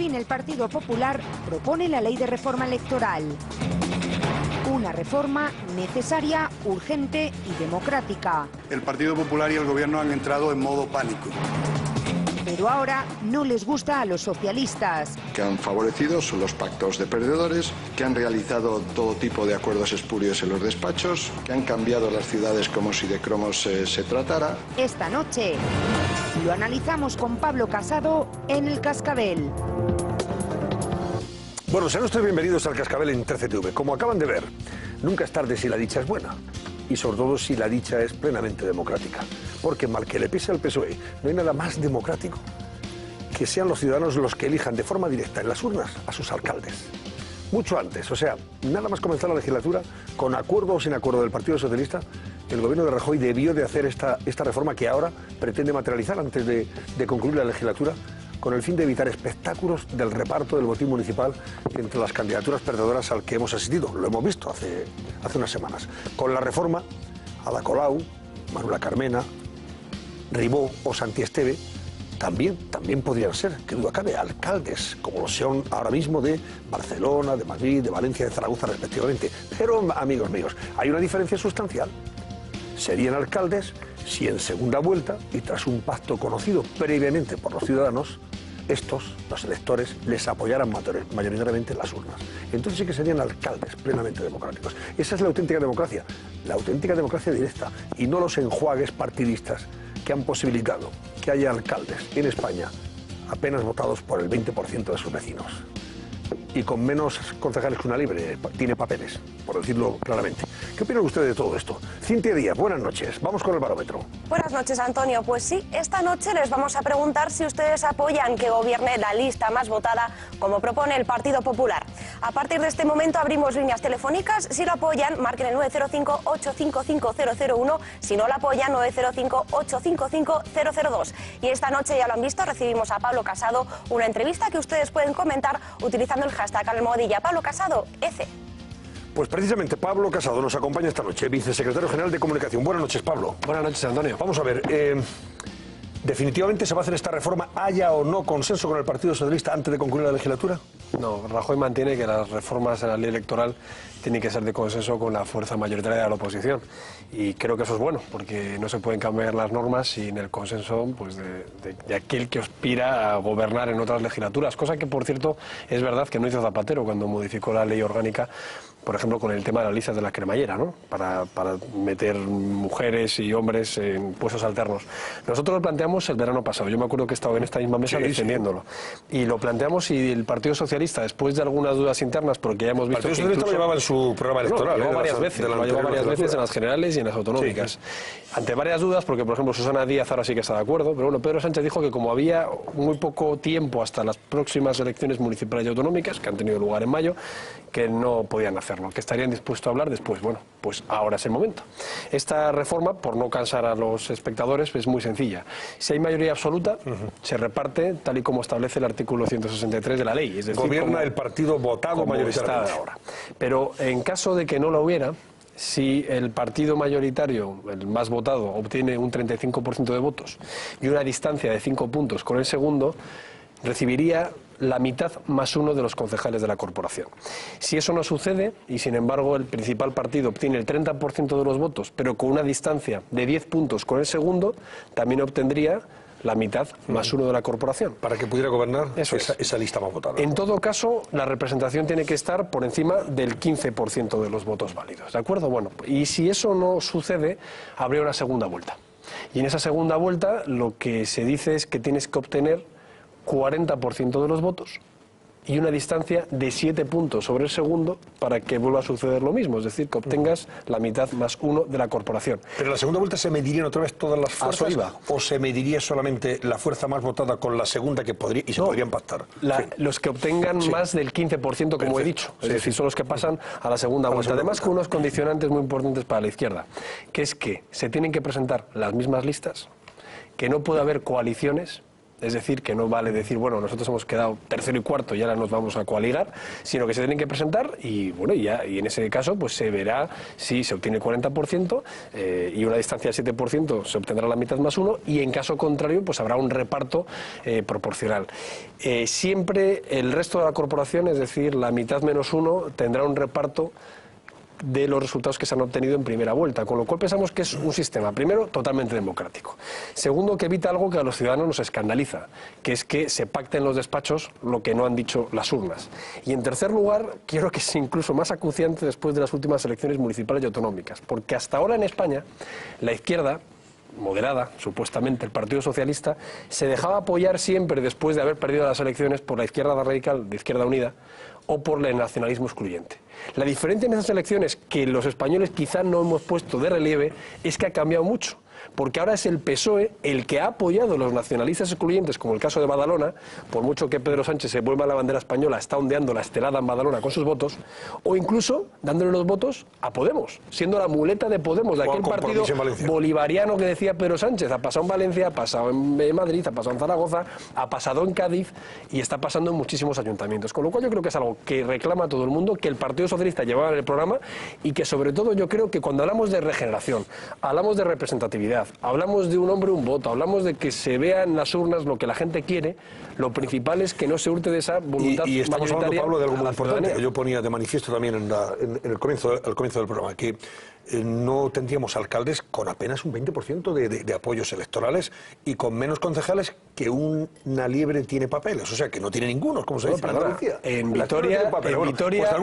fin el Partido Popular propone la ley de reforma electoral. Una reforma necesaria, urgente y democrática. El Partido Popular y el Gobierno han entrado en modo pánico. Pero ahora no les gusta a los socialistas. Que han favorecido son los pactos de perdedores, que han realizado todo tipo de acuerdos espurios en los despachos, que han cambiado las ciudades como si de cromos se tratara. Esta noche lo analizamos con Pablo Casado en El Cascabel. Bueno, sean ustedes bienvenidos al Cascabel en 13TV. Como acaban de ver, nunca es tarde si la dicha es buena. Y sobre todo si la dicha es plenamente democrática. Porque mal que le pese al PSOE, no hay nada más democrático que sean los ciudadanos los que elijan de forma directa en las urnas a sus alcaldes. Mucho antes, o sea, nada más comenzar la legislatura, con acuerdo o sin acuerdo del Partido Socialista, el gobierno de Rajoy debió de hacer esta reforma que ahora pretende materializar antes de concluir la legislatura, con el fin de evitar espectáculos del reparto del botín municipal entre las candidaturas perdedoras al que hemos asistido. Lo hemos visto hace unas semanas. Con la reforma, Ada Colau, Manuela Carmena, Ribó o Santi Esteve también podrían ser, que duda cabe, alcaldes, como lo son ahora mismo de Barcelona, de Madrid, de Valencia, de Zaragoza, respectivamente. Pero, amigos míos, hay una diferencia sustancial. Serían alcaldes si en segunda vuelta, y tras un pacto conocido previamente por los ciudadanos, los electores, les apoyaran mayoritariamente en las urnas. Entonces sí que serían alcaldes plenamente democráticos. Esa es la auténtica democracia directa, y no los enjuagues partidistas que han posibilitado que haya alcaldes en España apenas votados por el 20% de sus vecinos y con menos concejales que una libre tiene papeles, por decirlo claramente. ¿Qué opinan ustedes de todo esto? Cintia Díaz, buenas noches. Vamos con el barómetro. Buenas noches, Antonio. Pues sí, esta noche les vamos a preguntar si ustedes apoyan que gobierne la lista más votada, como propone el Partido Popular. A partir de este momento abrimos líneas telefónicas. Si lo apoyan, marquen el 905-855-001. Si no lo apoyan, 905-855-002. Y esta noche, ya lo han visto, recibimos a Pablo Casado, una entrevista que ustedes pueden comentar utilizando el hashtag almohadilla Pablo Casado EC. Pues precisamente Pablo Casado nos acompaña esta noche, vicesecretario general de Comunicación. Buenas noches, Pablo. Buenas noches, Antonio. Vamos a ver, ¿definitivamente se va a hacer esta reforma, haya o no consenso con el Partido Socialista antes de concluir la legislatura? No, Rajoy mantiene que las reformas en la ley electoral tienen que ser de consenso con la fuerza mayoritaria de la oposición. Y creo que eso es bueno, porque no se pueden cambiar las normas sin el consenso pues, de aquel que aspira a gobernar en otras legislaturas. Cosa que, por cierto, es verdad que no hizo Zapatero cuando modificó la ley orgánica, por ejemplo, con el tema de las listas de la cremallera, ¿no? Para meter mujeres y hombres en puestos alternos. Nosotros lo planteamos el verano pasado. Yo me acuerdo que estaba en esta misma mesa defendiéndolo. Sí. Y lo planteamos y el Partido Socialista, después de algunas dudas internas, porque ya hemos visto que incluso... lo llevaba en su programa electoral. Lo llevó varias veces en las generales y en las autonómicas. Sí. Ante varias dudas, porque por ejemplo Susana Díaz ahora sí que está de acuerdo, pero bueno, Pedro Sánchez dijo que como había muy poco tiempo hasta las próximas elecciones municipales y autonómicas, que han tenido lugar en mayo, que no podían hacerlo, que estarían dispuestos a hablar después. Bueno, pues ahora es el momento. Esta reforma, por no cansar a los espectadores, es muy sencilla. Si hay mayoría absoluta, se reparte tal y como establece el artículo 163 de la ley. Es decir, gobierna el partido votado mayoritariamente. Ahora. Pero en caso de que no lo hubiera, si el partido mayoritario, el más votado, obtiene un 35% de votos y una distancia de 5 puntos con el segundo, recibiría la mitad más uno de los concejales de la corporación. Si eso no sucede, y sin embargo el principal partido obtiene el 30% de los votos, pero con una distancia de 10 puntos con el segundo, también obtendría la mitad más uno de la corporación. Para que pudiera gobernar esa lista más votada. En todo caso, la representación tiene que estar por encima del 15% de los votos válidos, ¿de acuerdo? Bueno, y si eso no sucede, habría una segunda vuelta. Y en esa segunda vuelta lo que se dice es que tienes que obtener 40% de los votos y una distancia de 7 puntos sobre el segundo para que vuelva a suceder lo mismo, es decir, que obtengas la mitad más uno de la corporación. ¿Pero en la segunda vuelta se medirían otra vez todas las fuerzas o se mediría solamente la fuerza más votada con la segunda que podría y se podrían pactar? Los que obtengan más del 15%, como he dicho, es decir, son los que pasan a la segunda vuelta. Además, con unos condicionantes muy importantes para la izquierda, que es que se tienen que presentar las mismas listas, que no puede haber coaliciones. es decir, que no vale decir, bueno, nosotros hemos quedado tercero y cuarto y ahora nos vamos a coaligar, sino que se tienen que presentar y, bueno, y en ese caso pues se verá si se obtiene el 40% y una distancia del 7% se obtendrá la mitad más uno, y en caso contrario pues habrá un reparto proporcional. Siempre el resto de la corporación, es decir, la mitad menos uno, tendrá un reparto de los resultados que se han obtenido en primera vuelta, con lo cual pensamos que es un sistema, primero, totalmente democrático. Segundo, que evita algo que a los ciudadanos nos escandaliza, que es que se pacte en los despachos lo que no han dicho las urnas. Y en tercer lugar, quiero que es incluso más acuciante después de las últimas elecciones municipales y autonómicas, porque hasta ahora en España la izquierda moderada, supuestamente el Partido Socialista, se dejaba apoyar siempre después de haber perdido las elecciones por la izquierda radical, de Izquierda Unida, o por el nacionalismo excluyente. La diferencia en esas elecciones, que los españoles quizá no hemos puesto de relieve, es que ha cambiado mucho. Porque ahora es el PSOE el que ha apoyado a los nacionalistas excluyentes, como el caso de Badalona, por mucho que Pedro Sánchez se vuelva a la bandera española, está ondeando la estelada en Badalona con sus votos, o incluso dándole los votos a Podemos, siendo la muleta de Podemos, de aquel partido bolivariano que decía Pedro Sánchez. Ha pasado en Valencia, ha pasado en Madrid, ha pasado en Zaragoza, ha pasado en Cádiz y está pasando en muchísimos ayuntamientos. Con lo cual yo creo que es algo que reclama todo el mundo, que el Partido Socialista llevaba en el programa, y que sobre todo yo creo que cuando hablamos de regeneración, hablamos de representatividad, hablamos de un hombre, un voto, hablamos de que se vea en las urnas lo que la gente quiere, lo principal es que no se hurte de esa voluntad y estamos hablando, Pablo, de algo muy importante que yo ponía de manifiesto también en el comienzo del programa, que no tendríamos alcaldes con apenas un 20% de apoyos electorales y con menos concejales que una liebre tiene papeles, o sea que no tiene ninguno, como se dice en Andalucía. En Vitoria,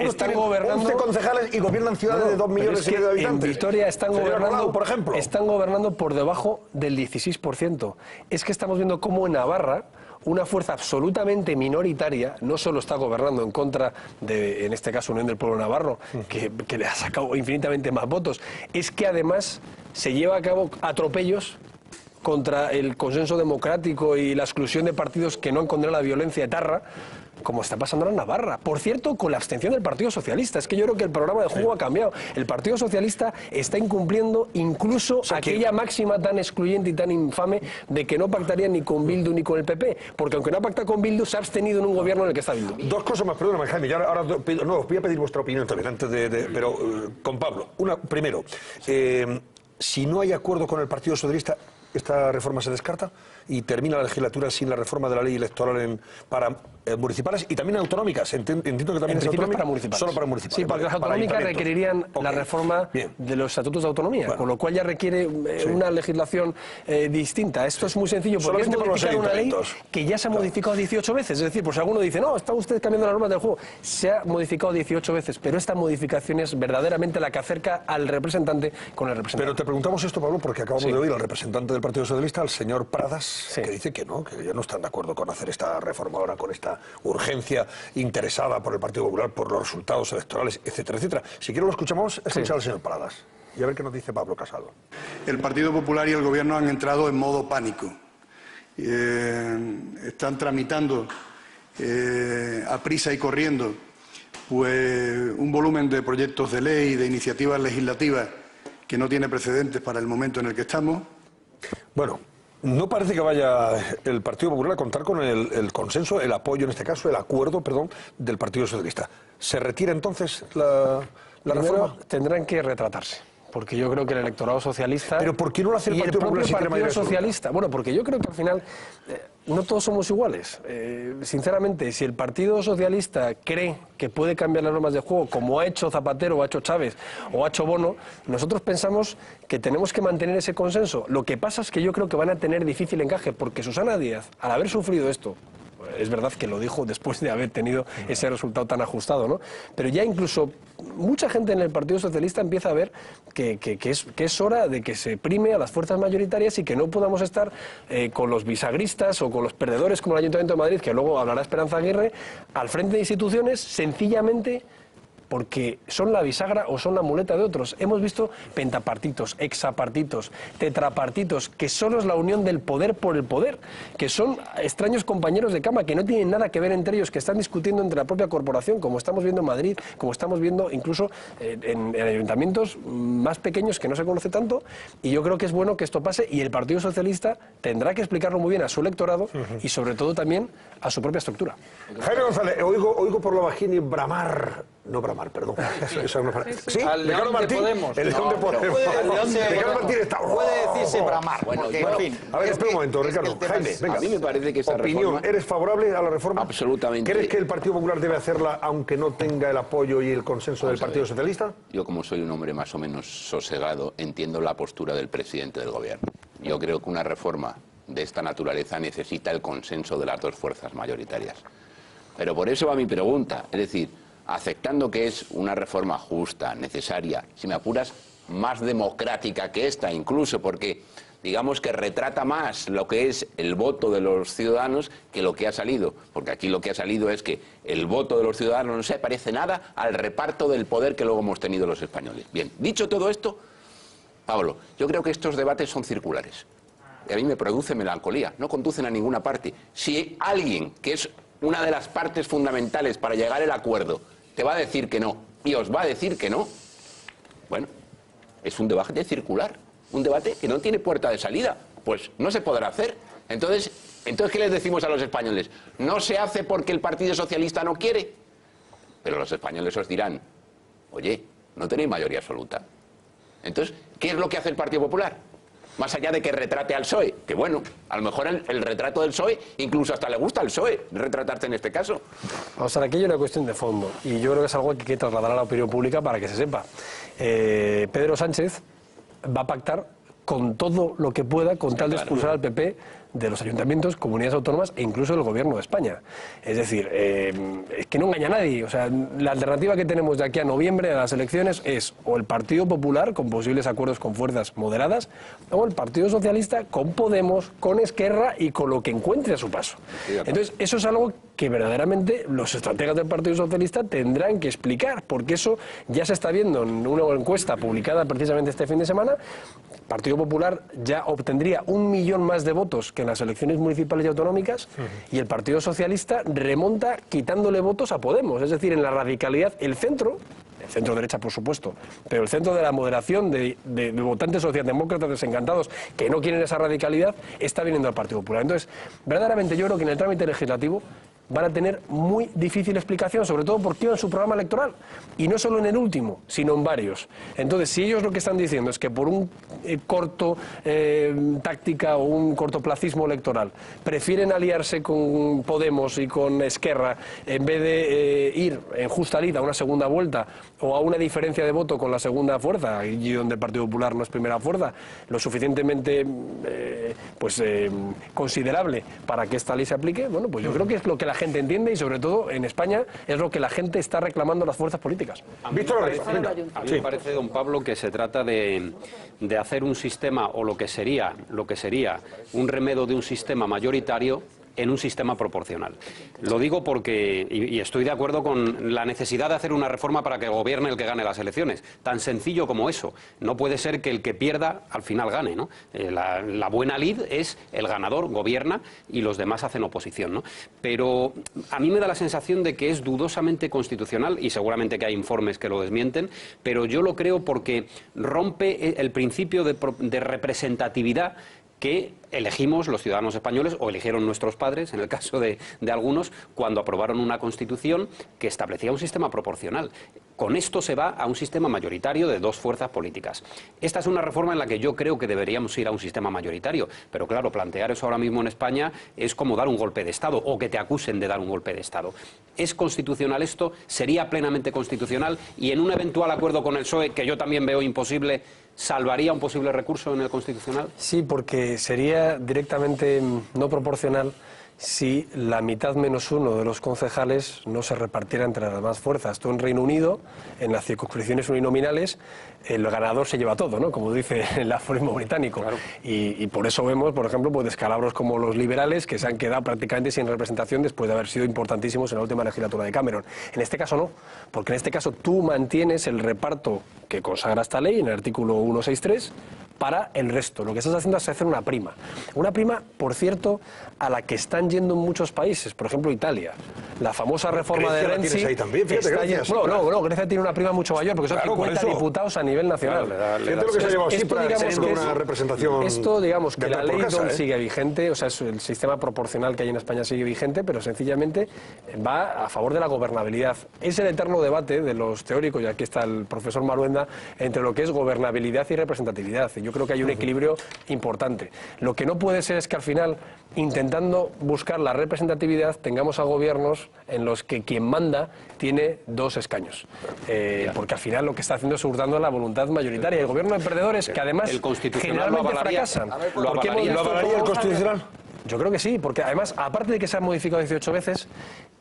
están gobernando 11 concejales y gobiernan ciudades de 2 millones y medio de habitantes. En Vitoria están gobernando, por ejemplo, están gobernando por debajo del 16%. Es que estamos viendo cómo en Navarra una fuerza absolutamente minoritaria no solo está gobernando en contra de, en este caso, Unión del Pueblo Navarro, que le ha sacado infinitamente más votos, es que además se lleva a cabo atropellos contra el consenso democrático y la exclusión de partidos que no han condenado la violencia etarra, como está pasando en Navarra. Por cierto, con la abstención del Partido Socialista. Es que yo creo que el programa de juego ha cambiado. El Partido Socialista está incumpliendo incluso aquella máxima tan excluyente y tan infame de que no pactaría ni con Bildu ni con el PP. Porque aunque no ha pactado con Bildu, se ha abstenido en un gobierno en el que está Bildu. Dos cosas más, perdóname, Jaime. Ya ahora os voy a pedir vuestra opinión también, antes pero con Pablo. Primero, si no hay acuerdo con el Partido Socialista, ¿esta reforma se descarta y termina la legislatura sin la reforma de la ley electoral para municipales y también autonómicas? Entiendo que también es autonómica. Para municipales. Solo para municipales. Sí, porque las autonómicas requerirían la reforma de los estatutos de autonomía, con lo cual ya requiere una legislación distinta. Esto es muy sencillo, porque es modificar una ley que ya se ha modificado 18 veces. Es decir, por si alguno dice, no, está usted cambiando las normas del juego. Se ha modificado 18 veces, pero esta modificación es verdaderamente la que acerca al representante con el representante. Pero te preguntamos esto, Pablo, porque acabamos de oír al representante del Partido Socialista, al señor Pradas, que dice que no, que ya no están de acuerdo con hacer esta reforma ahora, con esta urgencia interesada por el Partido Popular, por los resultados electorales, etcétera, etcétera. Si quiero lo escuchamos, escuchar al señor Pradas y a ver qué nos dice Pablo Casado. El Partido Popular y el Gobierno han entrado en modo pánico. Están tramitando a prisa y corriendo pues un volumen de proyectos de ley y de iniciativas legislativas que no tiene precedentes para el momento en el que estamos. Bueno, no parece que vaya el Partido Popular a contar con el consenso, el apoyo, en este caso, el acuerdo, perdón, del Partido Socialista. ¿Se retira entonces la reforma? Tendrán que retratarse. Porque yo creo que el electorado socialista... ¿Pero por qué no lo hace el Partido Popular? Y el propio Partido Socialista. Bueno, porque yo creo que al final no todos somos iguales. Sinceramente, si el Partido Socialista cree que puede cambiar las normas de juego, como ha hecho Zapatero, o ha hecho Chávez, o ha hecho Bono, nosotros pensamos que tenemos que mantener ese consenso. Lo que pasa es que yo creo que van a tener difícil encaje, porque Susana Díaz, al haber sufrido esto, es verdad que lo dijo después de haber tenido ese resultado tan ajustado, ¿no? Pero ya incluso mucha gente en el Partido Socialista empieza a ver que es hora de que se prime a las fuerzas mayoritarias y que no podamos estar con los bisagristas o con los perdedores como el Ayuntamiento de Madrid, que luego hablará Esperanza Aguirre, al frente de instituciones sencillamente porque son la bisagra o son la muleta de otros. Hemos visto pentapartitos, hexapartitos, tetrapartitos, que solo es la unión del poder por el poder, que son extraños compañeros de cama que no tienen nada que ver entre ellos, que están discutiendo entre la propia corporación, como estamos viendo en Madrid, como estamos viendo incluso en ayuntamientos más pequeños que no se conoce tanto, y yo creo que es bueno que esto pase, y el Partido Socialista tendrá que explicarlo muy bien a su electorado y sobre todo también a su propia estructura. Jaime González, oigo por la vagina bramar. No bramar, perdón. Eso no es. ¿Sí? Al León de Podemos. El León de Podemos. Ricardo Martín está... Puede decirse bramar. Bueno, Porque, en fin, a ver, espera un momento, Ricardo. Jaime, venga. A mí me parece que esa opinión, reforma... ¿eres favorable a la reforma? Absolutamente. ¿Crees que el Partido Popular debe hacerla aunque no tenga el apoyo y el consenso del Partido Socialista? Yo, como soy un hombre más o menos sosegado, entiendo la postura del presidente del gobierno. Yo creo que una reforma de esta naturaleza necesita el consenso de las dos fuerzas mayoritarias. Pero por eso va mi pregunta, es decir, aceptando que es una reforma justa, necesaria, si me apuras, más democrática que esta incluso, porque digamos que retrata más lo que es el voto de los ciudadanos que lo que ha salido, porque aquí lo que ha salido es que el voto de los ciudadanos no se parece nada al reparto del poder que luego hemos tenido los españoles. Bien, dicho todo esto, Pablo, yo creo que estos debates son circulares. Y a mí me produce melancolía, no conducen a ninguna parte. Si alguien, que es una de las partes fundamentales para llegar al acuerdo, te va a decir que no, y os va a decir que no, bueno, es un debate circular, un debate que no tiene puerta de salida, pues no se podrá hacer. Entonces, ¿qué les decimos a los españoles? No se hace porque el Partido Socialista no quiere, pero los españoles os dirán, oye, no tenéis mayoría absoluta. Entonces, ¿qué es lo que hace el Partido Popular? Más allá de que retrate al PSOE, que bueno, a lo mejor el retrato del PSOE, incluso hasta le gusta al PSOE retratarse en este caso. Vamos a ver, aquí hay una cuestión de fondo, y yo creo que es algo que hay que trasladar a la opinión pública para que se sepa. Pedro Sánchez va a pactar con todo lo que pueda con tal de expulsar al PP de los ayuntamientos, comunidades autónomas e incluso del gobierno de España. Es decir, es que no engaña a nadie. O sea, la alternativa que tenemos de aquí a noviembre a las elecciones es o el Partido Popular con posibles acuerdos con fuerzas moderadas o el Partido Socialista con Podemos, con Esquerra y con lo que encuentre a su paso. Entonces, eso es algo que verdaderamente los estrategas del Partido Socialista tendrán que explicar, porque eso ya se está viendo en una encuesta publicada precisamente este fin de semana. El Partido Popular ya obtendría 1 millón más de votos que en las elecciones municipales y autonómicas, y el Partido Socialista remonta quitándole votos a Podemos. Es decir, en la radicalidad, el centro derecha por supuesto, pero el centro de la moderación de votantes socialdemócratas desencantados que no quieren esa radicalidad, está viniendo al Partido Popular. Entonces, verdaderamente yo creo que en el trámite legislativo van a tener muy difícil explicación, sobre todo porque iba en su programa electoral, y no solo en el último, sino en varios. Entonces, si ellos lo que están diciendo es que por un corto táctica o un cortoplacismo electoral prefieren aliarse con Podemos y con Esquerra en vez de ir en justa lid a una segunda vuelta o a una diferencia de voto con la segunda fuerza, y donde el Partido Popular no es primera fuerza, lo suficientemente considerable para que esta ley se aplique, bueno, pues yo creo que es lo que la gente entiende, y sobre todo en España es lo que la gente está reclamando a las fuerzas políticas. A mí me parece, don Pablo, que se trata de hacer un sistema, o lo que sería un remedio de un sistema mayoritario en un sistema proporcional. Lo digo porque, y estoy de acuerdo con la necesidad de hacer una reforma para que gobierne el que gane las elecciones. Tan sencillo como eso. No puede ser que el que pierda al final gane, ¿no? La buena lid es el ganador, gobierna, y los demás hacen oposición, ¿no? Pero a mí me da la sensación de que es dudosamente constitucional, y seguramente que hay informes que lo desmienten, pero yo lo creo porque rompe el principio de representatividad que elegimos los ciudadanos españoles, o eligieron nuestros padres, en el caso de algunos, cuando aprobaron una Constitución que establecía un sistema proporcional. Con esto se va a un sistema mayoritario de dos fuerzas políticas. Esta es una reforma en la que yo creo que deberíamos ir a un sistema mayoritario, pero claro, plantear eso ahora mismo en España es como dar un golpe de Estado, o que te acusen de dar un golpe de Estado. ¿Es constitucional esto? ¿Sería plenamente constitucional? Y en un eventual acuerdo con el PSOE, que yo también veo imposible, ¿salvaría un posible recurso en el Constitucional? Sí, porque sería directamente no proporcional, si la mitad menos uno de los concejales no se repartiera entre las demás fuerzas. Tú en Reino Unido, en las circunscripciones uninominales, el ganador se lleva todo, ¿no? Como dice el aforismo británico. Claro. Y por eso vemos, por ejemplo, pues descalabros como los liberales, que se han quedado prácticamente sin representación después de haber sido importantísimos en la última legislatura de Cameron. En este caso no, porque en este caso tú mantienes el reparto que consagra esta ley en el artículo 163 para el resto. Lo que estás haciendo es hacer una prima. Una prima, por cierto, a la que están yendo muchos países, por ejemplo Italia. La famosa reforma de Renzi... ¿Tienes ahí también? Fíjate, No, Grecia tiene una prima mucho mayor, porque son 50 diputados a nivel nacional. Fíjate lo que se ha llevado siempre teniendo una representación... Esto, digamos, que la ley sigue vigente, o sea, el sistema proporcional que hay en España sigue vigente, pero sencillamente va a favor de la gobernabilidad. Es el eterno debate de los teóricos, y aquí está el profesor Maruenda, entre lo que es gobernabilidad y representatividad. Yo creo que hay un equilibrio importante. Lo que no puede ser es que al final, intentando buscar la representatividad, tengamos a gobiernos en los que quien manda tiene 2 escaños. Porque al final lo que está haciendo es hurtando la voluntad mayoritaria. El gobierno de perdedores, que además generalmente fracasan. ¿Lo avalaría el Constitucional? Yo creo que sí, porque además, aparte de que se ha modificado 18 veces,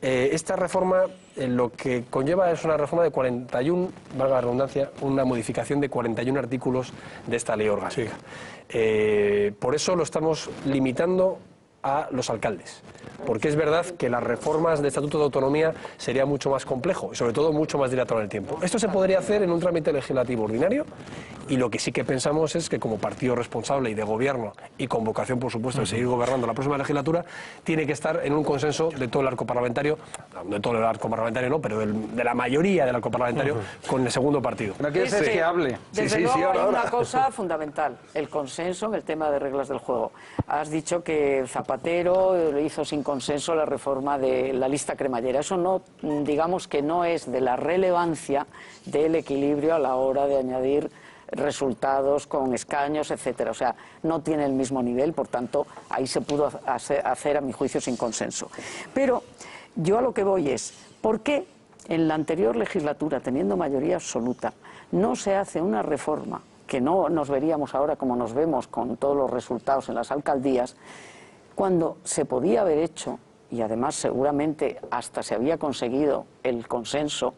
esta reforma lo que conlleva es una reforma de 41, valga la redundancia, una modificación de 41 artículos de esta ley orgánica. Sí. Por eso lo estamos limitando a los alcaldes, porque es verdad que las reformas de Estatuto de Autonomía sería mucho más complejo y sobre todo mucho más dilatado en el tiempo. Esto se podría hacer en un trámite legislativo ordinario y lo que sí que pensamos es que como partido responsable y de gobierno y con vocación por supuesto de seguir gobernando la próxima legislatura, tiene que estar en un consenso de todo el arco parlamentario, no de todo el arco parlamentario no, pero de la mayoría del arco parlamentario con el segundo partido. ¿No quieres que hable? Desde luego hay una cosa fundamental, el consenso en el tema de reglas del juego. Has dicho que Zapatero hizo sin consenso la reforma de la lista cremallera. Eso no, digamos que no es de la relevancia del equilibrio a la hora de añadir resultados con escaños, etcétera. O sea, no tiene el mismo nivel, por tanto, ahí se pudo hacer a mi juicio sin consenso. Pero yo a lo que voy es, ¿por qué en la anterior legislatura, teniendo mayoría absoluta, no se hace una reforma que no nos veríamos ahora como nos vemos con todos los resultados en las alcaldías, cuando se podía haber hecho, y además seguramente hasta se había conseguido el consenso,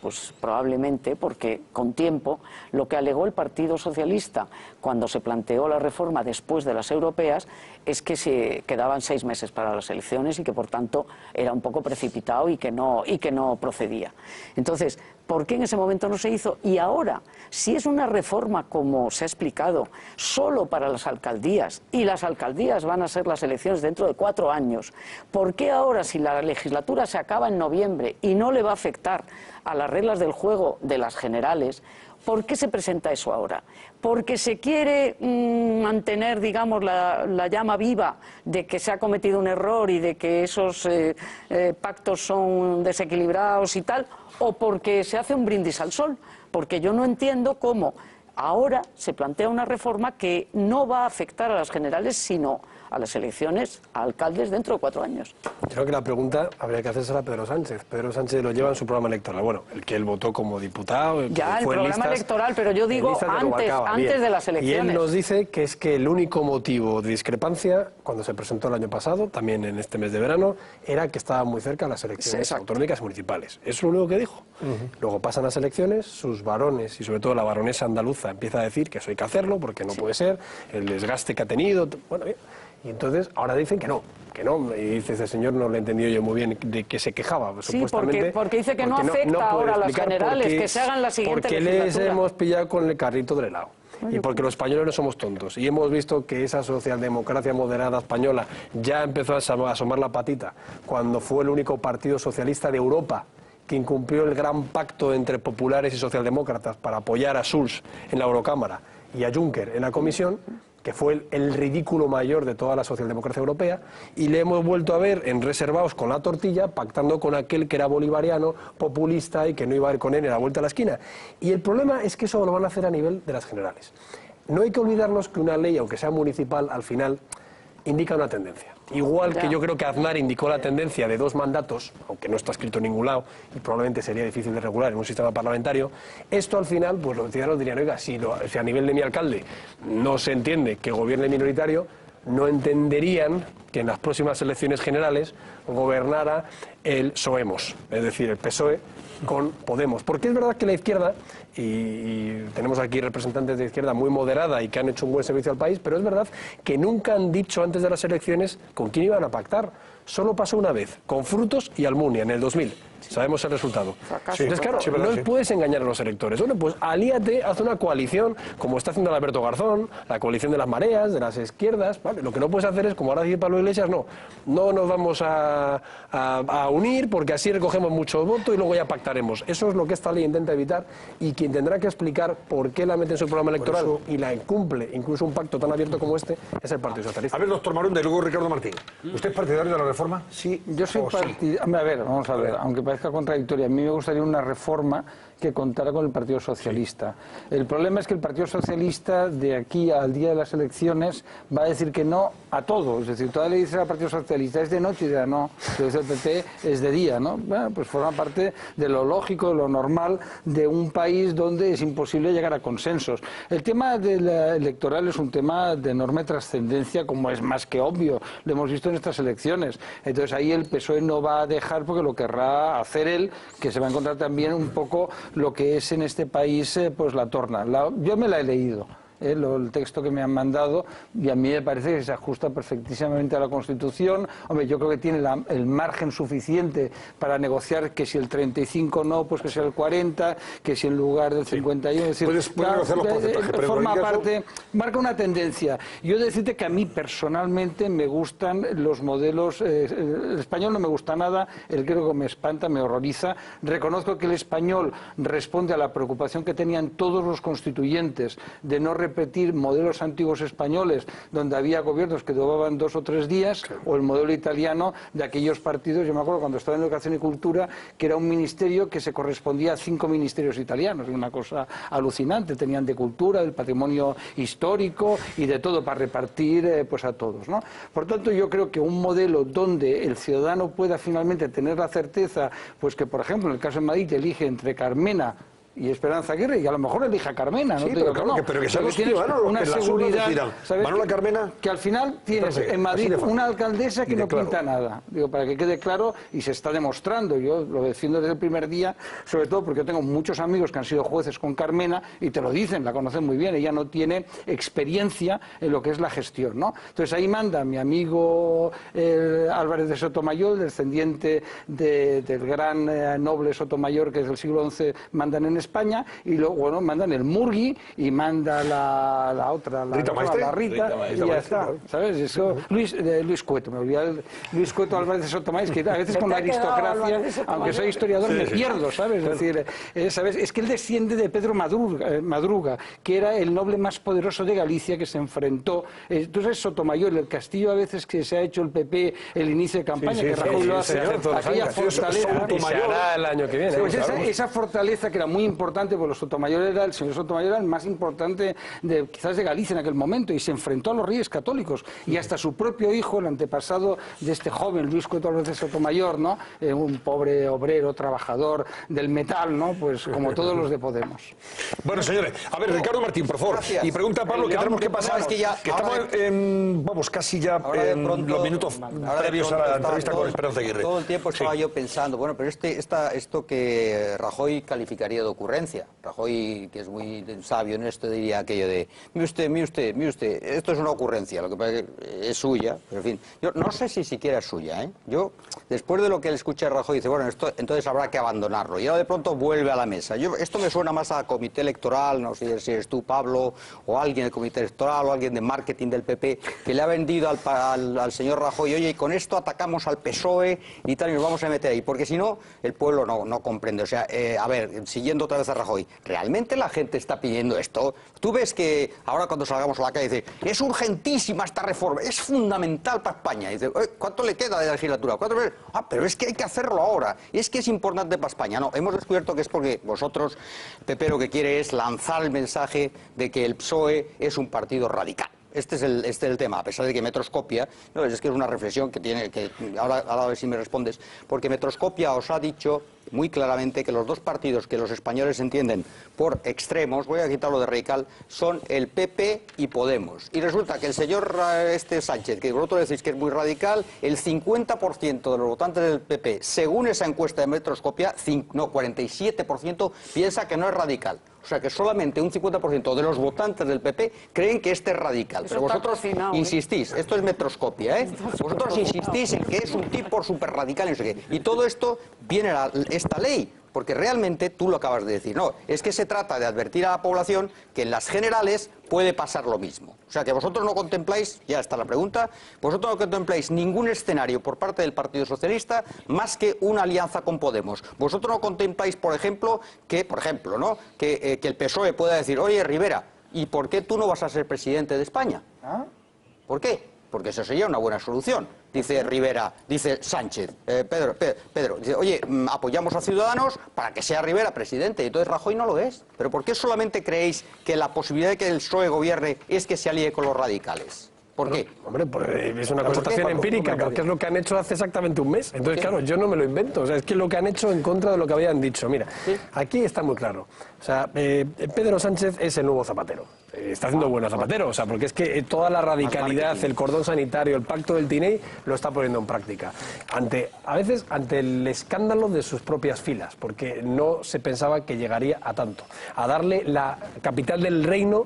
pues probablemente porque con tiempo, lo que alegó el Partido Socialista cuando se planteó la reforma después de las europeas es que se quedaban 6 meses para las elecciones y que por tanto era un poco precipitado y que no procedía. Entonces, ¿por qué en ese momento no se hizo? Y ahora, si es una reforma, como se ha explicado, solo para las alcaldías, y las alcaldías van a ser las elecciones dentro de 4 años, ¿por qué ahora, si la legislatura se acaba en noviembre y no le va a afectar a las reglas del juego de las generales, ¿por qué se presenta eso ahora? ¿Porque se quiere mantener, digamos, la llama viva de que se ha cometido un error y de que esos pactos son desequilibrados y tal? ¿O porque se hace un brindis al sol? Porque yo no entiendo cómo ahora se plantea una reforma que no va a afectar a las generales, sino a las elecciones a alcaldes dentro de 4 años. Creo que la pregunta habría que hacérsela a Pedro Sánchez. Pedro Sánchez lo lleva en su programa electoral. Bueno, el que él votó como diputado. Ya, el programa electoral, pero yo digo antes de las elecciones. Y él nos dice que es que el único motivo de discrepancia, cuando se presentó el año pasado, también en este mes de verano, era que estaban muy cerca las elecciones autonómicas municipales. Eso es lo único que dijo. Luego pasan las elecciones, sus varones, y sobre todo la baronesa andaluza, empieza a decir que eso hay que hacerlo, porque no puede ser, el desgaste que ha tenido. Bueno, bien. Y entonces ahora dicen que no. Y dice, ese señor no le he entendido yo muy bien de que se quejaba. Sí, porque dice que no afecta ahora a las generales, que se hagan la siguiente legislatura. Porque les hemos pillado con el carrito del helado. Y porque los españoles no somos tontos. Y hemos visto que esa socialdemocracia moderada española ya empezó a asomar la patita cuando fue el único partido socialista de Europa que incumplió el gran pacto entre populares y socialdemócratas para apoyar a Schulz en la Eurocámara y a Juncker en la Comisión, que fue el ridículo mayor de toda la socialdemocracia europea, y le hemos vuelto a ver en reservados con la tortilla, pactando con aquel que era bolivariano, populista y que no iba a ir con él en la vuelta a la esquina. Y el problema es que eso lo van a hacer a nivel de las generales. No hay que olvidarnos que una ley, aunque sea municipal, al final indica una tendencia. Igual que yo creo que Aznar indicó la tendencia de 2 mandatos, aunque no está escrito en ningún lado y probablemente sería difícil de regular en un sistema parlamentario, esto al final, pues los ciudadanos dirían, oiga, si a nivel de mi alcalde no se entiende que gobierne minoritario, no entenderían que en las próximas elecciones generales gobernara el PSOEmos, es decir, el PSOE con Podemos. Porque es verdad que la izquierda, y tenemos aquí representantes de izquierda muy moderada y que han hecho un buen servicio al país, pero es verdad que nunca han dicho antes de las elecciones con quién iban a pactar. Solo pasó una vez, con Frutos y Almunia, en el 2000. Sabemos el resultado. Entonces, claro, no puedes engañar a los electores. Bueno, pues alíate, haz una coalición, como está haciendo Alberto Garzón, la coalición de las mareas, de las izquierdas. ¿Vale? Lo que no puedes hacer es, como ahora dice Pablo Iglesias, no nos vamos a unir porque así recogemos muchos votos y luego ya pactaremos. Eso es lo que esta ley intenta evitar, y quien tendrá que explicar por qué la mete en su programa electoral y la incumple, incluso un pacto tan abierto como este, es el Partido Socialista. A ver, doctor Marunda, y luego Ricardo Martín. ¿Usted es partidario de la reforma? Sí, yo soy partidario. A ver, vamos a ver, aunque parezca contradictoria, a mí me gustaría una reforma que contara con el Partido Socialista. Sí. El problema es que el Partido Socialista, de aquí al día de las elecciones, va a decir que no a todo. Es decir, todavía le dice al Partido Socialista, es de noche y dirá no. Entonces el PP es de día, ¿no? Bueno, pues forma parte de lo lógico, de lo normal de un país donde es imposible llegar a consensos. El tema electoral es un tema de enorme trascendencia, como es más que obvio. Lo hemos visto en estas elecciones. Entonces ahí el PSOE no va a dejar, porque lo querrá hacer él, que se va a encontrar también un poco lo que es en este país pues la torna. Yo me la he leído. El texto que me han mandado, y a mí me parece que se ajusta perfectísimamente a la Constitución. Hombre, yo creo que tiene el margen suficiente para negociar, que si el 35 no, pues que sea el 40, que si en lugar del 51... Es decir, puedes negociar los porcentajes, pero forma parte, marca una tendencia. Yo he de decirte que a mí personalmente me gustan los modelos... el español no me gusta nada, el griego me espanta, me horroriza. Reconozco que el español responde a la preocupación que tenían todos los constituyentes de no repetir modelos antiguos españoles donde había gobiernos que duraban 2 o 3 días, o el modelo italiano de aquellos partidos. Yo me acuerdo cuando estaba en Educación y Cultura, que era un ministerio que se correspondía a 5 ministerios italianos, una cosa alucinante. Tenían de cultura, del patrimonio histórico y de todo para repartir pues a todos, ¿no? Por tanto, yo creo que un modelo donde el ciudadano pueda finalmente tener la certeza, pues que por ejemplo en el caso de Madrid elige entre Carmena y Esperanza Aguirre, y a lo mejor elija Carmena, sí, pero claro, pero que sean los ciudadanos los que seguridad, ¿sabes? Manuela Carmena, que al final tienes en Madrid una alcaldesa que no pinta nada, digo, para que quede claro, y se está demostrando. Yo lo defiendo desde el primer día, sobre todo porque yo tengo muchos amigos que han sido jueces con Carmena y te lo dicen, la conocen muy bien. Ella no tiene experiencia en lo que es la gestión, ¿no? Entonces ahí manda mi amigo Álvarez de Sotomayor, descendiente del gran noble Sotomayor, que desde el siglo XI mandan en España, y luego bueno, mandan el Murgui y manda la otra, la Rita, y ya está, ¿sabes? Eso, Luis Cueto, me olvidé, Luis Cueto Álvarez de Sotomayor, que a veces con la aristocracia, aunque soy historiador, me pierdo, ¿sabes? Es decir, ¿sabes? Es que él desciende de Pedro Madruga, que era el noble más poderoso de Galicia, que se enfrentó. Entonces Sotomayor, el castillo a veces que se ha hecho el PP, el inicio de campaña, que Rajoy lo hace, aquella fortaleza, y se hará el año que viene. Pues esa fortaleza que era muy importante, porque el señor Sotomayor era el más importante quizás de Galicia en aquel momento, y se enfrentó a los reyes católicos, y hasta su propio hijo, el antepasado de este joven Luis Cueto Álvarez de Sotomayor, ¿no? Un pobre obrero, trabajador del metal, ¿no? Pues como todos los de Podemos. Bueno, señores, a ver, Ricardo Martín, por favor. Gracias. Y pregunta a Pablo, que tenemos que pasar, que estamos vamos, casi ya en los minutos previos a la entrevista con Esperanza Aguirre. Todo el tiempo estaba yo pensando, bueno, pero esto que Rajoy calificaría de ocurrencia. Rajoy, que es muy sabio en esto, diría aquello de, mire usted, esto es una ocurrencia, lo que pasa es que es suya, pero en fin, yo no sé si siquiera es suya, ¿eh? Yo, después de lo que le escuché a Rajoy, dice, bueno, esto entonces habrá que abandonarlo, y ahora de pronto vuelve a la mesa. Esto me suena más a comité electoral, no sé si eres tú, Pablo, o alguien del comité electoral, o alguien de marketing del PP, que le ha vendido al señor Rajoy, oye, y con esto atacamos al PSOE y tal, y nos vamos a meter ahí, porque si no, el pueblo no comprende. O sea, a ver, siguiendo otra vez a Rajoy, ¿realmente la gente está pidiendo esto? Tú ves que ahora cuando salgamos a la calle dice, es urgentísima esta reforma, es fundamental para España. Y dice, ¿cuánto le queda de legislatura? Pero es que hay que hacerlo ahora, es que es importante para España. No, hemos descubierto que es porque vosotros, PP, lo que quiere es lanzar el mensaje de que el PSOE es un partido radical. Este es el tema, a pesar de que Metroscopia, no, es que es una reflexión que tiene, que ahora a ver si me respondes, porque Metroscopia os ha dicho muy claramente que los dos partidos que los españoles entienden por extremos, voy a quitarlo de radical, son el PP y Podemos. Y resulta que el señor Sánchez, que vosotros decís que es muy radical, el 50% de los votantes del PP, según esa encuesta de Metroscopia, 47% piensa que no es radical. O sea que solamente un 50% de los votantes del PP creen que este es radical. Pero vosotros insistís, esto es Metroscopia, ¿eh? Vosotros insistís en que es un tipo súper radical y no sé qué. Y todo esto viene a esta ley. Porque realmente, tú lo acabas de decir, no, es que se trata de advertir a la población que en las generales puede pasar lo mismo. O sea que vosotros no contempláis, ya está la pregunta, vosotros no contempláis ningún escenario por parte del Partido Socialista más que una alianza con Podemos. Vosotros no contempláis, por ejemplo, ¿no? que el PSOE pueda decir, oye, Rivera, ¿y por qué tú no vas a ser presidente de España? ¿Por qué? Porque eso sería una buena solución. Dice Rivera, dice Sánchez, Pedro, dice, oye, apoyamos a Ciudadanos para que sea Rivera presidente. Y entonces Rajoy no lo es. ¿Pero por qué solamente creéis que la posibilidad de que el PSOE gobierne es que se alíe con los radicales? ¿Por qué? Hombre, pues es una constatación empírica, porque es lo que han hecho hace exactamente un mes. Entonces, claro, yo no me lo invento. O sea, es que lo que han hecho en contra de lo que habían dicho. Mira, aquí está muy claro. O sea, Pedro Sánchez es el nuevo Zapatero. Está haciendo bueno Zapatero, o sea, porque es que toda la radicalidad, el cordón sanitario, el pacto del Tinei, lo está poniendo en práctica. A veces ante el escándalo de sus propias filas, porque no se pensaba que llegaría a tanto. A darle la capital del reino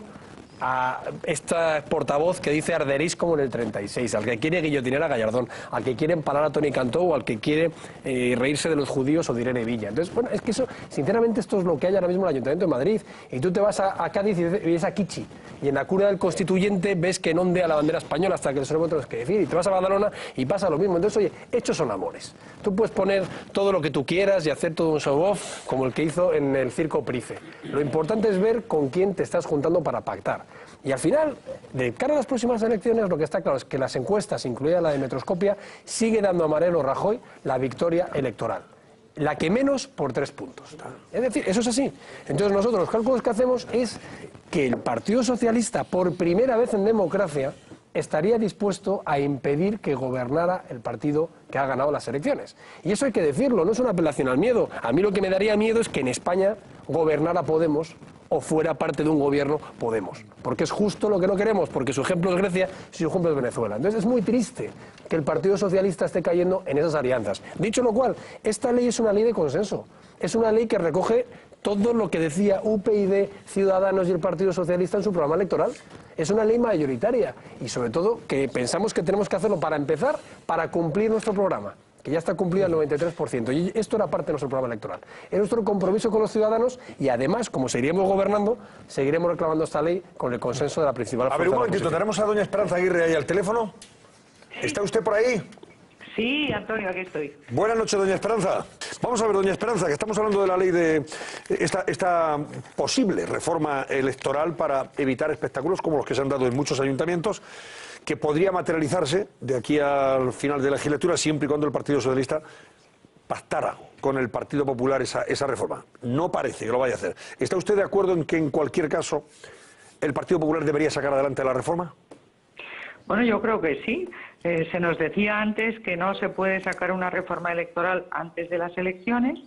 a esta portavoz que dice arderéis como en el 36, al que quiere guillotinar a Gallardón, al que quiere empalar a Toni Cantó o al que quiere reírse de los judíos o de Irene Villa. Entonces, bueno, es que eso, sinceramente, esto es lo que hay ahora mismo en el Ayuntamiento de Madrid. Y tú te vas a Cádiz y ves a Kichi, y en la cuna del Constituyente ves que no ondea la bandera española hasta que el suelo otros que decir, y te vas a Badalona y pasa lo mismo. Entonces, oye, hechos son amores. Tú puedes poner todo lo que tú quieras y hacer todo un show-off como el que hizo en el Circo Price. Lo importante es ver con quién te estás juntando para pactar. Y al final, de cara a las próximas elecciones, lo que está claro es que las encuestas, incluida la de Metroscopia, sigue dando a Mariano Rajoy la victoria electoral. La que menos por 3 puntos. Es decir, eso es así. Entonces nosotros los cálculos que hacemos es que el Partido Socialista, por primera vez en democracia, estaría dispuesto a impedir que gobernara el partido que ha ganado las elecciones. Y eso hay que decirlo, no es una apelación al miedo. A mí lo que me daría miedo es que en España gobernara Podemos o fuera parte de un gobierno Podemos. Porque es justo lo que no queremos, porque su ejemplo es Grecia y su ejemplo es Venezuela. Entonces es muy triste que el Partido Socialista esté cayendo en esas alianzas. Dicho lo cual, esta ley es una ley de consenso. Es una ley que recoge todo lo que decía UPyD, Ciudadanos y el Partido Socialista en su programa electoral. Es una ley mayoritaria y sobre todo que pensamos que tenemos que hacerlo para empezar, para cumplir nuestro programa, que ya está cumplido al 93%. Y esto era parte de nuestro programa electoral. Es nuestro compromiso con los ciudadanos y además, como seguiremos gobernando, seguiremos reclamando esta ley con el consenso de la principal fuerza. A ver, un momentito, tenemos a doña Esperanza Aguirre ahí al teléfono. ¿Está usted por ahí? Sí, Antonio, aquí estoy. Buenas noches, doña Esperanza. Vamos a ver, doña Esperanza, que estamos hablando de la ley de esta posible reforma electoral para evitar espectáculos como los que se han dado en muchos ayuntamientos, que podría materializarse de aquí al final de la legislatura siempre y cuando el Partido Socialista pactara con el Partido Popular esa reforma. No parece que lo vaya a hacer. ¿Está usted de acuerdo en que en cualquier caso el Partido Popular debería sacar adelante la reforma? Bueno, yo creo que sí. Se nos decía antes que no se puede sacar una reforma electoral antes de las elecciones.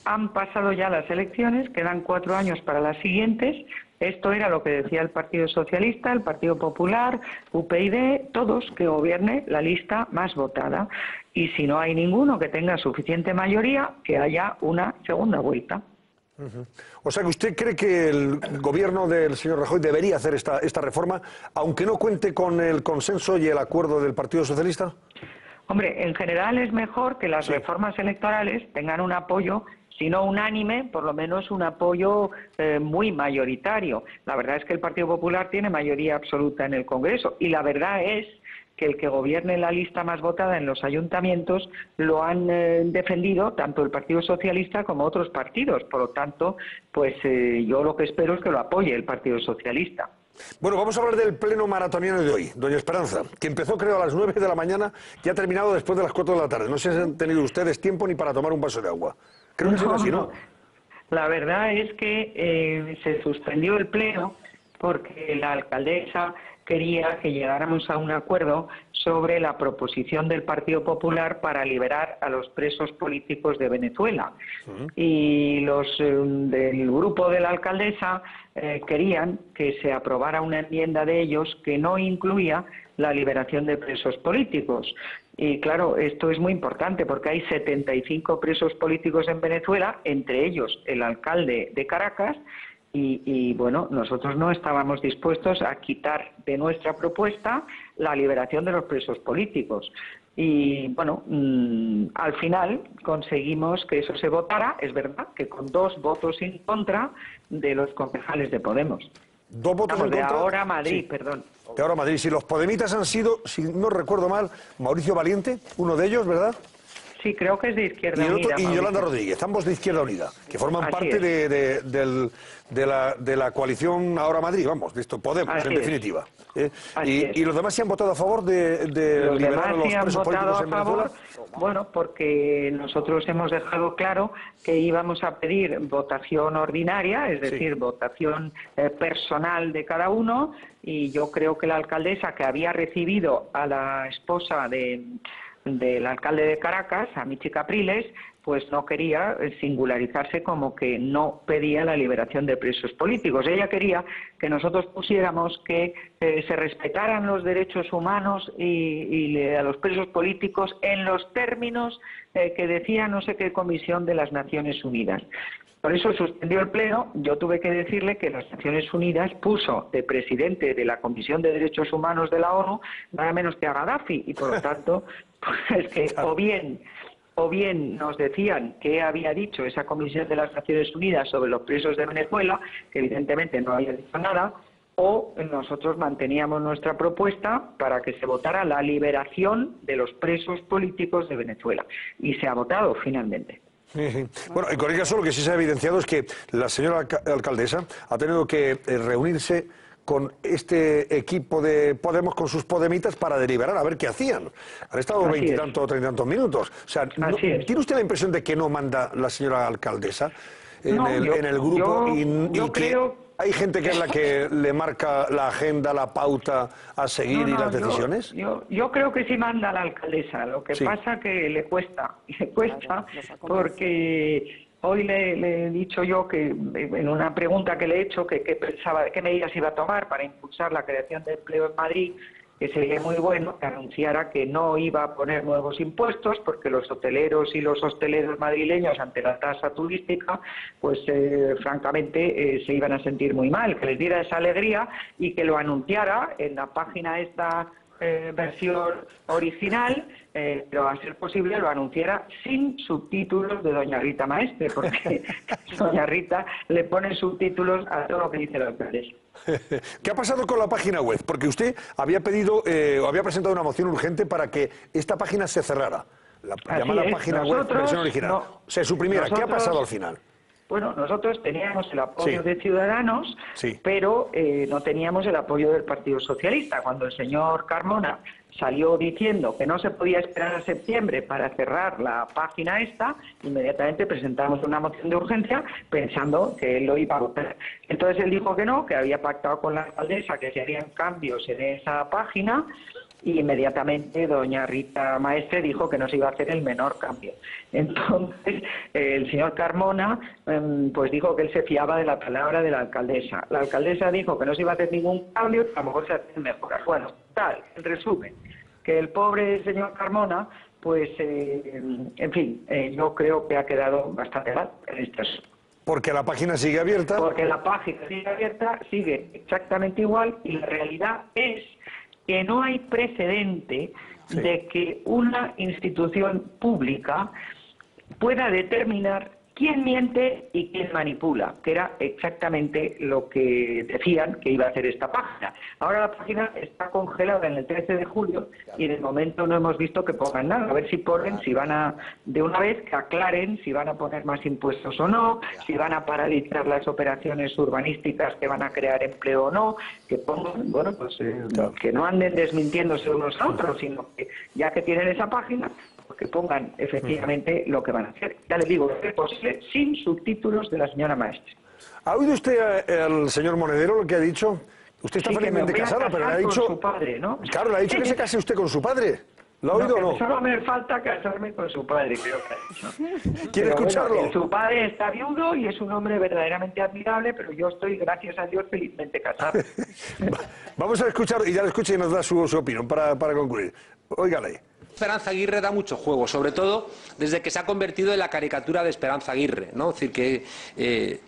Han pasado ya las elecciones, quedan 4 años para las siguientes. Esto era lo que decía el Partido Socialista, el Partido Popular, UPyD, todos, que gobierne la lista más votada. Y si no hay ninguno que tenga suficiente mayoría, que haya una segunda vuelta. O sea que usted cree que el gobierno del señor Rajoy debería hacer esta reforma, aunque no cuente con el consenso y el acuerdo del Partido Socialista. Hombre, en general es mejor que las reformas electorales tengan un apoyo, si no unánime, por lo menos un apoyo muy mayoritario. La verdad es que el Partido Popular tiene mayoría absoluta en el Congreso y la verdad es que el que gobierne la lista más votada en los ayuntamientos lo han defendido tanto el Partido Socialista como otros partidos. Por lo tanto, pues yo lo que espero es que lo apoye el Partido Socialista. Bueno, vamos a hablar del pleno maratoniano de hoy, doña Esperanza, que empezó creo a las 9 de la mañana y ha terminado después de las 4 de la tarde. No sé si han tenido ustedes tiempo ni para tomar un vaso de agua. Creo que no, así, ¿no? La verdad es que se suspendió el pleno porque la alcaldesa quería que llegáramos a un acuerdo sobre la proposición del Partido Popular para liberar a los presos políticos de Venezuela. Y los del grupo de la alcaldesa querían que se aprobara una enmienda de ellos que no incluía la liberación de presos políticos. Y claro, esto es muy importante porque hay 75 presos políticos en Venezuela, entre ellos el alcalde de Caracas, y bueno, nosotros no estábamos dispuestos a quitar de nuestra propuesta la liberación de los presos políticos. Y bueno, al final conseguimos que eso se votara, es verdad, que con 2 votos en contra de los concejales de Podemos. 2 votos en contra. De Ahora Madrid, sí. perdón. De Ahora Madrid. Si los podemitas han sido, si no recuerdo mal, Mauricio Valiente, uno de ellos, ¿verdad? Sí, creo que es de Izquierda Unida. Y Yolanda Rodríguez, ambos de Izquierda Unida, que forman parte de la coalición Ahora Madrid, vamos, de esto, Podemos, en definitiva. Y los demás se han votado a favor de liberar a los presos políticos en Venezuela. Bueno, porque nosotros hemos dejado claro que íbamos a pedir votación ordinaria, es decir, votación personal de cada uno, y yo creo que la alcaldesa, que había recibido a la esposa del alcalde de Caracas, a Michi Capriles, pues no quería singularizarse como que no pedía la liberación de presos políticos. Ella quería que nosotros pusiéramos que se respetaran los derechos humanos y a los presos políticos en los términos que decía no sé qué comisión de las Naciones Unidas. Por eso suspendió el pleno. Yo tuve que decirle que las Naciones Unidas puso de presidente de la Comisión de Derechos Humanos de la ONU nada menos que a Gaddafi, y por lo tanto, pues que o bien nos decían qué había dicho esa Comisión de las Naciones Unidas sobre los presos de Venezuela, que evidentemente no había dicho nada, o nosotros manteníamos nuestra propuesta para que se votara la liberación de los presos políticos de Venezuela. Y se ha votado finalmente. Bueno, en cualquier caso, lo que sí se ha evidenciado es que la señora alcaldesa ha tenido que reunirse con este equipo de Podemos, con sus podemitas, para deliberar a ver qué hacían. Han estado 20 y tantos, 30 y tantos minutos. O sea, ¿tiene usted la impresión de que no manda la señora alcaldesa en el grupo y que hay gente que es la que le marca la agenda, la pauta a seguir y las decisiones? Yo creo que sí manda la alcaldesa. Lo que pasa que le cuesta porque hoy le he dicho yo que en una pregunta que le he hecho que pensaba qué medidas iba a tomar para impulsar la creación de empleo en Madrid, que sería muy bueno que anunciara que no iba a poner nuevos impuestos, porque los hoteleros y los hosteleros madrileños, ante la tasa turística, pues francamente se iban a sentir muy mal, que les diera esa alegría y que lo anunciara en la página esta versión original, pero a ser posible lo anunciara sin subtítulos de doña Rita Maestre, porque doña Rita le pone subtítulos a todo lo que dice la alcaldesa. ¿Qué ha pasado con la página web? Porque usted había pedido o había presentado una moción urgente para que esta página se cerrara, la llamada página web versión original. Se suprimiera. ¿Qué ha pasado al final? Bueno, nosotros teníamos el apoyo de Ciudadanos, pero no teníamos el apoyo del Partido Socialista. Cuando el señor Carmona salió diciendo que no se podía esperar a septiembre para cerrar la página esta, inmediatamente presentamos una moción de urgencia pensando que él lo iba a votar. Entonces él dijo que no, que había pactado con la alcaldesa que se harían cambios en esa página, y inmediatamente doña Rita Maestre dijo que no se iba a hacer el menor cambio. Entonces el señor Carmona pues dijo que él se fiaba de la palabra de la alcaldesa. La alcaldesa dijo que no se iba a hacer ningún cambio, a lo mejor se hacen mejoras. Bueno, en resumen, que el pobre señor Carmona, pues en fin, yo creo que ha quedado bastante mal en este asunto. Porque la página sigue abierta. Porque la página sigue abierta, sigue exactamente igual, y la realidad es que no hay precedente de que una institución pública pueda determinar quién miente y quién manipula, que era exactamente lo que decían que iba a hacer esta página. Ahora la página está congelada en el 13 de julio y de momento no hemos visto que pongan nada. A ver si ponen, si van a, de una vez, que aclaren si van a poner más impuestos o no, si van a paralizar las operaciones urbanísticas que van a crear empleo o no, que pongan, bueno, pues que no anden desmintiéndose unos a otros, sino que ya que tienen esa página, que pongan efectivamente lo que van a hacer. Ya les digo, es posible sin subtítulos de la señora Maestre. ¿Ha oído usted al señor Monedero lo que ha dicho? Usted está Sí, que me felizmente voy a casada, pero le ha casar dicho... con su padre, ¿no? Claro, le ha dicho que se case usted con su padre. ¿Lo ha oído o no? Solo me falta casarme con su padre, creo que ha dicho. ¿Quiere escucharlo? Bueno, su padre está viudo y es un hombre verdaderamente admirable, pero yo estoy, gracias a Dios, felizmente casado. Vamos a escuchar, y ya lo escucha y nos da su opinión para concluir. Óigale. Esperanza Aguirre da mucho juego, sobre todo desde que se ha convertido en la caricatura de Esperanza Aguirre, ¿no? Es decir, que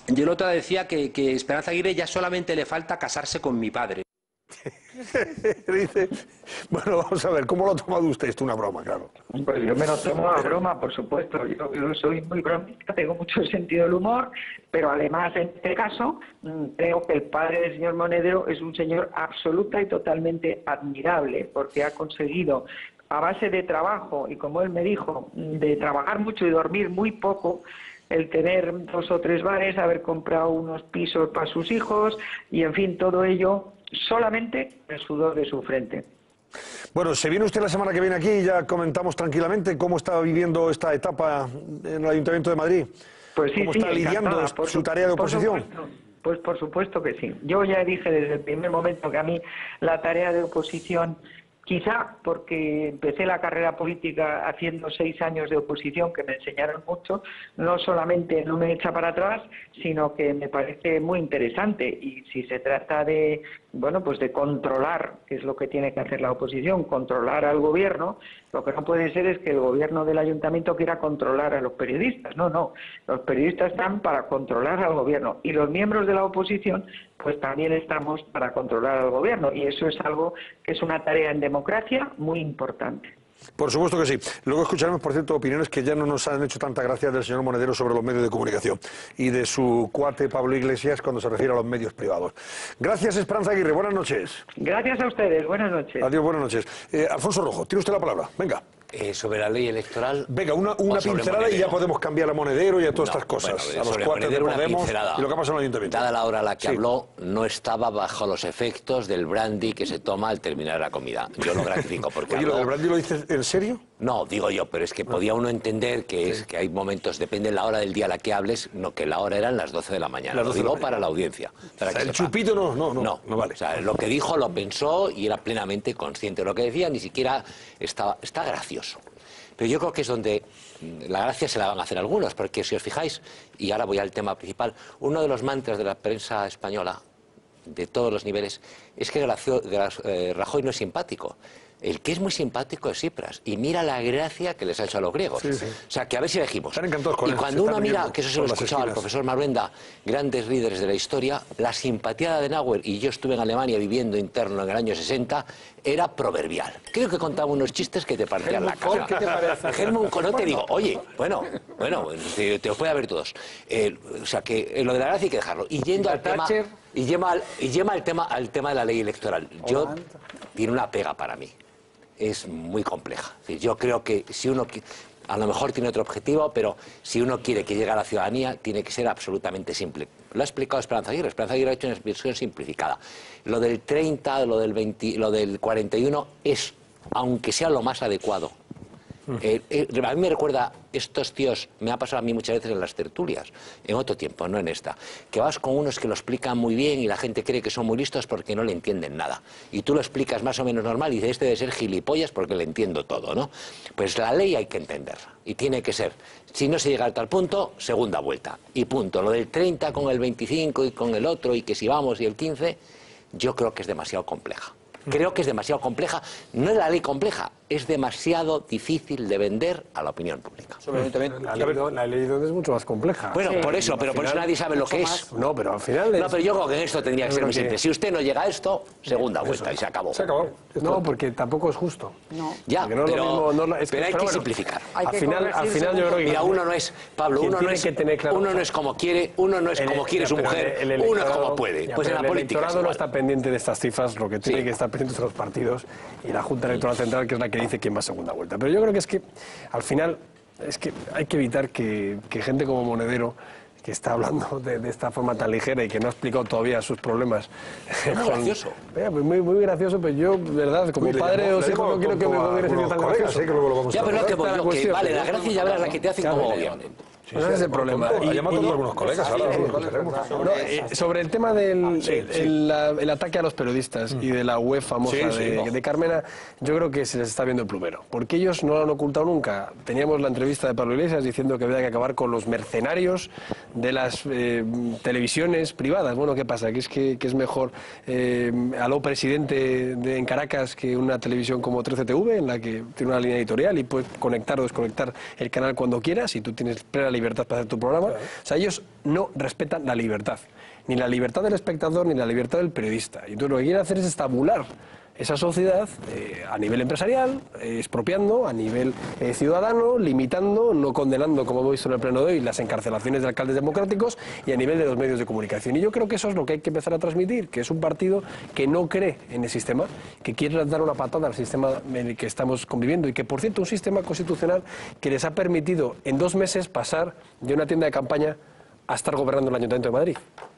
yo el otro día decía que Esperanza Aguirre ya solamente le falta casarse con mi padre. Dice, bueno, vamos a ver, ¿cómo lo ha tomado usted? Esto es una broma, claro. Pues yo me lo tomo a broma, por supuesto. Yo soy muy bromista, tengo mucho sentido del humor, pero además en este caso creo que el padre del señor Monedero es un señor absoluta y totalmente admirable, porque ha conseguido, a base de trabajo, y como él me dijo, de trabajar mucho y dormir muy poco, el tener 2 o 3 bares, haber comprado unos pisos para sus hijos, y en fin, todo ello solamente el sudor de su frente. Bueno, se viene usted la semana que viene aquí y ya comentamos tranquilamente cómo está viviendo esta etapa en el Ayuntamiento de Madrid. Pues sí, ¿Cómo está lidiando su tarea de oposición? Pues por supuesto que sí. Yo ya dije desde el primer momento que a mí la tarea de oposición, quizá porque empecé la carrera política haciendo 6 años de oposición que me enseñaron mucho, no solamente no me echa para atrás, sino que me parece muy interesante. Y si se trata de, bueno, pues de controlar, que es lo que tiene que hacer la oposición, controlar al gobierno, lo que no puede ser es que el gobierno del ayuntamiento quiera controlar a los periodistas. No, no. Los periodistas están para controlar al gobierno y los miembros de la oposición pues también estamos para controlar al gobierno, y eso es algo que es una tarea en democracia muy importante. Por supuesto que sí. Luego escucharemos, por cierto, opiniones que ya no nos han hecho tanta gracia del señor Monedero sobre los medios de comunicación y de su cuate Pablo Iglesias cuando se refiere a los medios privados. Gracias, Esperanza Aguirre. Buenas noches. Gracias a ustedes. Buenas noches. Adiós, buenas noches. Alfonso Rojo, tiene usted la palabra. Venga. Sobre la ley electoral... Venga, una pincelada y ya podemos cambiar a Monedero y a todas estas cosas. Bueno, a los cuates de Podemos y lo que pasa en el Ayuntamiento. Dada la hora a la que habló, no estaba bajo los efectos del brandy que se toma al terminar la comida. Yo lo gratifico porque Oye, ¿lo del brandy lo dices en serio? No, digo yo, pero es que podía uno entender que es que hay momentos, depende de la hora del día a la que hables, no, que la hora eran las 12 de la mañana. Lo digo para la audiencia. Para que el sepa. chupito no vale. O sea, lo que dijo lo pensó y era plenamente consciente de lo que decía, ni siquiera está gracioso. Pero yo creo que es donde la gracia se la van a hacer algunos, porque si os fijáis, y ahora voy al tema principal, uno de los mantras de la prensa española, de todos los niveles, es que Rajoy no es simpático. El que es muy simpático es Tsipras. Y mira la gracia que les ha hecho a los griegos. Sí, sí. O sea, que a ver si elegimos. Están encantados con y él. cuando uno mira, que eso se lo escuchaba al profesor Maruenda, grandes líderes de la historia, la simpatía de Adenauer, y yo estuve en Alemania viviendo interno en el año 60, era proverbial. Creo que contaba unos chistes que te partían la cara. ¿Qué te parece? Helmut Kohl, no te digo, oye, bueno, te los puede haber todos. O sea, que lo de la gracia hay que dejarlo. Y yendo al tema... Y lleva al tema de la ley electoral. Tiene una pega para mí. Es muy compleja. Es decir, yo creo que si uno, a lo mejor tiene otro objetivo, pero si uno quiere que llegue a la ciudadanía, tiene que ser absolutamente simple. Lo ha explicado Esperanza Aguirre. Esperanza Aguirre ha hecho una expresión simplificada. Lo del 30, lo del 20, lo del 41 es, aunque sea lo más adecuado. A mí me recuerda, estos tíos, me ha pasado a mí muchas veces en las tertulias, en otro tiempo, no en esta, que vas con unos que lo explican muy bien y la gente cree que son muy listos porque no le entienden nada. Y tú lo explicas más o menos normal y dices, este debe ser gilipollas porque le entiendo todo, ¿no? Pues la ley hay que entenderla y tiene que ser, si no se llega a tal punto, segunda vuelta. Y punto. Lo del 30 con el 25 y con el otro y que si vamos y el 15, yo creo que es demasiado compleja. Creo que es demasiado compleja. No es la ley compleja, es demasiado difícil de vender a la opinión pública. La ley es mucho más compleja. Bueno, sí, por eso, pero por eso nadie sabe lo que es. No, pero al final... No, pero yo creo que esto tendría que ser muy simple. Si usted no llega a esto, segunda vuelta y se acabó. Se acabó. No, porque tampoco es justo. No. Ya, no pero, es pero hay que simplificar. Al final yo creo que... Mira, uno no es, Pablo, uno no es como quiere, uno no es como quiere su mujer, uno es como puede. Pues en la política el electorado no está pendiente de estas cifras, lo que tiene que estar pendiente son los partidos y la Junta Electoral Central, que es la que dice quién va a segunda vuelta. Pero yo creo que es que, al final, es que hay que evitar que gente como Monedero, que está hablando de esta forma tan ligera y que no ha explicado todavía sus problemas. Es muy gracioso. Muy gracioso, pero yo, verdad, como padre o hijo, no quiero que me gobiernes tan gracioso. Ya, pero no que voy yo, que vale, la gracia ya verás la que te hacen como gobierno. Sí, ese es el problema. Ha llamado a algunos colegas ahora. Sobre el tema del el ataque a los periodistas y de la web famosa de Carmena, yo creo que se les está viendo el plumero. Porque ellos no lo han ocultado nunca. Teníamos la entrevista de Pablo Iglesias diciendo que había que acabar con los mercenarios de las televisiones privadas. Bueno, ¿qué pasa? Que es mejor aló presidente en Caracas que una televisión como 13TV, en la que tiene una línea editorial y puedes conectar o desconectar el canal cuando quieras y tú tienes plena libertad para hacer tu programa. O sea, ellos no respetan la libertad, ni la libertad del espectador ni la libertad del periodista. Y entonces lo que quieren hacer es estabular esa sociedad a nivel empresarial, expropiando, a nivel ciudadano, limitando, no condenando, como hemos visto en el pleno de hoy, las encarcelaciones de alcaldes democráticos y a nivel de los medios de comunicación. Y yo creo que eso es lo que hay que empezar a transmitir, que es un partido que no cree en el sistema, que quiere dar una patada al sistema en el que estamos conviviendo y que, por cierto, un sistema constitucional que les ha permitido en 2 meses pasar de una tienda de campaña a estar gobernando el Ayuntamiento de Madrid.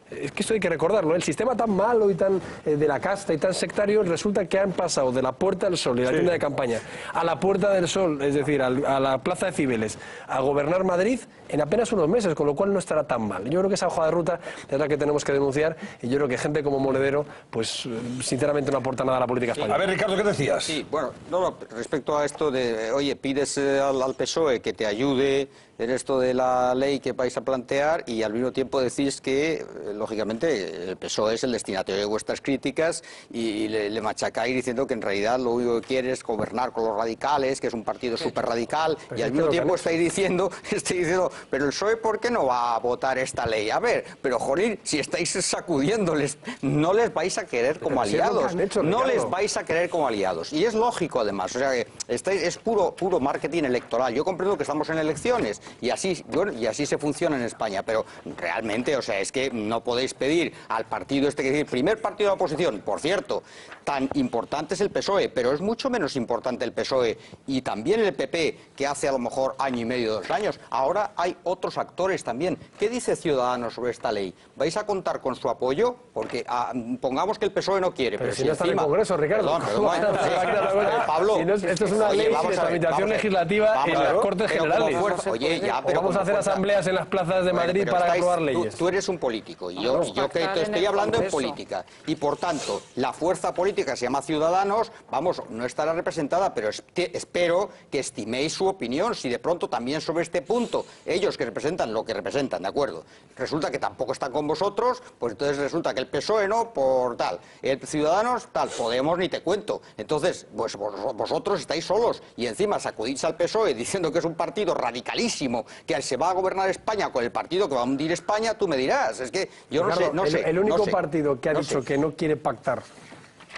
Es que esto hay que recordarlo, el sistema tan malo y tan de la casta y tan sectario, resulta que han pasado de la Puerta del Sol y la tienda de campaña a la Puerta del Sol, es decir, a la Plaza de Cibeles, a gobernar Madrid en apenas unos meses, con lo cual no estará tan mal. Yo creo que esa hoja de ruta es la que tenemos que denunciar y yo creo que gente como Monedero, pues sinceramente no aporta nada a la política española. A ver, Ricardo, ¿qué decías? Sí, bueno, respecto a esto de, oye, pides al PSOE que te ayude en esto de la ley que vais a plantear y al mismo tiempo decís que, lógicamente, el PSOE es el destinatario de vuestras críticas y le machacáis diciendo que en realidad lo único que quiere es gobernar con los radicales, que es un partido súper radical, y al mismo tiempo estáis diciendo, pero el PSOE, ¿por qué no va a votar esta ley? A ver, pero jolín, si estáis sacudiéndoles, no les vais a querer como aliados, no les vais a querer como aliados. Y es lógico, además, o sea, que es puro marketing electoral. Yo comprendo que estamos en elecciones, y así se funciona en España, pero realmente, o sea, es que no podéis pedir al partido que es el primer partido de la oposición, por cierto, tan importante es el PSOE, pero es mucho menos importante el PSOE y también el PP, que hace a lo mejor año y medio, 2 años. Ahora hay otros actores también. ¿Qué dice Ciudadanos sobre esta ley? ¿Vais a contar con su apoyo? Porque pongamos que el PSOE no quiere, pero si no está en el Congreso, Ricardo. Pablo, esto es una ley de tramitación legislativa en las Cortes Generales. Vamos a hacer asambleas en las plazas de Madrid para aprobar leyes. Tú eres un político y yo que te estoy hablando en política. Y por tanto, la fuerza política se llama Ciudadanos, no estará representada, pero espero que estiméis su opinión. Si de pronto también sobre este punto, ellos que representan lo que representan, ¿de acuerdo? Resulta que tampoco están con vosotros, pues entonces resulta que el PSOE no, por tal. El Ciudadanos, tal. Podemos ni te cuento. Entonces, pues vosotros estáis solos y encima sacudís al PSOE diciendo que es un partido radicalísimo, que se va a gobernar España con el partido que va a hundir España, tú me dirás. Es que yo Ricardo, no sé. El único partido que ha dicho que no quiere pactar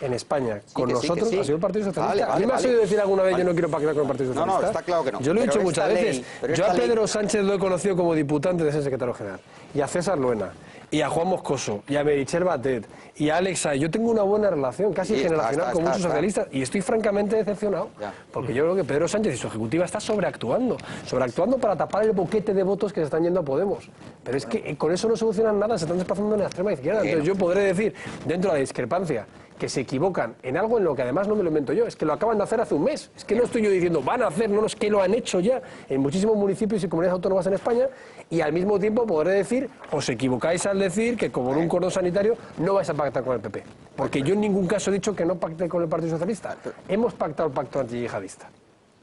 en España con nosotros ha sido el Partido Socialista. A mí me has oído decir alguna vez yo no quiero pactar con el Partido Socialista. No, está claro que no. Yo lo he dicho muchas veces. Yo a Pedro Sánchez lo he conocido como diputante de ese secretario general. Y a César Luena. Y a Juan Moscoso. Y a Meritxell Batet. Y a Alexa. Yo tengo una buena relación, casi generacional, con muchos socialistas. Y estoy francamente decepcionado. Porque yo creo que Pedro Sánchez y su ejecutiva está sobreactuando. Sobreactuando para tapar el boquete de votos que se están yendo a Podemos. Pero es que con eso no solucionan nada. Se están desplazando en la extrema izquierda. Entonces yo podré decir, dentro de la discrepancia, que se equivocan en algo en lo que además no me lo invento yo, es que lo acaban de hacer hace un mes. Es que no estoy yo diciendo van a hacer, no, es que lo han hecho ya en muchísimos municipios y comunidades autónomas en España, y al mismo tiempo podré decir, os equivocáis al decir que como en un cordón sanitario no vais a pactar con el PP. Porque yo en ningún caso he dicho que no pacte con el Partido Socialista. Hemos pactado el pacto antiyihadista,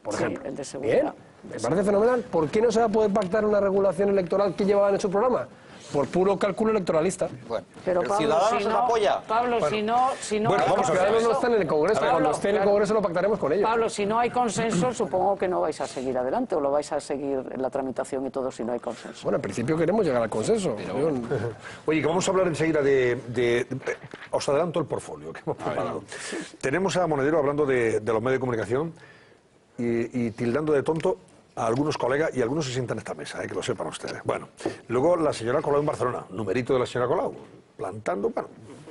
por ejemplo. El de seguridad. Bien, me parece fenomenal. ¿Por qué no se va a poder pactar una regulación electoral que llevaban en su programa? Por puro cálculo electoralista. Bueno, pero Pablo, Ciudadanos si no apoya. Pablo, bueno. si no bueno, hay vamos a ver, Ciudadanos no están en el Congreso. Pablo, cuando esté en el Congreso lo pactaremos con ellos. Pablo, si no hay consenso, supongo que no vais a seguir adelante o lo vais a seguir en la tramitación y todo si no hay consenso. Bueno, en principio queremos llegar al consenso. Oye, que vamos a hablar enseguida os adelanto el portfolio que hemos preparado. Tenemos a Monedero hablando de los medios de comunicación y tildando de tonto a algunos colegas, y algunos se sientan en esta mesa, que lo sepan ustedes. Bueno, luego la señora Colau en Barcelona, numerito de la señora Colau,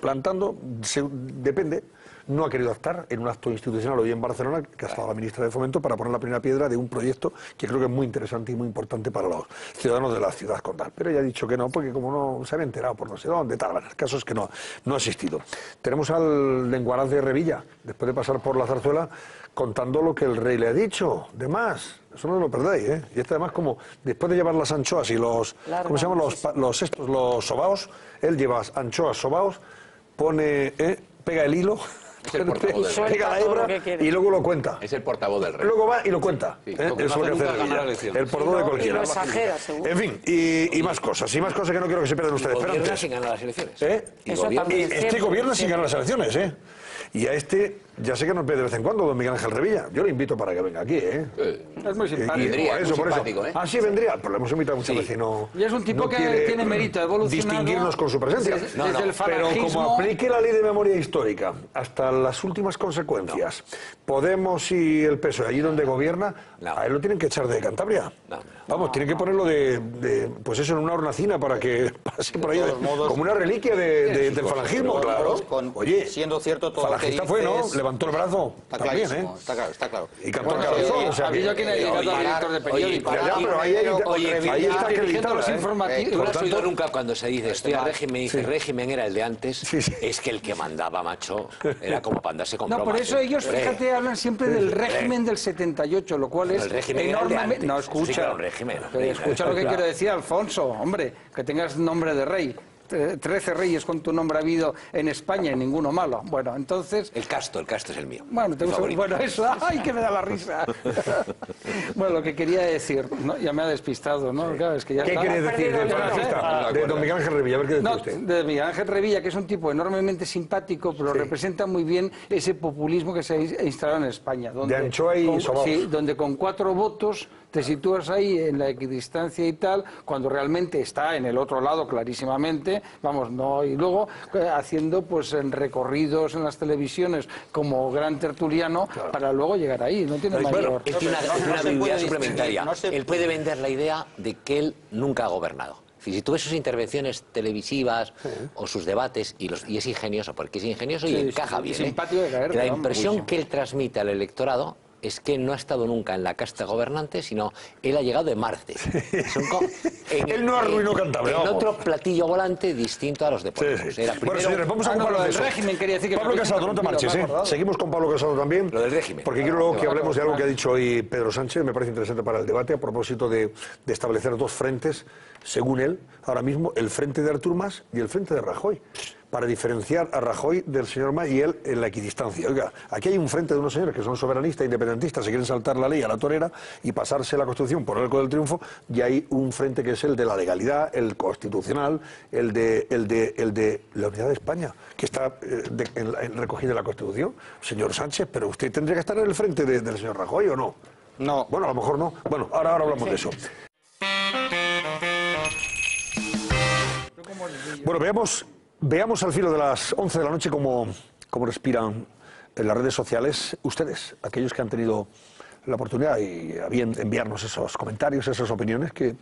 plantando, depende, no ha querido estar en un acto institucional hoy en Barcelona, que ha estado la ministra de Fomento, para poner la primera piedra de un proyecto que creo que es muy interesante y muy importante para los ciudadanos de la ciudad condal. Pero ella ha dicho que no, porque como no se había enterado por no sé dónde, tal, bueno, el caso es que no ha asistido. Tenemos al lenguaraz de Revilla, después de pasar por la zarzuela, contando lo que el rey le ha dicho, de más. Eso no lo perdáis, ¿eh? Y este además, como después de llevar las anchoas y los... ¿Cómo se llaman? Los sobaos. Él lleva anchoas, sobaos, pone... pega el hilo... Es el portavoz del rey. Pega la hebra y luego lo cuenta. Es el portavoz del rey. Luego va y lo cuenta. Sí, Eso es lo que hace el portavoz de cualquiera. Y lo exagera, seguro. En fin, y más cosas que no quiero que se pierdan ustedes. Gobierna sin ganar las elecciones. Eso también. Este gobierna sin ganar las elecciones, ¿eh? Y a este, ya sé que nos ve de vez en cuando, don Miguel Ángel Revilla. Yo le invito para que venga aquí, ¿eh? Es muy simpático. Vendría, Por eso. simpático, ¿eh? Ah, sí, vendría. Pero lo hemos invitado muchas veces y no... Y es un tipo no que quiere tiene mérito, ha evolucionado. distinguirnos con su presencia. Desde el Pero falangismo... como aplique la ley de memoria histórica hasta las últimas consecuencias, Podemos y el PSOE, allí donde gobierna, a él lo tienen que echar de Cantabria. Vamos, tienen que ponerlo pues eso, en una hornacina para que pase por ahí, como una reliquia del falangismo, claro. Oye, siendo cierto todo lo que falangista dices, fue, ¿no? Levantó el brazo Está también, clarísimo, ¿eh? está claro. Y cantó el Bueno, cabezón, o sea que... Yo quien he llegado a director de periódico. pero ahí está acreditado, los ¿eh? informativos. ¿Tú no has oído nunca cuando se dice estoy a régimen, dice régimen era el de antes? Es que el que mandaba, macho, era como para andarse con No, plomas, por eso ellos, fíjate, hablan siempre del régimen del 78, lo cual es el régimen enormemente... No, sí, escucha, claro, un régimen, pero escucha lo que quiero decir, Alfonso, hombre, que tengas nombre de rey. 13 reyes con tu nombre ha habido en España y ninguno malo. Bueno, entonces... El casto es el mío. Bueno, bueno, eso, ¡ay, que me da la risa! Bueno, lo que quería decir, ¿no? Ya me ha despistado, ¿no? Claro, es que ya ¿Qué quieres decir del falangista? De don Miguel Ángel Revilla, a ver qué dice usted. De Miguel Ángel Revilla, que es un tipo enormemente simpático, pero representa muy bien ese populismo que se ha instalado en España. Donde, de anchoa y sobaos. Sí, donde con 4 votos te sitúas ahí en la equidistancia y tal, cuando realmente está en el otro lado clarísimamente, vamos, no, y luego haciendo pues en recorridos en las televisiones como gran tertuliano para luego llegar ahí, no tiene mayor... Él tiene una habilidad suplementaria. Él puede vender la idea de que él nunca ha gobernado. Si tú ves sus intervenciones televisivas o sus debates, y es ingenioso, porque es ingenioso y encaja bien. Simpático de caer, la impresión que él transmite al electorado es que él no ha estado nunca en la casta gobernante, sino él ha llegado de Marte. Él no arruinó Cantabria. En otro platillo volante distinto a los de Podemos. Bueno, señores, vamos a comparar del eso. régimen, quería decir que Pablo Casado, no te marches, ¿eh? Seguimos con Pablo Casado también. Lo del régimen. Porque quiero luego que hablemos de algo que ha dicho hoy Pedro Sánchez, me parece interesante para el debate, a propósito de establecer 2 frentes, según él, ahora mismo, el frente de Artur Mas y el frente de Rajoy, para diferenciar a Rajoy del señor Mas y él en la equidistancia. Oiga, aquí hay un frente de unos señores que son soberanistas, independentistas, se quieren saltar la ley a la torera y pasarse la Constitución por el arco del triunfo, y hay un frente que es el de la legalidad, el constitucional, el de la unidad de España, que está recogido en la Constitución. Señor Sánchez, pero usted tendría que estar en el frente del señor Rajoy, ¿o no? No. Bueno, a lo mejor no. Bueno, ahora hablamos de eso. Bueno, veamos al filo de las 11 de la noche cómo respiran en las redes sociales ustedes, aquellos que han tenido la oportunidad y a bien enviarnos esos comentarios, esas opiniones que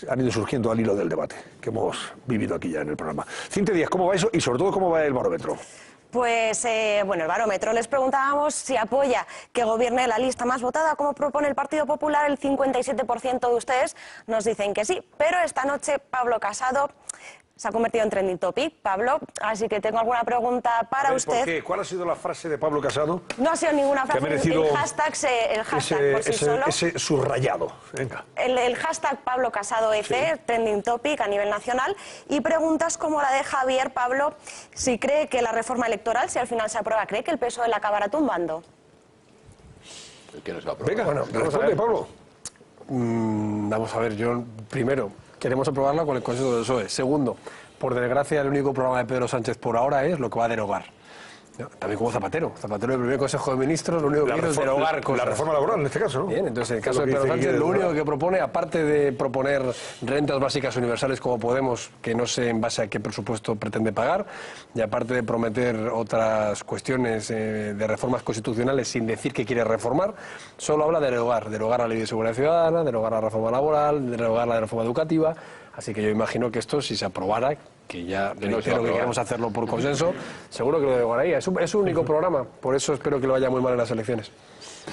han ido surgiendo al hilo del debate que hemos vivido aquí ya en el programa. Cintia Díaz, ¿cómo va eso? Y sobre todo, ¿cómo va el barómetro? Pues, bueno, el barómetro. Les preguntábamos si apoya que gobierne la lista más votada, como propone el Partido Popular. El 57% de ustedes nos dicen que sí. Pero esta noche Pablo Casado se ha convertido en trending topic, Pablo, así que tengo alguna pregunta para usted. ¿Por qué? ¿Cuál ha sido la frase de Pablo Casado? No ha sido ninguna frase, el hashtag por sí solo. Ese subrayado, venga. El hashtag Pablo Casado EC, trending topic a nivel nacional, y preguntas como la de Javier, Pablo, si cree que la reforma electoral, si al final se aprueba, ¿cree que el PSOE la acabará tumbando? ¿Qué no se va a aprobar? Venga, bueno, responde, Pablo. Vamos a ver, yo primero queremos aprobarla con el consenso del PSOE. Segundo, por desgracia, el único programa de Pedro Sánchez por ahora es lo que va a derogar. También como Zapatero. Zapatero, el primer Consejo de Ministros, lo único que quiere es derogar cosas. La reforma laboral, en este caso, ¿no? Bien, entonces, en el caso de Pedro Sánchez, lo único que propone, aparte de proponer rentas básicas universales como Podemos, que no sé en base a qué presupuesto pretende pagar, y aparte de prometer otras cuestiones de reformas constitucionales sin decir que quiere reformar, solo habla de derogar la Ley de Seguridad Ciudadana, derogar la reforma laboral, derogar la reforma educativa. Así que yo imagino que esto, si se aprobara, que ya le reitero que queremos hacerlo por consenso, seguro que lo derogaría. Es su único programa, por eso espero que lo vaya muy mal en las elecciones.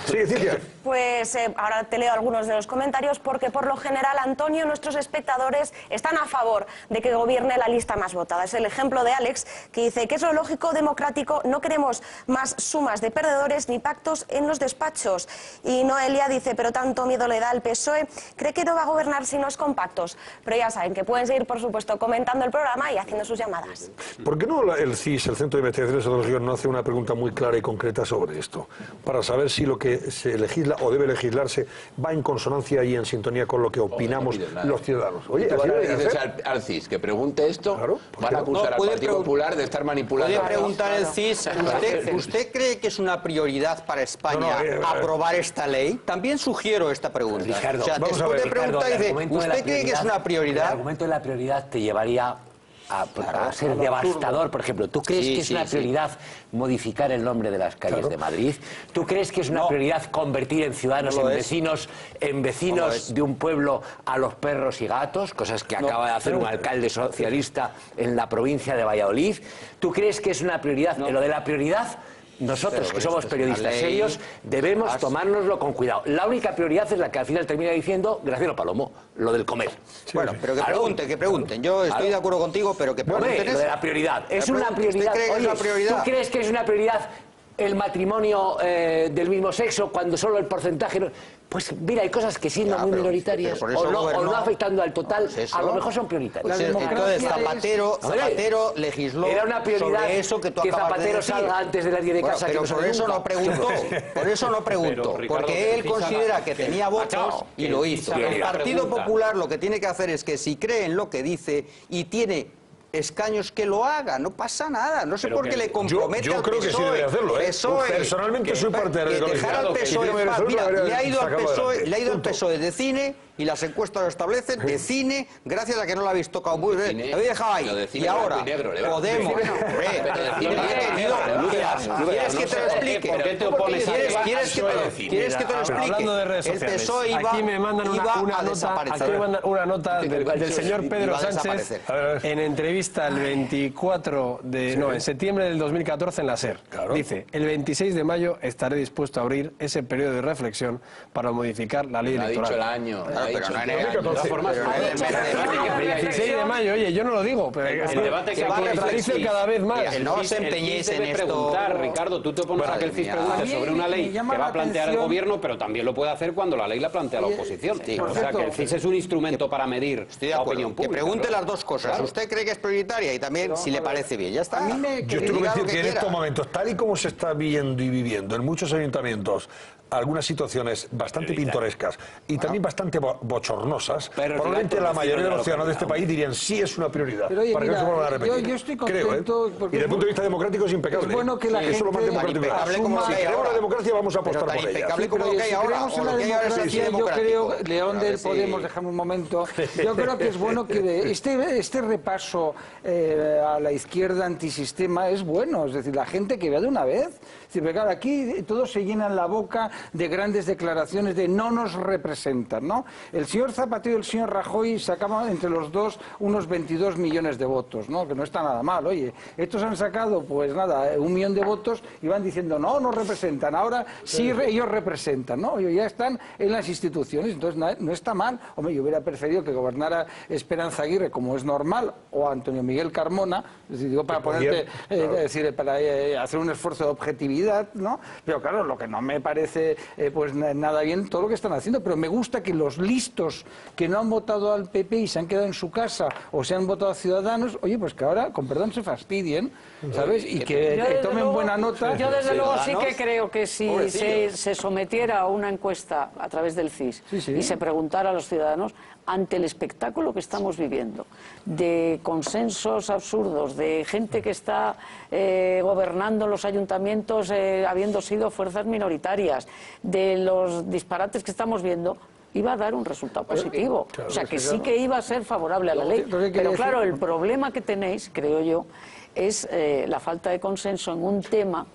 Sí, Cintia. Pues ahora te leo algunos de los comentarios, porque por lo general, Antonio, nuestros espectadores están a favor de que gobierne la lista más votada. Es el ejemplo de Alex, que dice que es lo lógico, democrático, no queremos más sumas de perdedores ni pactos en los despachos. Y Noelia dice, pero tanto miedo le da al PSOE, cree que no va a gobernar si no es con pactos. Pero ya saben que pueden seguir, por supuesto, comentando el programa y haciendo sus llamadas. ¿Por qué no el CIS, el Centro de Investigaciones Sociológicas, no hace una pregunta muy clara y concreta sobre esto? Para saber si lo que se legisla o debe legislarse va en consonancia y en sintonía con lo que opinamos los ciudadanos. Oye, tú le dices al CIS que pregunte esto, claro, van a acusar al Partido Popular de estar manipulando. Puede preguntar el CIS, ¿usted cree que es una prioridad para España aprobar esta ley? También sugiero esta pregunta. Ricardo, o sea, después de preguntar, dice, ¿usted cree que es una prioridad? El argumento de la prioridad te llevaría a ser devastador. Por ejemplo, ¿tú crees que es una prioridad modificar el nombre de las calles de Madrid? ¿Tú crees que es una prioridad convertir en ciudadanos, en vecinos de un pueblo a los perros y gatos? Cosas que acaba de hacer un alcalde socialista en la provincia de Valladolid. ¿Tú crees que es una prioridad? Lo de la prioridad, nosotros que somos periodistas serios debemos tomárnoslo con cuidado. La única prioridad es la que al final termina diciendo Graciano Palomo, lo del comer. Bueno, pero que pregunten. Yo estoy de acuerdo contigo, pero que pregunten. Lo de la prioridad. ¿Es una prioridad? ¿Tú crees que es una prioridad el matrimonio del mismo sexo cuando solo el porcentaje... Pues mira, hay cosas que siendo muy minoritarias o no afectando al total, a lo mejor son prioritarias. Entonces Zapatero legisló era una prioridad sobre eso que tú acabas de decir. Zapatero salga antes de las 10 de casa. Pero por eso no preguntó, porque él considera que tenía votos y lo hizo. El Partido Popular lo que tiene que hacer es que si cree en lo que dice y tiene escaños, que lo haga, no pasa nada, no sé por qué le compromete al PSOE. Yo creo que sí debe hacerlo, personalmente soy partidario de dejar al PSOE, mira, le ha ido al PSOE de cine, y las encuestas lo establecen, de cine, gracias a que no lo habéis tocado muy bien, lo habéis dejado ahí, y ahora Podemos, ¿quieres que te lo explique? ¿Por qué te opones a ¿Quieres que te lo explique? Hablando de redes sociales, el PSOE aquí me mandan una nota del señor Pedro Sánchez en entrevista el 24 de... No, en septiembre del 2014 en la SER. Dice, el 26 de mayo estaré dispuesto a abrir ese periodo de reflexión para modificar la ley electoral. Ha dicho el año. El 16 de mayo, oye, yo no lo digo, pero el debate que contradice cada vez más. No os empeñéis en esto. Ricardo, tú te opones a que el CIS pregunte sobre una ley que va a plantear el gobierno, pero también lo puede hacer cuando la ley la plantea la oposición. O sea, que el CIS es un instrumento para medir la opinión pública. Que pregunte las dos cosas. ¿Usted cree que es prioritaria? Y también si le parece bien. Ya está. Yo estoy convencido que en estos momentos, tal y como se está viendo y viviendo en muchos ayuntamientos, algunas situaciones bastante pintorescas y también bastante bochornosas, probablemente la mayoría de los ciudadanos de este país dirían sí es una prioridad. Pero, oye, para que no se vuelvan a repetir. Yo estoy contento y desde el punto de vista democrático es impecable. Es bueno que la gente, eso es lo más democrático. Si queremos la democracia vamos a apostar por ella. Impecable como lo que hay ahora. Yo creo, León del Podemos, déjame un momento, yo creo que es bueno que este repaso a la izquierda antisistema es bueno, es decir, la gente que vea de una vez. Claro, aquí todos se llenan la boca de grandes declaraciones de no nos representan, ¿no? El señor Zapatero y el señor Rajoy sacaban entre los dos unos 22 millones de votos, ¿no? Que no está nada mal, oye. Estos han sacado, pues nada, 1 millón de votos y van diciendo no nos representan, ahora sí ellos representan, ¿no? Ellos ya están en las instituciones, entonces no está mal. Hombre, yo hubiera preferido que gobernara Esperanza Aguirre, como es normal, o Antonio Miguel Carmona, es decir, digo, para ponerte, para hacer un esfuerzo de objetividad, ¿no? Pero claro, lo que no me parece pues nada bien todo lo que están haciendo, pero me gusta que los listos que no han votado al PP y se han quedado en su casa o se han votado a Ciudadanos, oye, pues que ahora, con perdón, se fastidien, ¿sabes? Y que tomen buena nota. Yo desde luego sí que creo que si se sometiera a una encuesta a través del CIS y se preguntara a los ciudadanos, ante el espectáculo que estamos viviendo, de consensos absurdos, de gente que está gobernando los ayuntamientos habiendo sido fuerzas minoritarias, de los disparates que estamos viendo, iba a dar un resultado positivo. O sea, que sí que iba a ser favorable a la ley. Pero claro, el problema que tenéis, creo yo, es la falta de consenso en un tema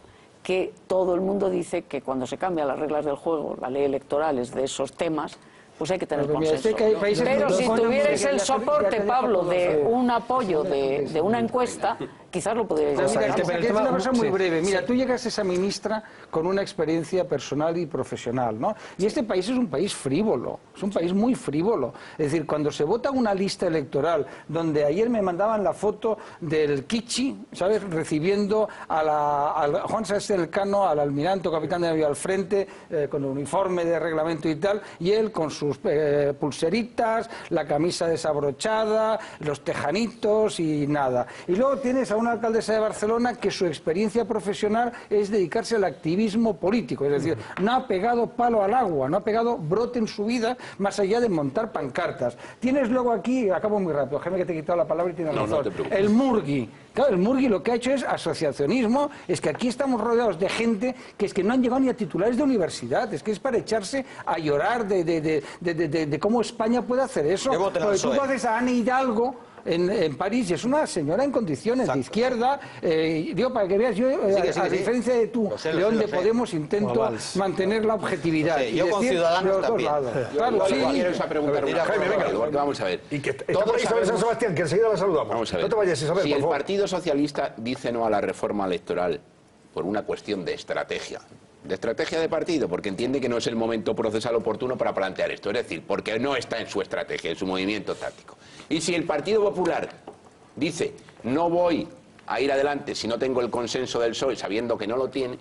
que todo el mundo dice que cuando se cambian las reglas del juego, la ley electoral es de esos temas, pues hay que tener consenso. Pero si tuvierais el soporte, Pablo, de un apoyo de una encuesta, quizás lo podríais Pero hacer. mira, es una cosa muy breve. Mira, tú llegas a esa ministra con una experiencia personal y profesional, ¿no? Y este país es un país frívolo, es un país muy frívolo. Es decir, cuando se vota una lista electoral, donde ayer me mandaban la foto del Kichi, ¿sabes?, recibiendo a Juan Sáenz Elcano, al almirante o capitán de navío al frente, con el uniforme de reglamento y tal, y él con sus pulseritas, la camisa desabrochada, los tejanitos y nada. Y luego tienes a una alcaldesa de Barcelona que su experiencia profesional es dedicarse al activismo político, es decir, no ha pegado palo al agua, no ha pegado brote en su vida más allá de montar pancartas. Tienes luego aquí, acabo muy rápido, Jaime, que te he quitado la palabra y tienes razón, no te preocupes. el Murgui. Claro, el Murgui lo que ha hecho es asociacionismo, es que aquí estamos rodeados de gente que es que no han llegado ni a titulares de universidad, es que es para echarse a llorar de cómo España puede hacer eso. Porque tú haces a Anne Hidalgo en París y es una señora en condiciones de izquierda, digo, para que veas, yo a diferencia de tú, León de Podemos, intento mantener la objetividad. Yo con Ciudadanos también. Claro, sí. Quiero esa pregunta. Vamos a ver. Y que está por Isabel San Sebastián, que enseguida la saludamos. Vamos a ver. No te vayas, Isabel, si por el favor. Partido Socialista dice no a la reforma electoral por una cuestión de estrategia de partido, porque entiende que no es el momento procesal oportuno para plantear esto, es decir, porque no está en su estrategia, en su movimiento táctico. Y si el Partido Popular dice no voy a ir adelante si no tengo el consenso del PSOE, sabiendo que no lo tiene,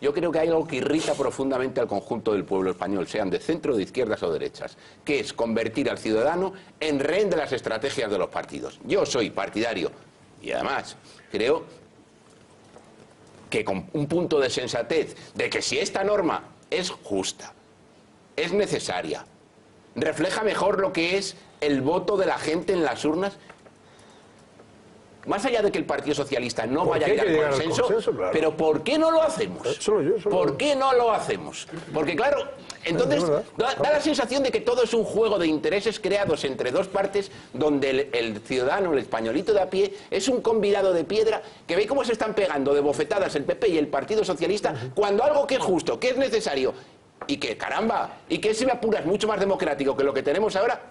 yo creo que hay algo que irrita profundamente al conjunto del pueblo español, sean de centro, de izquierdas o derechas, que es convertir al ciudadano en rehén de las estrategias de los partidos. Yo soy partidario y además creo que con un punto de sensatez de que si esta norma es justa, es necesaria, refleja mejor lo que es el voto de la gente en las urnas, más allá de que el Partido Socialista no vaya a ir al consenso, claro. Pero ¿por qué no lo hacemos? ¿Por qué no lo hacemos? Porque claro, entonces da la sensación de que todo es un juego de intereses creados entre dos partes, donde el ciudadano, el españolito de a pie, es un convidado de piedra que ve cómo se están pegando de bofetadas el PP y el Partido Socialista, cuando algo que es justo, que es necesario, y que, caramba, y que si me apuras mucho más democrático que lo que tenemos ahora,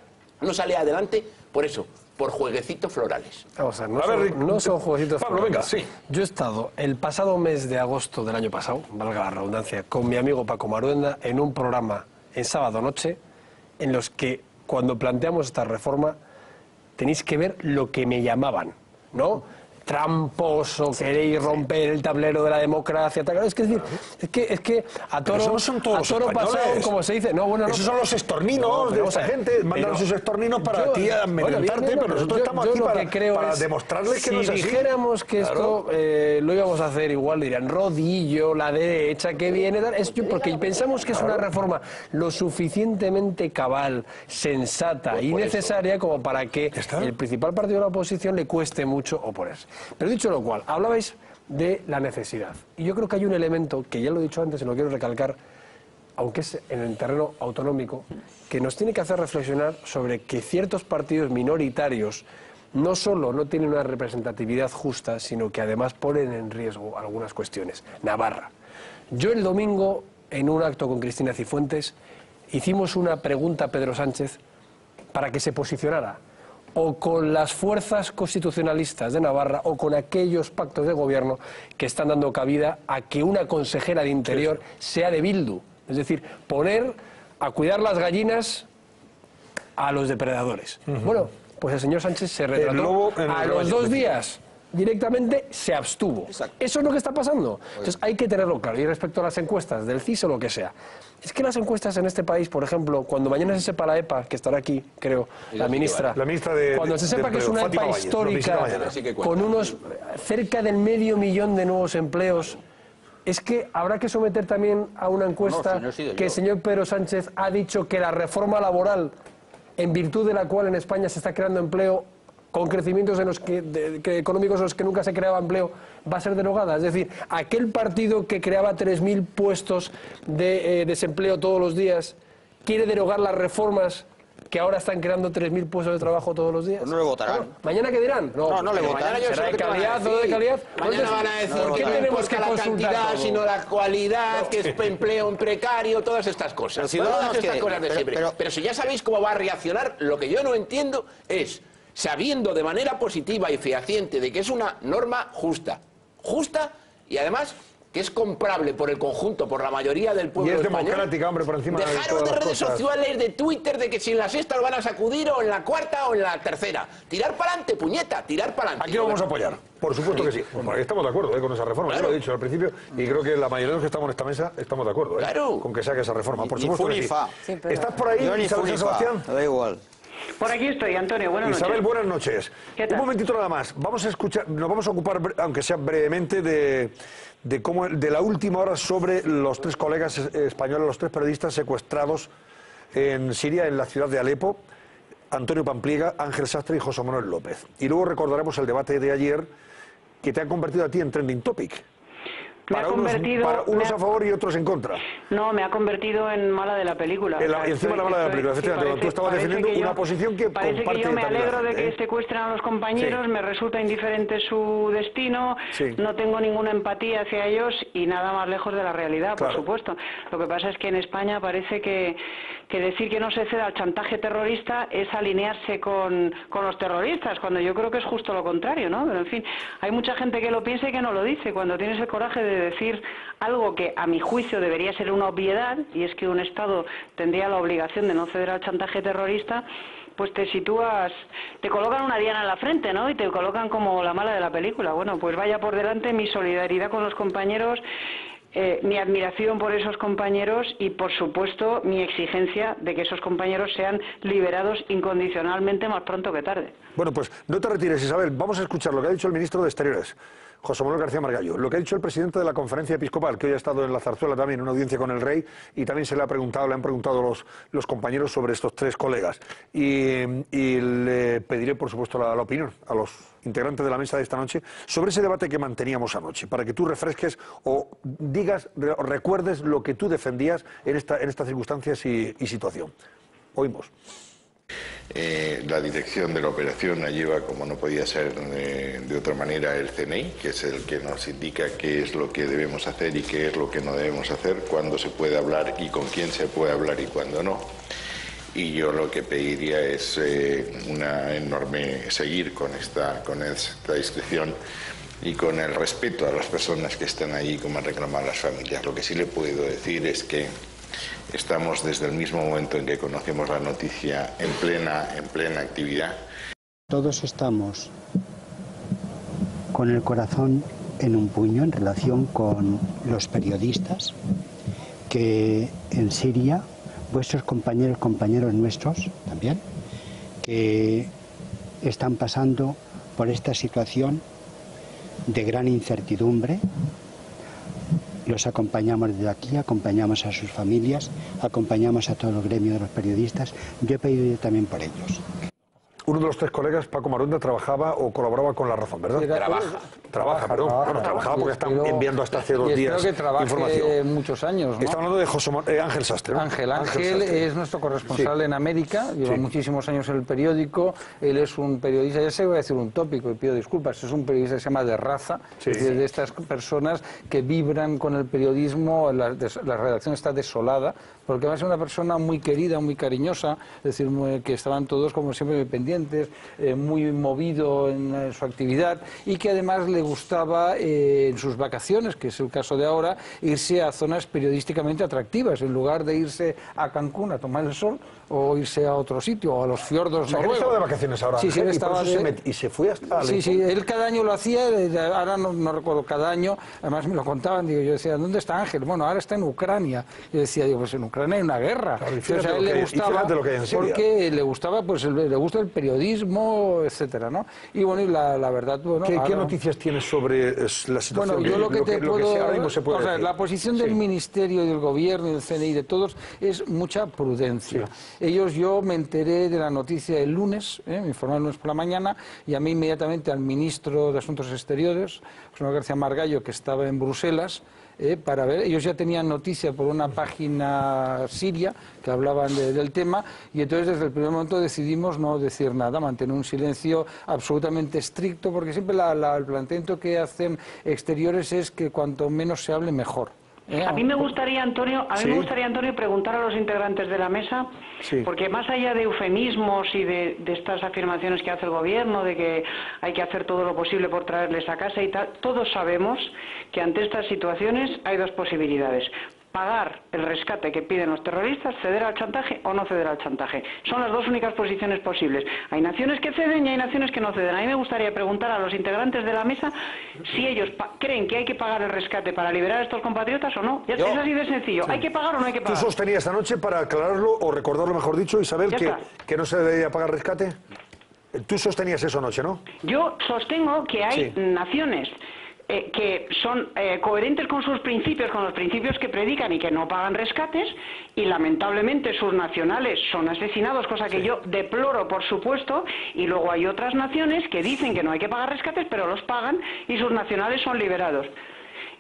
no sale adelante por eso, por jueguecitos florales. Vamos a ver, no son jueguecitos florales. Venga, sí. Yo he estado el pasado mes de agosto del año pasado, valga la redundancia, con mi amigo Paco Maruenda en un programa en sábado noche, en los que cuando planteamos esta reforma tenéis que ver lo que me llamaban, ¿no? Tramposo, queréis romper el tablero de la democracia, tal. Es que a toro, son todos a toro pasado, como se dice, no, bueno, esos son los estorninos de esa gente, mandan sus estorninos para ti a amedrentarte, pero nosotros estamos aquí para demostrarles que no es así. Si dijéramos que esto lo íbamos a hacer igual, dirían rodillo, la derecha que viene, porque pensamos que es una reforma lo suficientemente cabal, sensata y necesaria como para que el principal partido de la oposición le cueste mucho oponerse. Pero dicho lo cual, hablabais de la necesidad. Y yo creo que hay un elemento, que ya lo he dicho antes y lo quiero recalcar, aunque es en el terreno autonómico, que nos tiene que hacer reflexionar sobre que ciertos partidos minoritarios no solo no tienen una representatividad justa, sino que además ponen en riesgo algunas cuestiones. Navarra. Yo el domingo, en un acto con Cristina Cifuentes, hicimos una pregunta a Pedro Sánchez para que se posicionara o con las fuerzas constitucionalistas de Navarra o con aquellos pactos de gobierno que están dando cabida a que una consejera de Interior sea de Bildu. Es decir, poner a cuidar las gallinas a los depredadores. Bueno, pues el señor Sánchez se retrató a los 2 días. Directamente se abstuvo. Exacto. Eso es lo que está pasando. Entonces hay que tenerlo claro. Y respecto a las encuestas del CIS o lo que sea, es que las encuestas en este país, por ejemplo, cuando mañana se sepa la EPA, que estará aquí, creo, la ministra cuando se sepa que es una EPA histórica con unos cerca del 500.000 de nuevos empleos, es que habrá que someter también a una encuesta que el señor Pedro Sánchez ha dicho que la reforma laboral, en virtud de la cual en España se está creando empleo, con crecimientos en los económicos en los que nunca se creaba empleo, va a ser derogada. Es decir, aquel partido que creaba 3.000 puestos de desempleo todos los días, quiere derogar las reformas que ahora están creando 3.000 puestos de trabajo todos los días. Pues no le votarán. Bueno, ¿mañana qué dirán? No le votarán. ¿Será de calidad o no de calidad? Mañana van a decir que no importa la cantidad, sino la cualidad, que es empleo en precario, todas estas cosas. Pero si ya sabéis cómo va a reaccionar, lo que yo no entiendo es sabiendo de manera positiva y fehaciente de que es una norma justa y además que es comprable por el conjunto, por la mayoría del pueblo español. Y es democrática, hombre, por encima de todas las cosas. Dejaros de redes sociales, de Twitter, de que si en la sexta lo van a sacudir o en la cuarta o en la tercera. Tirar para adelante, puñeta, tirar para adelante. Aquí lo vamos a apoyar, por supuesto que sí. Bueno, estamos de acuerdo con esa reforma, claro. Ya lo he dicho al principio, y creo que la mayoría de los que estamos en esta mesa estamos de acuerdo con que saque esa reforma, por supuesto que sí. ¿Estás por ahí, Isabel Sebastián? Da igual. Por aquí estoy, Antonio, buenas noches. Isabel, buenas noches. Un momentito nada más. Vamos a escuchar, nos vamos a ocupar, aunque sea brevemente, de la última hora sobre los 3 colegas españoles, los 3 periodistas secuestrados en Siria, en la ciudad de Alepo, Antonio Pampliega, Ángel Sastre y José Manuel López. Y luego recordaremos el debate de ayer que te ha convertido a ti en trending topic. Para unos a favor y otros en contra. No, me ha convertido en mala de la película. Encima la mala de la película, efectivamente. Tú estabas defendiendo una posición que parece que yo me alegro de que secuestren a los compañeros, me resulta indiferente su destino, no tengo ninguna empatía hacia ellos y nada más lejos de la realidad, por supuesto. Lo que pasa es que en España parece que decir que no se ceda al chantaje terrorista es alinearse con los terroristas, cuando yo creo que es justo lo contrario, ¿no? Pero en fin, hay mucha gente que lo piensa y que no lo dice. Cuando tienes el coraje de decir algo que a mi juicio debería ser una obviedad, y es que un Estado tendría la obligación de no ceder al chantaje terrorista, pues te sitúas, te colocan una diana en la frente, ¿no? Y te colocan como la mala de la película. Bueno, pues vaya por delante mi solidaridad con los compañeros, mi admiración por esos compañeros y, por supuesto, mi exigencia de que esos compañeros sean liberados incondicionalmente más pronto que tarde. Bueno, pues no te retires, Isabel. Vamos a escuchar lo que ha dicho el ministro de Exteriores, José Manuel García Margallo, lo que ha dicho el presidente de la Conferencia Episcopal, que hoy ha estado en la Zarzuela también, en una audiencia con el rey, y también le han preguntado los compañeros sobre estos 3 colegas. Y le pediré, por supuesto, la opinión a los integrantes de la mesa de esta noche sobre ese debate que manteníamos anoche, para que tú refresques o digas, o recuerdes lo que tú defendías en estas circunstancias y situación. Oímos. La dirección de la operación la lleva, como no podía ser de otra manera, el CNI, que es el que nos indica qué es lo que debemos hacer y qué es lo que no debemos hacer, cuándo se puede hablar y con quién se puede hablar y cuándo no. Y yo lo que pediría es seguir con esta discreción y con el respeto a las personas que están ahí, como han reclamado las familias. Lo que sí le puedo decir es que estamos desde el mismo momento en que conocemos la noticia en plena actividad. Todos estamos con el corazón en un puño en relación con los periodistas que en Siria, vuestros compañeros nuestros también, que están pasando por esta situación de gran incertidumbre. Los acompañamos desde aquí, acompañamos a sus familias, acompañamos a todo el gremio de los periodistas. Yo he pedido también por ellos. Uno de los 3 colegas, Paco Marunda, trabajaba o colaboraba con La Razón, ¿verdad? Trabaja, trabajaba porque están enviando hasta hace 2 días espero que trabaje información. Muchos años, ¿no? Está hablando de Ángel Sastre, ¿no? Ángel es nuestro corresponsal en América, lleva muchísimos años en el periódico, él es un periodista, ya sé, voy a decir un tópico y pido disculpas, es un periodista que se llama de raza, es decir, de estas personas que vibran con el periodismo, la redacción está desolada, porque además es una persona muy querida, muy cariñosa, es decir, que estaban todos como siempre pendientes, muy movido en su actividad y que además le gustaba en sus vacaciones, que es el caso de ahora, irse a zonas periodísticamente atractivas, en lugar de irse a Cancún a tomar el sol o irse a otro sitio, o a los fiordos noruegos. ¿Estaba de vacaciones ahora? Sí, él estaba y se fue hasta Alepo. Sí, él cada año lo hacía, ahora no recuerdo, cada año, además me lo contaban, yo decía, ¿dónde está Ángel? Bueno, ahora está en Ucrania. Yo decía, pues en Ucrania hay una guerra. Claro, entonces a él le gustaba, porque le gustaba, pues le gusta el periodismo, etcétera, ¿no? Y bueno, y la verdad, bueno... ¿Qué noticias tienes sobre la situación? Bueno, yo lo que te puedo... La posición del Ministerio y del Gobierno y del CNI, de todos, es mucha prudencia. Yo me enteré de la noticia el lunes, me informaron el lunes por la mañana, y a mí inmediatamente al ministro de Asuntos Exteriores, José Manuel García Margallo, que estaba en Bruselas, para ver, ellos ya tenían noticia por una página siria que hablaban del tema, y entonces desde el primer momento decidimos no decir nada, mantener un silencio absolutamente estricto, porque siempre el planteamiento que hacen exteriores es que cuanto menos se hable mejor. A mí me gustaría, Antonio, preguntar a los integrantes de la mesa, porque más allá de eufemismos y de estas afirmaciones que hace el gobierno, de que hay que hacer todo lo posible por traerles a casa y tal, todos sabemos que ante estas situaciones hay dos posibilidades: pagar el rescate que piden los terroristas, ceder al chantaje o no ceder al chantaje. Son las dos únicas posiciones posibles. Hay naciones que ceden y hay naciones que no ceden. A mí me gustaría preguntar a los integrantes de la mesa si ellos creen que hay que pagar el rescate para liberar a estos compatriotas o no. Es así de sencillo. ¿Hay que pagar o no hay que pagar? ¿Tú sostenías esta noche, para aclararlo o recordarlo mejor dicho, Isabel, que no se debería pagar rescate? Tú sostenías eso anoche, ¿no? Yo sostengo que hay naciones que son coherentes con sus principios, con los principios que predican y que no pagan rescates, y lamentablemente sus nacionales son asesinados, cosa que yo deploro, por supuesto, y luego hay otras naciones que dicen que no hay que pagar rescates, pero los pagan y sus nacionales son liberados.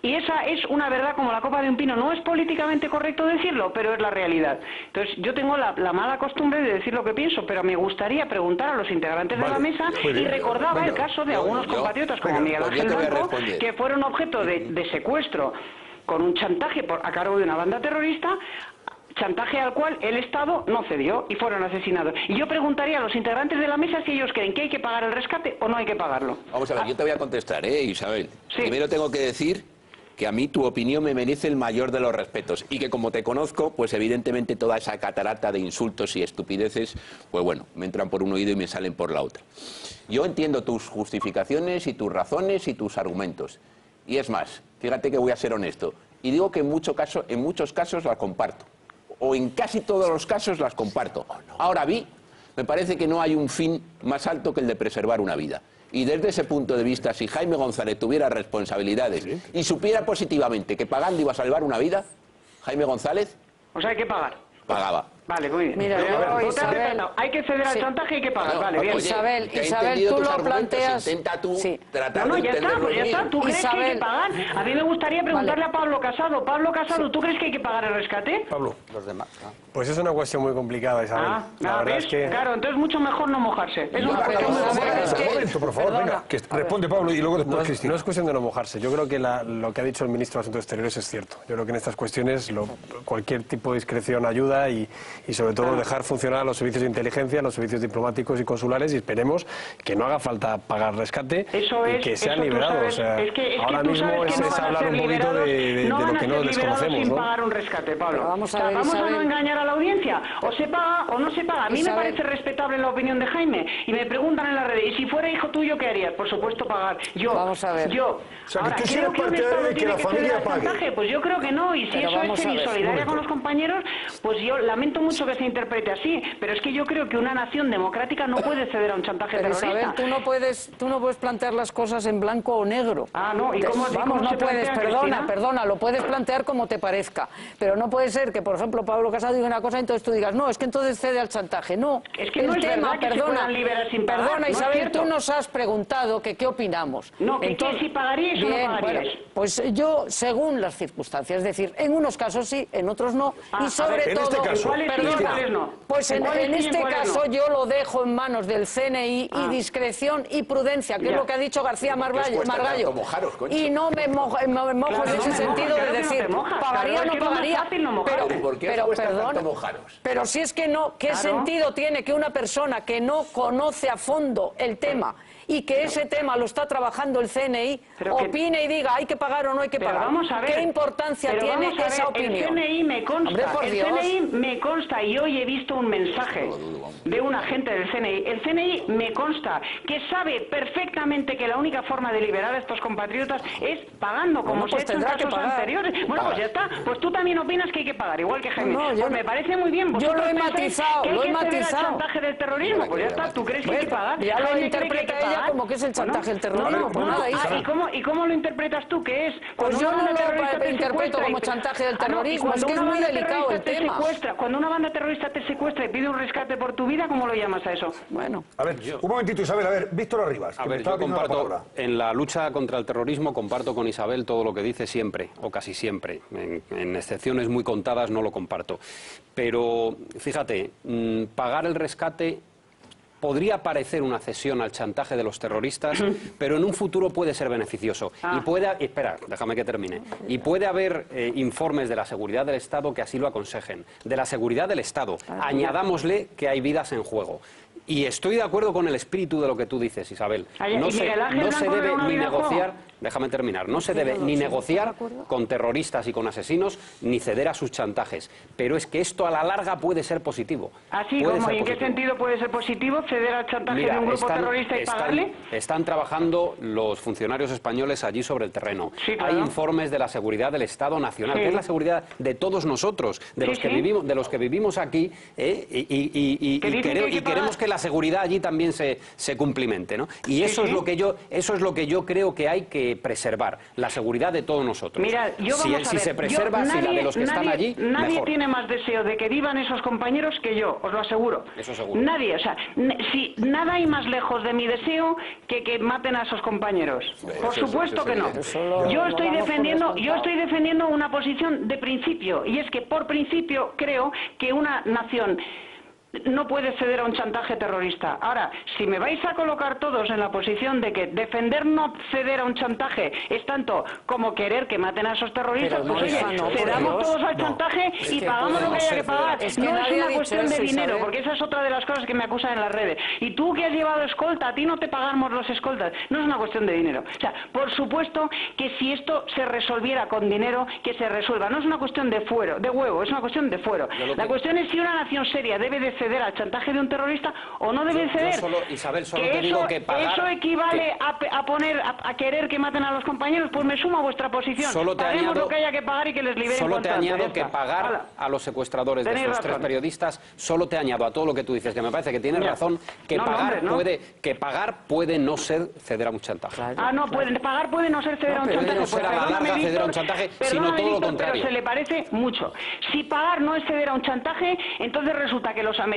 Y esa es una verdad como la copa de un pino. No es políticamente correcto decirlo, pero es la realidad. Entonces, yo tengo la mala costumbre de decir lo que pienso, pero me gustaría preguntar a los integrantes de la mesa, y recordaba el caso de algunos compatriotas como Miguel Ángel Blanco, que fueron objeto de secuestro con un chantaje a cargo de una banda terrorista, chantaje al cual el Estado no cedió y fueron asesinados. Y yo preguntaría a los integrantes de la mesa si ellos creen que hay que pagar el rescate o no hay que pagarlo. Vamos a ver, yo te voy a contestar, Isabel. Primero tengo que decir que a mí tu opinión me merece el mayor de los respetos y que como te conozco, pues evidentemente toda esa catarata de insultos y estupideces, pues bueno, me entran por un oído y me salen por la otra. Yo entiendo tus justificaciones y tus razones y tus argumentos. Y es más, fíjate que voy a ser honesto, y digo que en muchos casos las comparto, o en casi todos los casos las comparto. Ahora bien, me parece que no hay un fin más alto que el de preservar una vida. Y desde ese punto de vista, si Jaime González tuviera responsabilidades y supiera positivamente que pagando iba a salvar una vida, Jaime González... O sea, hay que pagar. Pagaba. Vale, muy bien. Mira, hay que ceder al chantaje y hay que pagar. Vale, bien. Isabel, tú lo planteas... Intenta tú tratar no, de ya está, pues ya está. ¿Tú crees que hay que pagar? A mí me gustaría preguntarle a Pablo Casado. Pablo Casado, ¿tú crees que hay que pagar el rescate? Pablo. Los demás. Pues es una cuestión muy complicada, Isabel. La verdad es que... Claro, entonces mucho mejor no mojarse. Es una cuestión muy complicada. Un momento, por favor, venga, que responde Pablo y luego después Cristina. No es cuestión de no mojarse. Yo creo que lo que ha dicho el ministro de Asuntos Exteriores es cierto. Yo creo que en estas cuestiones cualquier tipo de discreción ayuda y sobre todo dejar funcionar a los servicios de inteligencia, los servicios diplomáticos y consulares, y esperemos que no haga falta pagar rescate y que sean liberados. Ahora mismo es hablar un poquito de lo que no desconocemos, sin pagar un rescate, Pablo. Vamos a no engañar a la audiencia. O se paga o no se paga. A mí me parece respetable la opinión de Jaime. Y me preguntan en la red, ¿y si fuera hijo tuyo qué harías? Por supuesto pagar. Vamos a ver. Yo. O sea, ahora, que tú sí eres partidario de que la familia pague. Pues yo creo que no. Y si eso es ser insolidaria con los compañeros, pues yo lamento mucho que se interprete así. Pero es que yo creo que una nación democrática no puede ceder a un chantaje terrorista. Isabel, tú no puedes plantear las cosas en blanco o negro. No. ¿Y cómo no puedes, perdona, lo puedes plantear como te parezca. Pero no puede ser que, por ejemplo, Pablo Casado diga una cosa y entonces tú digas, no, es que entonces cede al chantaje. No, es que no es verdad que se puedan liberar sin pagar. Perdona, Isabel, tú nos has preguntado que qué opinamos. No, que si pagaríais o no pagaríais. Bueno, pues yo, según las circunstancias, es decir, en unos casos sí, en otros no, y sobre todo, pues en este caso yo lo dejo en manos del CNI y discreción y prudencia, que es lo que ha dicho García Margallo. Y no me mojo en ese sentido de decir, pagaría o no pagaría. Pero si es que no, ¿qué sentido tiene que una persona que no conoce a fondo el tema y que ese tema lo está trabajando el CNI opine y diga hay que pagar o no hay que pagar? Vamos a ver, ¿qué importancia tiene esa opinión? El CNI me consta, y hoy he visto un mensaje de un agente del CNI. El CNI me consta que sabe perfectamente que la única forma de liberar a estos compatriotas es pagando, como se ha hecho en casos anteriores. Bueno, pues ya está. Pues tú también opinas que hay que pagar, igual que Jaime. Pues me parece muy bien. Yo lo he matizado, lo he matizado. ¿El chantaje del terrorismo? Pues ya está. ¿Tú crees que hay que pagar? Ya lo interpreta ella como que es el chantaje del terrorismo. ¿Y cómo lo interpretas tú? ¿Qué es? Pues yo no lo interpreto como chantaje del terrorismo. Es que es muy delicado el tema. Cuando una banda terrorista te secuestra y pide un rescate por tu vida, ¿cómo lo llamas a eso? Bueno. A ver, un momentito, Isabel. A ver, Víctor Arribas. A ver, yo comparto, en la lucha contra el terrorismo, comparto con Isabel todo lo que dice siempre, o casi siempre. En excepciones muy contadas no lo comparto. Pero, fíjate, pagar el rescate podría parecer una cesión al chantaje de los terroristas, pero en un futuro puede ser beneficioso. Y puede, espera, déjame que termine. Y puede haber informes de la seguridad del Estado que así lo aconsejen. De la seguridad del Estado. Añadámosle que hay vidas en juego. Y estoy de acuerdo con el espíritu de lo que tú dices, Isabel. No se debe ni negociar, déjame terminar, no se debe ni negociar con terroristas y con asesinos, ni ceder a sus chantajes. Pero es que esto a la larga puede ser positivo. ¿Así como? ¿Y en qué sentido puede ser positivo ceder al chantaje de un grupo terrorista y pagarle? Están trabajando los funcionarios españoles allí sobre el terreno. Sí, claro. Hay informes de la seguridad del Estado Nacional, que es la seguridad de todos nosotros, de los que vivimos aquí, y queremos que la seguridad allí también se cumplimente, ¿no? Y eso es lo que yo creo que hay que preservar, la seguridad de todos nosotros. Mira, si se preserva, si la de los que están allí, nadie mejor. tiene más deseo de que vivan esos compañeros que yo, os lo aseguro. Eso seguro. Nadie, o sea, si nada hay más lejos de mi deseo que maten a esos compañeros. Por supuesto que no. Yo estoy defendiendo una posición de principio, y es que por principio creo que una nación no puede ceder a un chantaje terrorista. Ahora, si me vais a colocar todos en la posición de que defender no ceder a un chantaje es tanto como querer que maten a esos terroristas, pues oye, cedamos todos al chantaje y pagamos lo que haya que pagar. No es una cuestión de dinero, porque esa es otra de las cosas que me acusan en las redes. Y tú que has llevado escolta, a ti no te pagamos los escoltas. No es una cuestión de dinero. O sea, por supuesto que si esto se resolviera con dinero, que se resuelva. No es una cuestión de fuero, de huevo, es una cuestión de fuero. La cuestión es si una nación seria debe de ceder al chantaje de un terrorista o no debe ceder. Isabel, solo te digo que pagar... Eso equivale a querer que maten a los compañeros, pues me sumo a vuestra posición. Paguemos lo que haya que pagar y que les liberen. Solo te añado que pagar a los secuestradores de estos tres periodistas, solo te añado a todo lo que tú dices, que me parece que tienes razón, que pagar puede no ser ceder a un chantaje. No, pagar puede no ser ceder a un chantaje. Puede no ser a la larga ceder a un chantaje, sino todo lo contrario. Pero se le parece mucho. Si pagar no es ceder a un chantaje, entonces resulta que los americanos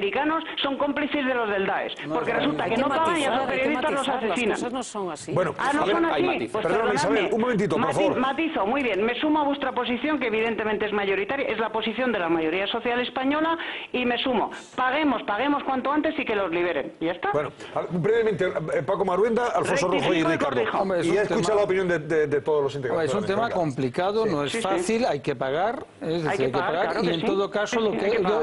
son cómplices de los del Daesh, porque resulta que no pagan y a los periodistas los asesinan. Las cosas no son así. Bueno, no son así. Pues perdón, Isabel, un momentito, por favor. Matizo, muy bien. Me sumo a vuestra posición, que evidentemente es mayoritaria, es la posición de la mayoría social española, y me sumo. Paguemos cuanto antes y que los liberen. ¿Y ya está? Bueno, brevemente, Paco Maruenda, Alfonso Rojo y Ricardo. Y ya escucha la opinión de todos los integrantes. Es un tema complicado, no es fácil, hay que pagar, es decir, hay que pagar, y en todo caso,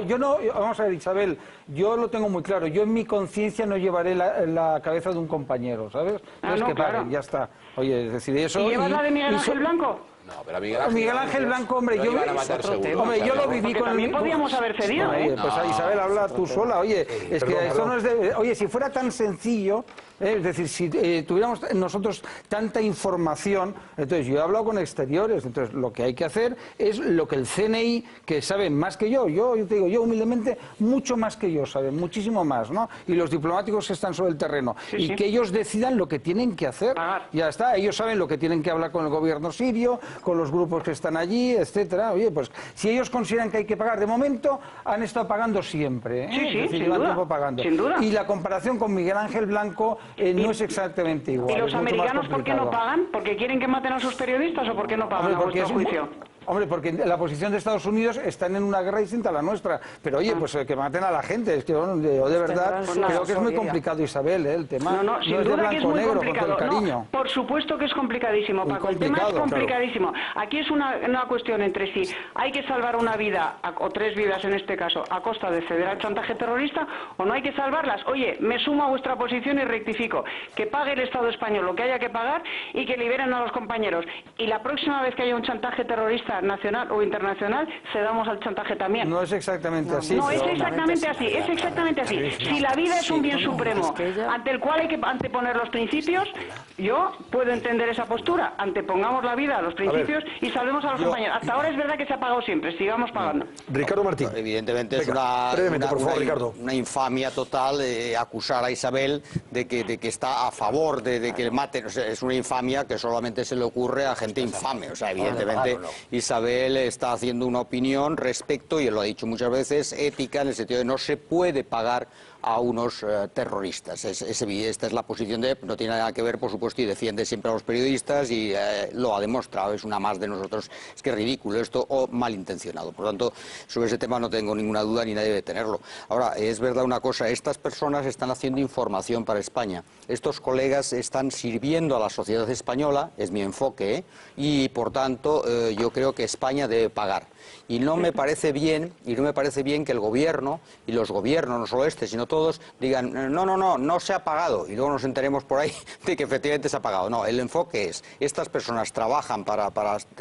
yo no, vamos a ver, Isabel, yo lo tengo muy claro, yo en mi conciencia no llevaré la cabeza de un compañero, ¿sabes? Entonces que paguen, ya está. Oye, es decir, eso... ¿Y llevas la de Miguel Ángel Blanco? No, pero Miguel Ángel Blanco, hombre, yo lo viví con también podíamos haber cedido. Oye, pues Isabel, habla tú sola. Oye, es que esto no es de... Oye, si fuera tan sencillo, es decir, si tuviéramos nosotros tanta información, entonces yo he hablado con exteriores, entonces lo que hay que hacer es lo que el CNI, que sabe más que yo te digo, yo humildemente, mucho más que yo, saben, muchísimo más, ¿no? Y los diplomáticos que están sobre el terreno, que ellos decidan lo que tienen que hacer, ya está, ellos saben lo que tienen que hablar con el gobierno sirio, con los grupos que están allí, etcétera. Oye, pues si ellos consideran que hay que pagar, de momento han estado pagando siempre, es decir, llevan tiempo pagando. Sin duda. Y la comparación con Miguel Ángel Blanco no es exactamente igual. ¿Y los americanos por qué no pagan? ¿Porque quieren que maten a sus periodistas o por qué no pagan, a vuestro juicio? Hombre, porque la posición de Estados Unidos están en una guerra distinta a la nuestra. Pero oye, pues que maten a la gente. Es que yo de verdad creo que es muy complicado, Isabel, el tema. No, sin duda que es muy complicado. No, por supuesto que es complicadísimo, Paco. El tema es complicadísimo. Aquí es una cuestión entre si hay que salvar una vida, o tres vidas en este caso, a costa de ceder al chantaje terrorista, o no hay que salvarlas. Oye, me sumo a vuestra posición y rectifico. Que pague el Estado español lo que haya que pagar y que liberen a los compañeros. Y la próxima vez que haya un chantaje terrorista nacional o internacional, cedamos al chantaje también. No es exactamente así. No, es exactamente así, es exactamente así. Si la vida es un bien supremo ante el cual hay que anteponer los principios, yo puedo entender esa postura. Antepongamos la vida a los principios y salvemos a los compañeros. Hasta ahora es verdad que se ha pagado siempre, sigamos pagando. Ricardo Martín. Evidentemente es una infamia total acusar a Isabel de que está a favor de que maten. O sea, es una infamia que solamente se le ocurre a gente infame. O sea, evidentemente Isabel está haciendo una opinión respecto, y él lo ha dicho muchas veces, ética, en el sentido de no se puede pagar a unos terroristas. Esta es la posición de no tiene nada que ver, por supuesto, y defiende siempre a los periodistas y lo ha demostrado, es una más de nosotros. Es que es ridículo esto o malintencionado. Por lo tanto, sobre ese tema no tengo ninguna duda ni nadie debe tenerlo. Ahora, es verdad una cosa, estas personas están haciendo información para España. Estos colegas están sirviendo a la sociedad española, es mi enfoque, y por tanto yo creo que España debe pagar. Y no me parece bien, que el gobierno y los gobiernos, no solo este, sino todos, digan no se ha pagado, y luego nos enteremos por ahí de que efectivamente se ha pagado. No, el enfoque es, estas personas trabajan para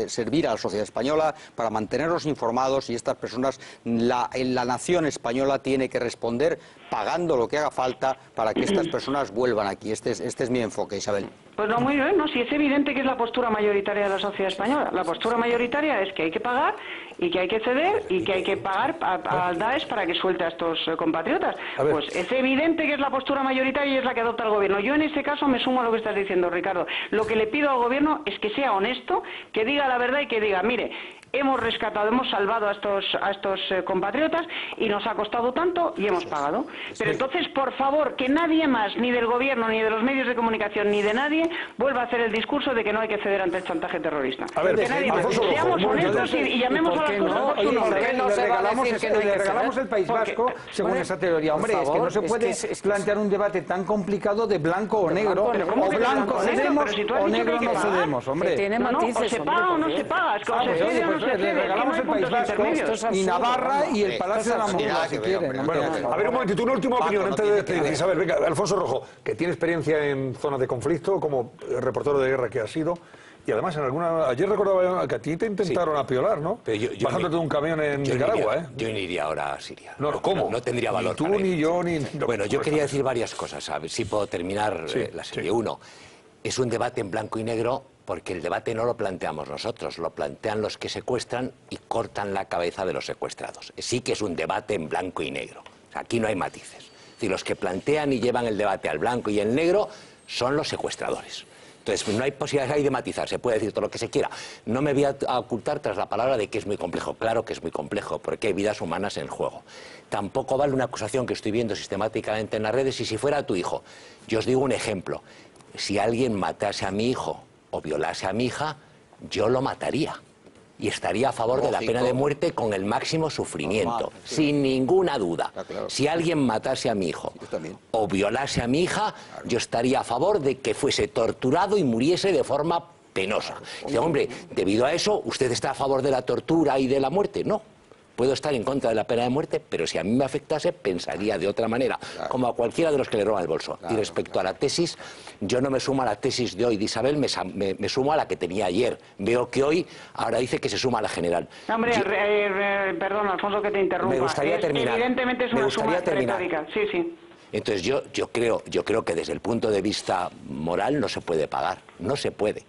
servir a la sociedad española, para mantenerlos informados, y estas personas, la nación española tiene que responder pagando lo que haga falta para que estas personas vuelvan aquí. Este es mi enfoque, Isabel. Pues no, muy bien, ¿no? Si es evidente que es la postura mayoritaria de la sociedad española. La postura mayoritaria es que hay que pagar y que hay que ceder y que hay que pagar al Daesh para que suelte a estos compatriotas. Pues es evidente que es la postura mayoritaria y es la que adopta el gobierno. Yo en este caso me sumo a lo que estás diciendo, Ricardo. Lo que le pido al gobierno es que sea honesto, que diga la verdad y que diga, mire, hemos rescatado, hemos salvado a estos compatriotas y nos ha costado tanto y hemos pagado. Pero entonces, por favor, que nadie más, ni del gobierno, ni de los medios de comunicación, ni de nadie, vuelva a hacer el discurso de que no hay que ceder ante el chantaje terrorista. A ver, que nadie más. Seamos honestos y llamemos a las cosas por su nombre. Le regalamos el País Vasco, según esa teoría. Hombre, es que no se puede plantear un debate tan complicado de blanco o negro. O blanco cedemos o negro no cedemos, hombre. O se paga o no se paga. Le regalamos el País Vasco y Navarra y el Palacio de la Moneda, si quieren. Bueno, a ver un momentito, una última opinión antes de despedirnos. Isabel, venga, Alfonso Rojo, que tiene experiencia en zonas de conflicto como reportero de guerra que ha sido. Y además, ayer recordaba que a ti te intentaron apiolar, ¿no? Bajándote de un camión en Nicaragua, ¿eh? Yo no iría ahora a Siria. No, ¿cómo? No tendría valor. Ni tú, ni yo, ni... Bueno, yo quería decir varias cosas, a ver si puedo terminar la serie. Uno, es un debate en blanco y negro porque el debate no lo planteamos nosotros, lo plantean los que secuestran y cortan la cabeza de los secuestrados. Sí que es un debate en blanco y negro. O sea, aquí no hay matices. Es decir, los que plantean y llevan el debate al blanco y el negro son los secuestradores. Entonces, no hay posibilidad de matizar, se puede decir todo lo que se quiera. No me voy a ocultar tras la palabra de que es muy complejo. Claro que es muy complejo, porque hay vidas humanas en juego. Tampoco vale una acusación que estoy viendo sistemáticamente en las redes, y si fuera tu hijo. Yo os digo un ejemplo. Si alguien matase a mi hijo o violase a mi hija, yo lo mataría. Y estaría a favor de la pena de muerte con el máximo sufrimiento, sin ninguna duda. Si alguien matase a mi hijo o violase a mi hija, yo estaría a favor de que fuese torturado y muriese de forma penosa. Dice, hombre, debido a eso, ¿usted está a favor de la tortura y de la muerte? No. Puedo estar en contra de la pena de muerte, pero si a mí me afectase, pensaría de otra manera, como a cualquiera de los que le roban el bolso. Y respecto a la tesis, yo no me sumo a la tesis de hoy de Isabel, me sumo a la que tenía ayer. Veo que hoy, ahora dice que se suma a la general. Hombre, perdón, Alfonso, que te interrumpa. Me gustaría terminar. Evidentemente es una suma retórica. Sí, sí. Entonces yo creo que desde el punto de vista moral no se puede pagar. No se puede.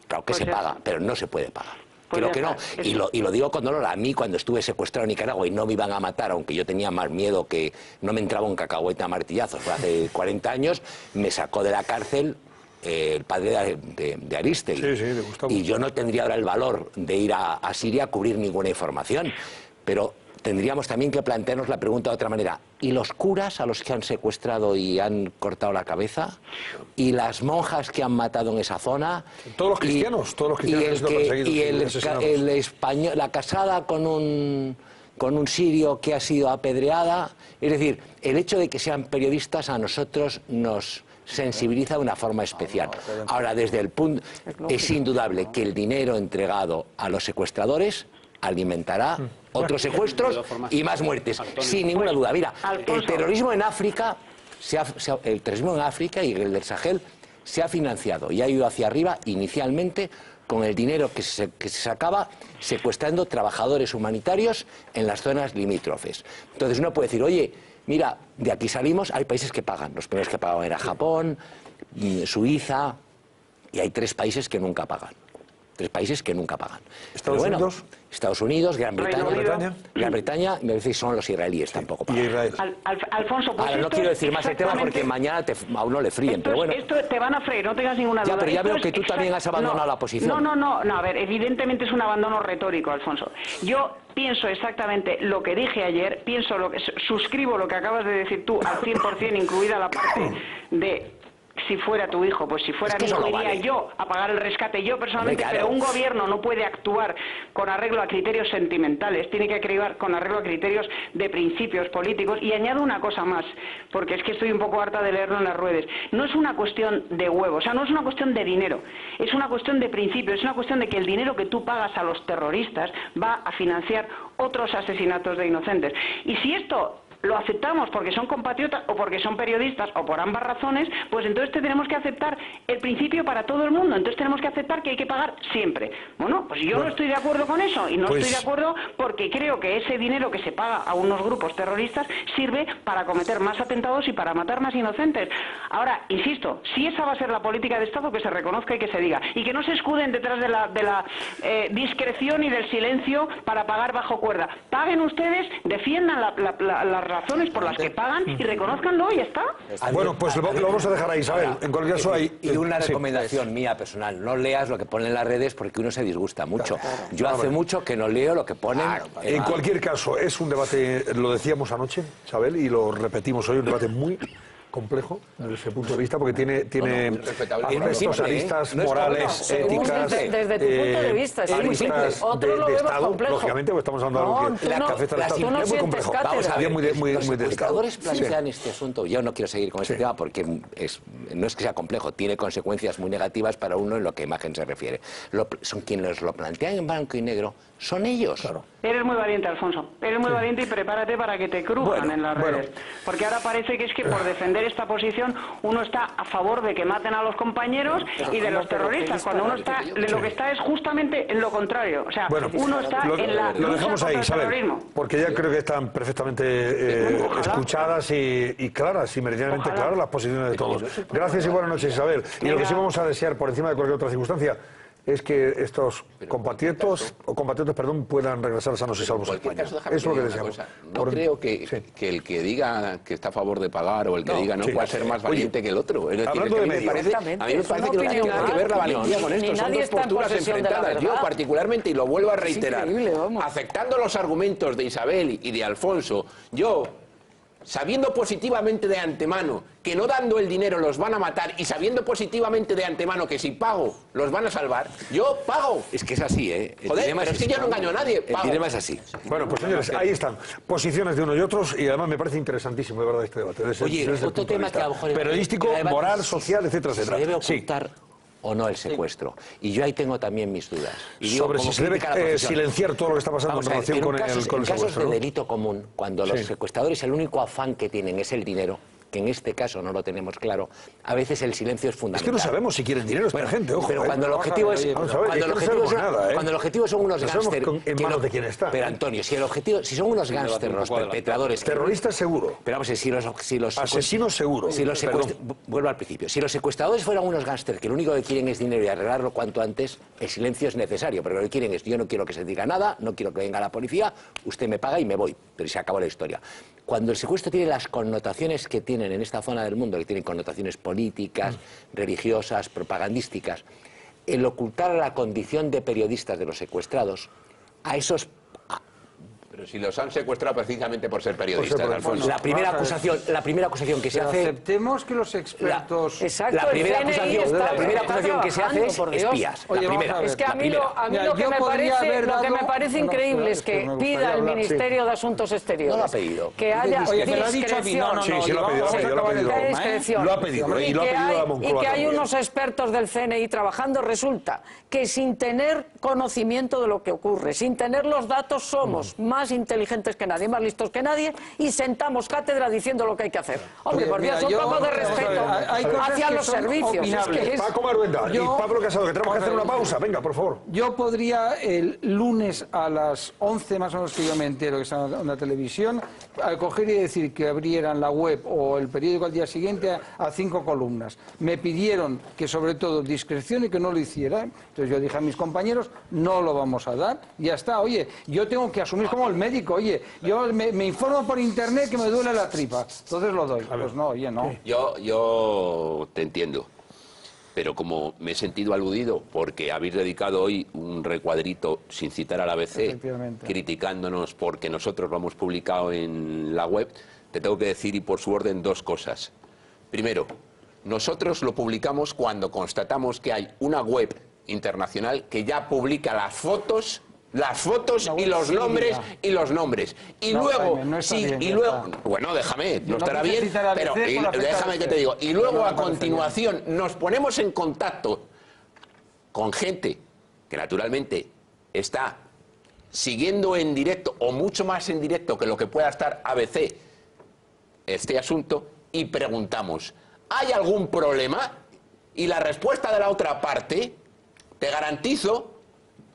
Claro que se paga, pero no se puede pagar. Creo que no, y lo digo con dolor. A mí, cuando estuve secuestrado en Nicaragua y no me iban a matar, aunque yo tenía más miedo que no me entraba un cacahuete a martillazos, fue hace 40 años, me sacó de la cárcel el padre de Aristegui. Y yo no tendría ahora el valor de ir a Siria a cubrir ninguna información. Pero tendríamos también que plantearnos la pregunta de otra manera. ¿Y los curas a los que han secuestrado y han cortado la cabeza? ¿Y las monjas que han matado en esa zona? Todos los cristianos, el español, la casada con un sirio que ha sido apedreada. Es decir, el hecho de que sean periodistas a nosotros nos sensibiliza de una forma especial. Ahora, desde el punto... Es indudable que el dinero entregado a los secuestradores alimentará otros secuestros y más muertes, sin ninguna duda. Mira, el terrorismo en África y el del Sahel se ha financiado y ha ido hacia arriba inicialmente con el dinero que se sacaba secuestrando trabajadores humanitarios en las zonas limítrofes. Entonces uno puede decir, oye, mira, de aquí salimos, hay países que pagan. Los primeros que pagaban eran Japón, Suiza, y hay 3 países que nunca pagan. 3 países que nunca pagan. ¿Estados Unidos? Estados Unidos, Gran Bretaña. Gran Bretaña, me parece que son los israelíes tampoco pagan. Y Israel. Alfonso, pues ahora, no quiero decir más el tema porque mañana a uno le fríen, pero bueno. Esto te van a freír, no tengas ninguna duda. Ya, pero ya veo que tú también has abandonado la posición. No, a ver, evidentemente es un abandono retórico, Alfonso. Yo pienso exactamente lo que dije ayer, suscribo lo que acabas de decir tú al 100%, incluida la parte de... Si fuera tu hijo, pues si fuera mi hijo, iría yo a pagar el rescate, yo personalmente, pero un gobierno no puede actuar con arreglo a criterios sentimentales, tiene que actuar con arreglo a criterios de principios políticos. Y añado una cosa más, porque es que estoy un poco harta de leerlo en las redes. No es una cuestión de huevos, o sea, no es una cuestión de dinero, es una cuestión de principios, es una cuestión de que el dinero que tú pagas a los terroristas va a financiar otros asesinatos de inocentes. Y si esto lo aceptamos porque son compatriotas o porque son periodistas o por ambas razones, pues entonces tenemos que aceptar el principio para todo el mundo. Entonces tenemos que aceptar que hay que pagar siempre. Bueno, pues yo no estoy de acuerdo con eso y no estoy de acuerdo porque creo que ese dinero que se paga a unos grupos terroristas sirve para cometer más atentados y para matar más inocentes. Ahora, insisto, si esa va a ser la política de Estado, que se reconozca y que se diga. Y que no se escuden detrás de la discreción y del silencio para pagar bajo cuerda. Paguen ustedes, defiendan las razones por las que pagan y reconózcanlo y ya está. Bueno, pues lo vamos a dejar ahí, Isabel. En cualquier caso hay... Y una recomendación mía personal, no leas lo que ponen en las redes porque uno se disgusta mucho. Yo hace mucho que no leo lo que ponen... En cualquier caso, es un debate, lo decíamos anoche, Isabel, y lo repetimos hoy, un debate muy complejo desde ese punto de vista porque tiene aspectos, aristas morales, éticas, desde tu punto de vista, es muy simple. Otros lo vemos complejo. Lógicamente, pues estamos hablando de algo que la cabeza del Estado es muy complejo. Vamos a ver, muy los delicado. secuestradores plantean este asunto. Yo no quiero seguir con este tema porque no es que sea complejo, tiene consecuencias muy negativas para uno en lo que imagen se refiere. Son quienes lo plantean en blanco y negro, son ellos. Claro. Eres muy valiente, Alfonso. Eres muy valiente y prepárate para que te crujan en las redes. Porque ahora parece que es que por defender esta posición uno está a favor de que maten a los compañeros y de los terroristas, cuando uno está, lo que está es justamente en lo contrario. O sea, uno está en la lo dejamos lucha ahí, contra el terrorismo. porque ya creo que están perfectamente escuchadas y claras y meridianamente claras las posiciones de todos. Gracias y buenas noches, Isabel. Y lo que sí vamos a desear por encima de cualquier otra circunstancia es que estos compatriotas puedan regresar sanos y salvos a España. Eso es lo que deseamos. No creo que el que diga que está a favor de pagar o el que diga no pueda ser más valiente que el otro. Es decir, hablando de medios, a mí me parece que no tiene nada que ver la valentía con esto. Son dos posturas enfrentadas. Yo particularmente, y lo vuelvo a reiterar, aceptando los argumentos de Isabel y de Alfonso, yo... sabiendo positivamente de antemano que no dando el dinero los van a matar y sabiendo positivamente de antemano que si pago los van a salvar, yo pago. Es que es así, ¿eh? Joder, pero es que yo no engaño a nadie, pago. El dilema es así. Bueno, pues señores, ahí están posiciones de uno y otros y además me parece interesantísimo, de verdad, este debate. Oye, otro tema que a lo mejor... periodístico, moral, social, etcétera, etcétera. ¿Se debe ocultar o no el secuestro? Y yo ahí tengo también mis dudas. Y digo, sobre si se debe silenciar todo lo que está pasando en relación con el secuestro. En casos de delito común, cuando los secuestradores el único afán que tienen es el dinero, que en este caso no lo tenemos claro, a veces el silencio es fundamental. Es que no sabemos si quieren dinero esta gente, ojo. Pero cuando el objetivo es... Cuando el objetivo son unos gángsters... ¿En manos de quién está? Pero Antonio, si el objetivo... Si son unos gángsters los perpetradores... Terroristas seguro. Pero vamos a ver, si los asesinos seguro. Vuelvo al principio. Si los secuestradores fueran unos gángsters que lo único que quieren es dinero y arreglarlo cuanto antes, el silencio es necesario. Pero lo que quieren es, yo no quiero que se diga nada, no quiero que venga la policía, usted me paga y me voy. Pero se acabó la historia. Cuando el secuestro tiene las connotaciones que tienen en esta zona del mundo, que tienen connotaciones políticas, religiosas, propagandísticas, el ocultar la condición de periodistas de los secuestrados, a esos... Pero si los han secuestrado precisamente por ser periodistas, Alfonso. La primera acusación que se hace... Aceptemos que los expertos... La primera acusación que se hace es espías. Oye, es que a mí lo que me parece increíble es que pida el Ministerio de Asuntos Exteriores... No lo ha pedido. Que haya discreción. Sí, lo ha pedido. Y que hay unos expertos del CNI trabajando. Resulta que sin tener conocimiento de lo que ocurre, sin tener los datos, somos más más inteligentes que nadie, más listos que nadie, y sentamos cátedra diciendo lo que hay que hacer. Hombre, por Dios, un poco de respeto hacia los servicios. Paco Maruenda y Pablo Casado, que tenemos que hacer una pausa. Venga, por favor. Yo podría el lunes a las 11 más o menos, que yo me entero que está en la televisión, a coger y decir que abrieran la web o el periódico al día siguiente a 5 columnas. Me pidieron que sobre todo discreción y que no lo hiciera. Entonces yo dije a mis compañeros, no lo vamos a dar. Ya está. Oye, yo tengo que asumir como el médico. Oye, yo me informo por internet que me duele la tripa. Entonces lo doy. Pues no, oye, no. Yo te entiendo. Pero como me he sentido aludido porque habéis dedicado hoy un recuadrito sin citar al ABC, criticándonos porque nosotros lo hemos publicado en la web, te tengo que decir, y por su orden, dos cosas. Primero, nosotros lo publicamos cuando constatamos que hay una web internacional que ya publica las fotos y los nombres. Y luego, bueno, déjame, no estará bien, pero déjame que te digo. Y luego, a continuación, nos ponemos en contacto con gente que naturalmente está siguiendo en directo, o mucho más en directo que lo que pueda estar ABC, este asunto, y preguntamos, ¿hay algún problema? Y la respuesta de la otra parte, te garantizo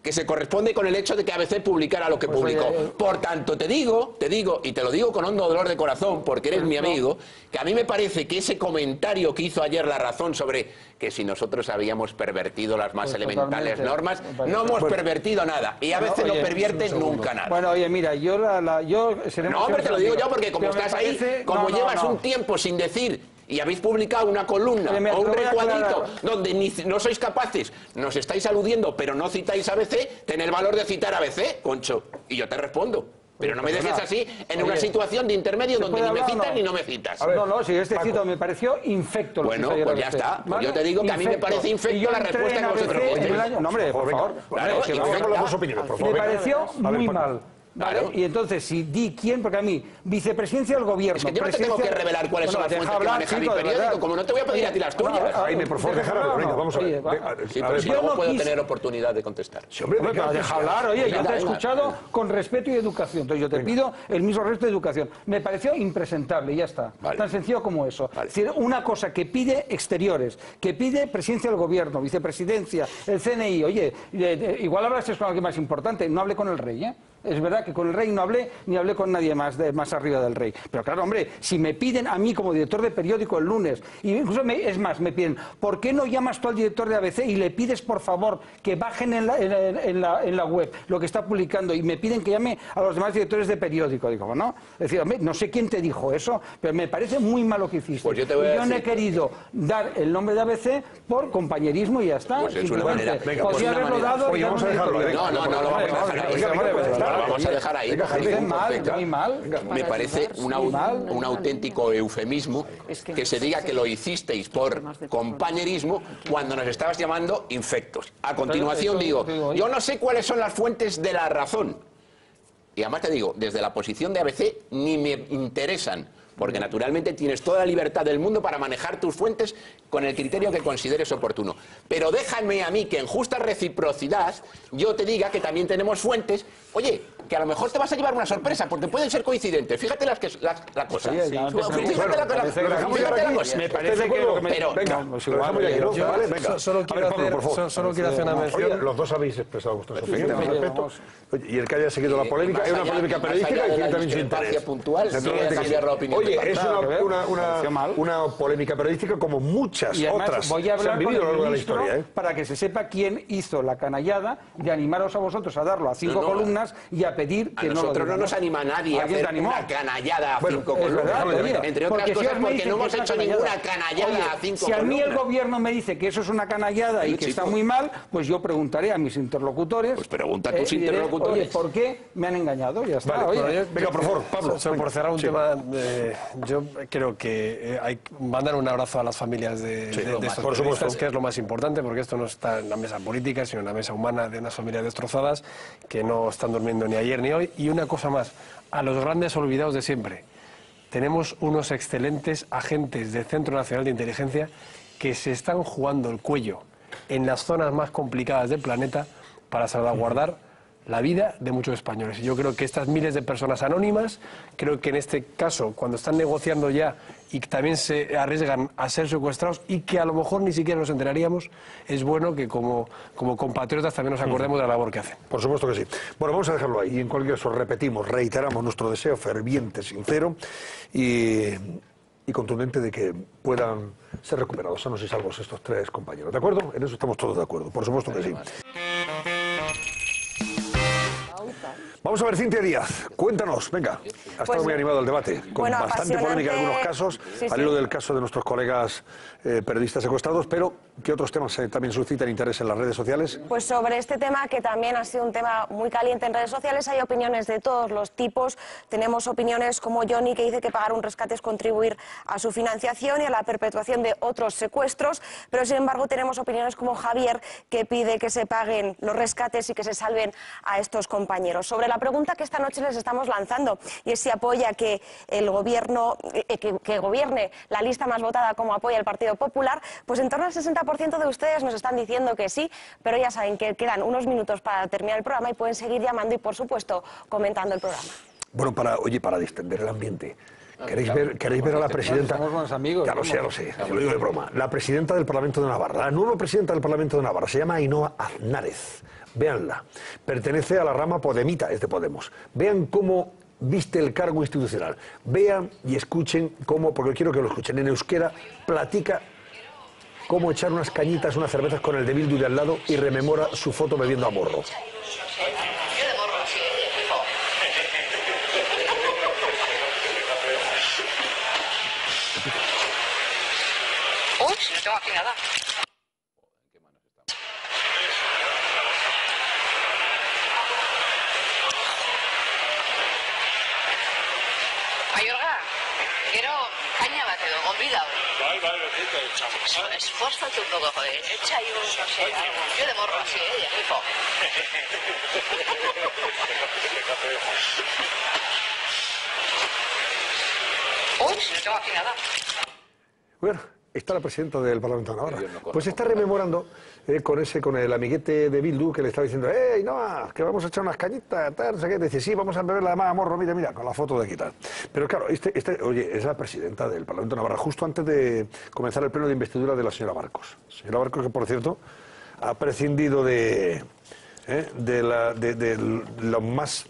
que se corresponde con el hecho de que ABC publicara lo que publicó. Por tanto, te digo, y te lo digo con hondo dolor de corazón, porque eres mi amigo, que a mí me parece que ese comentario que hizo ayer La Razón sobre que si nosotros habíamos pervertido las más elementales normas, no hemos pervertido nada. Y ABC no pervierte nunca nada. Bueno, oye, mira, yo no, hombre, te lo digo yo, porque como estás ahí, como llevas un tiempo sin decir, y habéis publicado una columna o un recuadrito donde no sois capaces, nos estáis aludiendo, pero no citáis ABC, ten el valor de citar ABC, Concho, y yo te respondo. Pero no me dejes así en una situación de intermedio donde ni me citas ni no me citas. No, si este cito me pareció infecto. Bueno, pues ya está. Pues yo te digo que a mí me parece infecto la respuesta que vosotros ponéis. No, hombre, por favor. Me pareció muy mal. Claro. Y entonces, si di quién, porque a mí, vicepresidencia del gobierno... Es que yo no te tengo que revelar cuáles son las fuentes que maneja mi periódico, como no te voy a pedir a ti las tuyas. Jaime, por favor, deja hablar, venga, vamos a ver. Sí, pero si luego puedo tener oportunidad de contestar. Sí, hombre, pero deja hablar, oye, yo te he escuchado con respeto y educación, entonces yo te pido el mismo respeto y educación. Me pareció impresentable, y ya está. Tan sencillo como eso. Es decir, una cosa que pide exteriores, que pide presidencia del gobierno, vicepresidencia, el CNI, oye, igual hablaste con alguien más importante, no hablé con el rey, ¿eh? Es verdad que con el rey no hablé, ni hablé con nadie más, más arriba del rey. Pero claro, hombre, si me piden a mí como director de periódico el lunes, y incluso es más, me piden, ¿por qué no llamas tú al director de ABC y le pides por favor que bajen en la web lo que está publicando, y me piden que llame a los demás directores de periódico? Digo, bueno, es decir, hombre, no sé quién te dijo eso, pero me parece muy mal lo que hiciste. Pues yo no he querido dar el nombre de ABC por compañerismo y ya está. Pues es una manera. Podría haberlo dado. Oye, vamos a dejarlo. No lo vamos a dejar ahí. Lo vamos a dejar ahí. Muy mal. Me parece un auténtico eufemismo que se diga que lo hicisteis por compañerismo cuando nos estabas llamando infectos. A continuación digo, yo no sé cuáles son las fuentes de La Razón. Y además te digo, desde la posición de ABC ni me interesan, porque naturalmente tienes toda la libertad del mundo para manejar tus fuentes con el criterio que consideres oportuno. Pero déjame a mí que en justa reciprocidad yo te diga que también tenemos fuentes, oye, que a lo mejor te vas a llevar una sorpresa, porque pueden ser coincidentes. Fíjate la cosa. Fíjate la cosa. Me parece que... Pero... Solo quiero hacer una mención. Los dos habéis expresado vuestras opiniones al respecto. Y el que haya seguido la polémica, es una polémica periodística y tiene también su interés. Oye, es una polémica periodística como muchas otras voy a hablar se han vivido a lo largo de la historia. Para que se sepa quién hizo la canallada de animaros a vosotros a darlo a 5 columnas y a pedir que no lo digan. A nosotros no nos anima nadie a hacer una canallada a 5 columnas. Entre otras cosas porque no hemos hecho ninguna canallada a 5 columnas. Si a mí el gobierno me dice que eso es una canallada y que está muy mal, pues yo preguntaré a mis interlocutores. Pues pregunta a tus interlocutores. Oye, ¿por qué me han engañado? Ya está. Venga, por favor, Pablo. Por cerrar un tema, yo creo que hay que mandar un abrazo a las familias de estos periodistas, que es lo más importante, porque esto no está en la mesa política, sino en la mesa humana de unas familias destrozadas que no están durmiendo ni ayer ni hoy. Y una cosa más, a los grandes olvidados de siempre. Tenemos unos excelentes agentes del Centro Nacional de Inteligencia que se están jugando el cuello en las zonas más complicadas del planeta para salvaguardar la vida de muchos españoles. Y yo creo que estas miles de personas anónimas, creo que en este caso, cuando están negociando ya y también se arriesgan a ser secuestrados y que a lo mejor ni siquiera nos enteraríamos, es bueno que como compatriotas también nos acordemos de la labor que hacen. Por supuesto que sí. Bueno, vamos a dejarlo ahí. Y en cualquier caso, repetimos, reiteramos nuestro deseo ferviente, sincero y contundente de que puedan ser recuperados sanos y salvos estos 3 compañeros. ¿De acuerdo? En eso estamos todos de acuerdo. Por supuesto que sí. Vamos a ver, Cintia Díaz, cuéntanos, venga, ha estado muy animado el debate, con bastante polémica en algunos casos, al hilo del caso de nuestros colegas periodistas secuestrados, pero ¿qué otros temas también suscitan interés en las redes sociales? Pues sobre este tema, que también ha sido un tema muy caliente en redes sociales, hay opiniones de todos los tipos. Tenemos opiniones como Johnny, que dice que pagar un rescate es contribuir a su financiación y a la perpetuación de otros secuestros, pero sin embargo tenemos opiniones como Javier, que pide que se paguen los rescates y que se salven a estos compañeros. Sobre la pregunta que esta noche les estamos lanzando, y es si apoya que el gobierno, que gobierne la lista más votada como apoya el Partido Popular, pues en torno al 60% de ustedes nos están diciendo que sí, pero ya saben que quedan unos minutos para terminar el programa y pueden seguir llamando y, por supuesto, comentando el programa. Bueno, para distender el ambiente, ¿queréis ver a la presidenta? Somos buenos amigos. Ya lo sé, te lo digo de broma. La presidenta del Parlamento de Navarra, la nueva presidenta del Parlamento de Navarra, se llama Ainhoa Aznárez. Véanla. Pertenece a la rama podemita, es de Podemos. Vean cómo viste el cargo institucional. Vean y escuchen cómo, porque quiero que lo escuchen, en euskera platica cómo echar unas cañitas, unas cervezas con el de Bildu de al lado y rememora su foto bebiendo a morro. Uy, no tengo aquí nada. Mayorga, quiero caña bateo, convida. Vale, esfuérzate un poco, joder. Echa ahí un, no sé, algo. Yo de morro así, de grifo. Uy, no tengo aquí nada. Bueno, está la presidenta del Parlamento de Navarra. Pues está rememorando con el amiguete de Bildu que le estaba diciendo, ¡Ey, no, que vamos a echar unas cañitas! Tal, no sé qué. Dice, sí, vamos a beber la más a morro, mira, con la foto de aquí tal. Pero claro, oye, es la presidenta del Parlamento de Navarra, justo antes de comenzar el pleno de investidura de la señora Barcos. Señora Barcos, que por cierto, ha prescindido de los más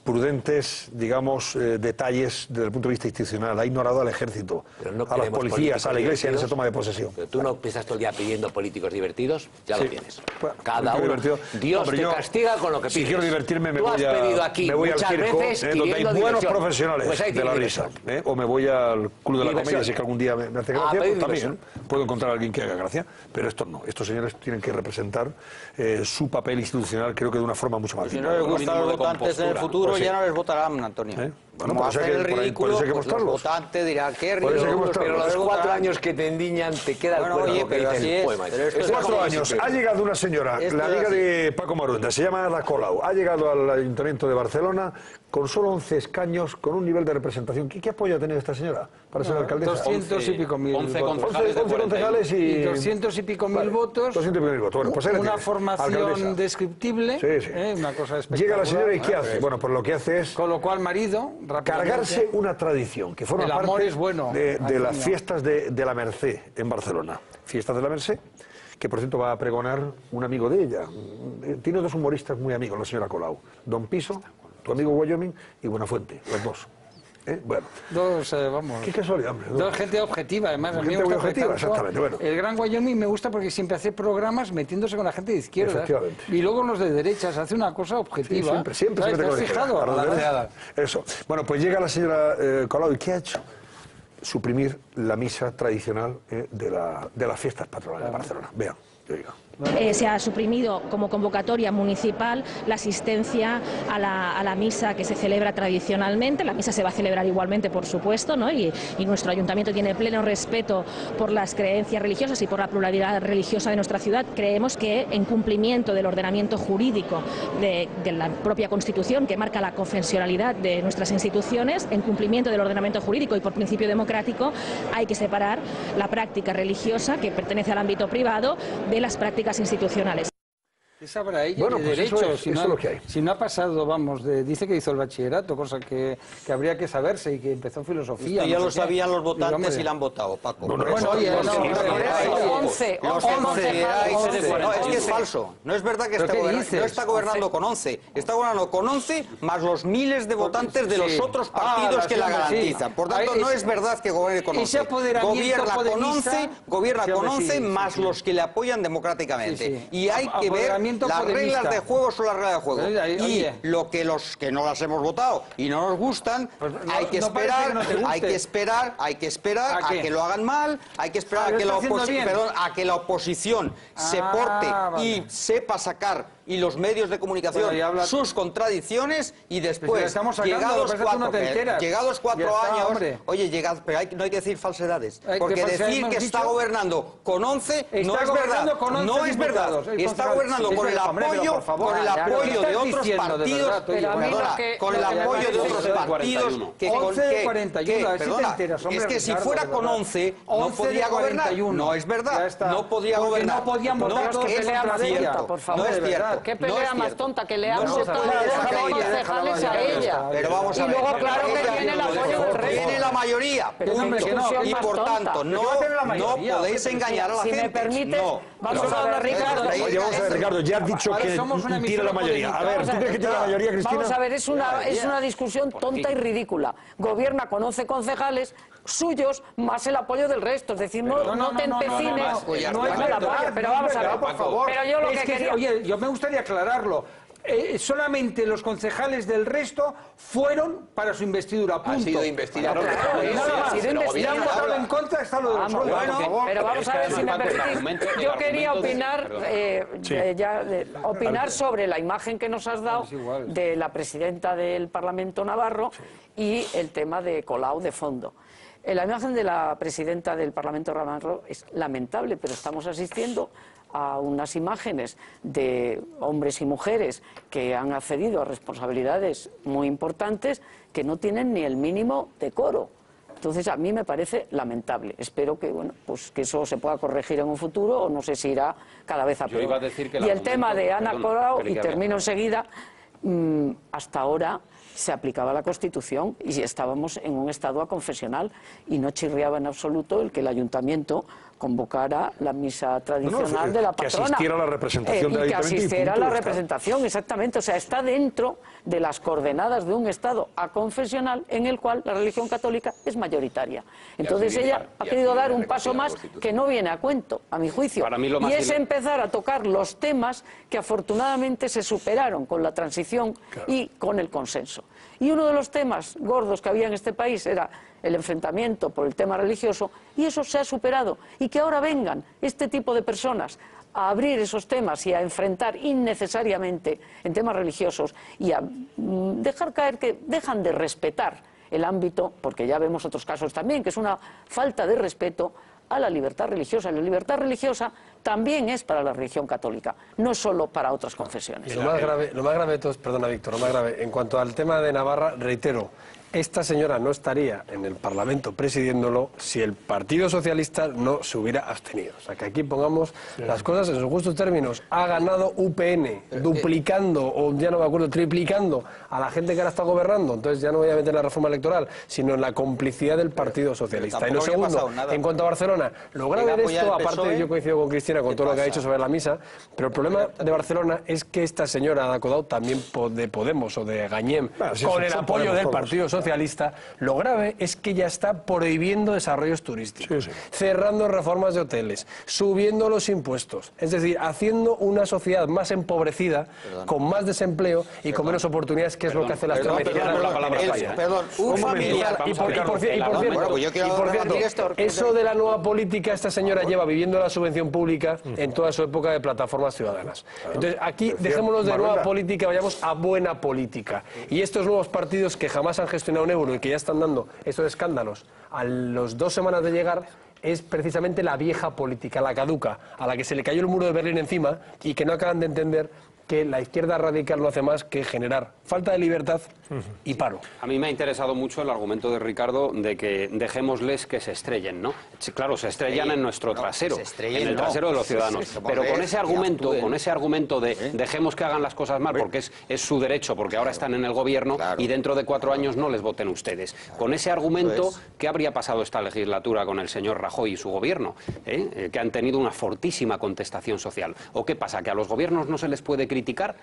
prudentes, digamos, detalles desde el punto de vista institucional. Ha ignorado al ejército, a los policías, a la iglesia en esa toma de posesión. Pero tú no empiezas todo el día pidiendo políticos divertidos, ya lo tienes. Bueno, cada uno. Dios te castiga con lo que pides. Si quiero divertirme, me voy al circo, donde hay buenos profesionales pues de la risa. O me voy al Club de la Comedia, si es que algún día me hace gracia, pues también puedo encontrar a alguien que haga gracia. Pero estos no. Estos señores tienen que representar su papel institucional, creo que de una forma mucho más digna. Los votantes en el futuro pues ya no les votarán, Antonio. Bueno, pues hacen el ridículo, pues los votantes dirán, qué ridículo, pero los 4 años que te endiñan te queda el cuerpo que dice el poema. 4 años. Ha llegado una señora, la amiga de Paco Maruenda, se llama Ada Colau, ha llegado al Ayuntamiento de Barcelona con solo 11 escaños, con un nivel de representación. ¿Qué apoyo ha tenido esta señora para ser alcaldesa? 200 y pico mil 11 concejales y 200 y pico mil votos. 200 y pico mil votos. Bueno, pues una formación descriptible, una cosa espectacular. Llega la señora y ¿qué hace? Bueno, pues lo que hace es... Con lo cual, marido, cargarse una tradición que forma parte de las fiestas de la Merced en Barcelona. Fiestas de la Merced, que por cierto va a pregonar un amigo de ella. Tiene 2 humoristas muy amigos, la señora Colau. Don Piso, tu amigo Wyoming, y Buenafuente, los 2. Bueno. Vamos. Qué casualidad, hombre. Dos gente objetiva, además. Gente muy objetiva, exactamente. Bueno. El Gran Wyoming me gusta porque siempre hace programas metiéndose con la gente de izquierda. Y luego con los de derechas, hace una cosa objetiva. Sí, siempre se mete con fijado. Eso. Bueno, pues llega la señora Colau, ¿y qué ha hecho? Suprimir la misa tradicional de las fiestas patronales de Barcelona. Vean, yo digo. Se ha suprimido como convocatoria municipal la asistencia a la misa que se celebra tradicionalmente. La misa se va a celebrar igualmente, por supuesto, ¿no? Y nuestro ayuntamiento tiene pleno respeto por las creencias religiosas y por la pluralidad religiosa de nuestra ciudad. Creemos que en cumplimiento del ordenamiento jurídico de la propia Constitución, que marca la confesionalidad de nuestras instituciones, en cumplimiento del ordenamiento jurídico y por principio democrático, hay que separar la práctica religiosa, que pertenece al ámbito privado, de las prácticas institucionales. ¿Qué sabrá ella Bueno, de pues derecho? eso es lo que hay. Si no ha pasado, vamos, dice que hizo el bachillerato, cosa que habría que saberse, y que empezó filosofía. Esto ya no lo sé qué. sabían los votantes Digo, hombre, y la han votado, Paco. Bueno, oye, no, 11 No, es que es falso. No es verdad que no está gobernando con 11. Está gobernando con 11 más los miles de votantes de los otros partidos que la garantizan. Por tanto, no es verdad que gobierne con 11. Gobierna con 11 más los que le apoyan democráticamente. Y hay que ver las reglas de juego son las reglas de juego. Y lo que los que no las hemos votado y no nos gustan, hay que esperar a que lo hagan mal, hay que esperar a que la oposición se porte y sepa sacar, y los medios de comunicación, sus contradicciones, y después, llegados 4 años, oye, pero no hay que decir falsedades, porque decir que está gobernando con 11 no es verdad, no es verdad, está gobernando con el apoyo de otros partidos, con el apoyo de otros partidos es que si fuera con 11 no podría gobernar, no es verdad, no podría gobernar, no podían votar, no es cierto. ¿Qué pelea más tonta? Que le han votado los concejales a ella. Pero vamos a ver. Y luego, claro que tiene el apoyo del resto. Tiene la mayoría, y por tanto, no podéis engañar a la gente. Si me permites, vamos a ver, Ricardo. Vamos a ver, Ricardo, ya has dicho que tiene la mayoría. A ver, ¿tú crees que tiene la mayoría, Cristina? Vamos a ver, es una discusión tonta y ridícula. Gobierna con 11 concejales suyos más el apoyo del resto. Es decir, no te empecines. Pero vamos a ver, por favor. Pero yo lo que quería... Oye, yo me gustaría aclararlo. Solamente los concejales del resto fueron para su investidura, punto. Ha sido investidura. Si han votado en contra, está lo de los otros, por favor. Pero vamos a ver, si me permitís, yo quería opinar sobre la imagen que nos has dado de la presidenta del Parlamento Navarro y el tema de Colau de fondo. La imagen de la presidenta del Parlamento Navarro es lamentable, pero estamos asistiendo a unas imágenes de hombres y mujeres que han accedido a responsabilidades muy importantes que no tienen ni el mínimo decoro. Entonces, a mí me parece lamentable. Espero que, pues que eso se pueda corregir en un futuro, o no sé si irá cada vez a peor. Yo iba a decir que y el tema de Ana Colau, y termino enseguida, hasta ahora se aplicaba la Constitución y estábamos en un estado aconfesional y no chirriaba en absoluto el que el ayuntamiento convocara la misa tradicional de la patrona. Que asistiera a la representación del ayuntamiento. Que asistiera a la punto, representación, exactamente. O sea, está dentro de las coordenadas de un estado aconfesional en el cual la religión católica es mayoritaria. Entonces ella ha querido dar un paso más que no viene a cuento, a mi juicio. Y es empezar a tocar los temas que afortunadamente se superaron con la transición y con el consenso. Y uno de los temas gordos que había en este país era el enfrentamiento por el tema religioso, y eso se ha superado. Y que ahora vengan este tipo de personas a abrir esos temas y a enfrentar innecesariamente en temas religiosos y a dejar caer que dejan de respetar el ámbito, porque ya vemos otros casos también, que es una falta de respeto a la libertad religiosa. La libertad religiosa también es para la religión católica, no solo para otras confesiones. Y lo más grave de todo es, perdona Víctor, lo más grave, en cuanto al tema de Navarra, reitero, esta señora no estaría en el Parlamento presidiéndolo si el Partido Socialista no se hubiera abstenido. O sea, que aquí pongamos las cosas en sus justos términos. Ha ganado UPN, duplicando, o ya no me acuerdo, triplicando a la gente que ahora está gobernando. Entonces ya no voy a meter en la reforma electoral, sino en la complicidad del Partido Socialista. Y lo segundo, en cuanto a Barcelona, lo grave de esto, aparte yo coincido con Cristina con todo lo que ha dicho sobre la misa, pero el problema de Barcelona es que esta señora Ada Colau, también de Podemos o de Gañem, con el apoyo del Partido Socialista, lo grave es que ya está prohibiendo desarrollos turísticos, cerrando reformas de hoteles, subiendo los impuestos, es decir, haciendo una sociedad más empobrecida, con más desempleo y con menos oportunidades, que es lo que hace la extrema izquierda. Un familiar. Y por cierto, eso de la nueva política, esta señora lleva viviendo la subvención pública en toda su época de plataformas ciudadanas. Entonces, aquí dejémonos de nueva política, vayamos a buena política. Y estos nuevos partidos que jamás han gestionado un euro y que ya están dando estos escándalos a las 2 semanas de llegar, es precisamente la vieja política, la caduca, a la que se le cayó el muro de Berlín encima y que no acaban de entender que la izquierda radical no hace más que generar falta de libertad y paro. A mí me ha interesado mucho el argumento de Ricardo de que dejémosles que se estrellen, ¿no? Claro, se estrellan en nuestro trasero, en el trasero de los ciudadanos. Pero con ese argumento de dejemos que hagan las cosas mal, porque es su derecho, porque ahora están en el gobierno y dentro de 4 años no les voten ustedes. Con ese argumento, ¿qué habría pasado esta legislatura con el señor Rajoy y su gobierno? Que han tenido una fortísima contestación social. ¿O qué pasa? ¿Que a los gobiernos no se les puede criticar?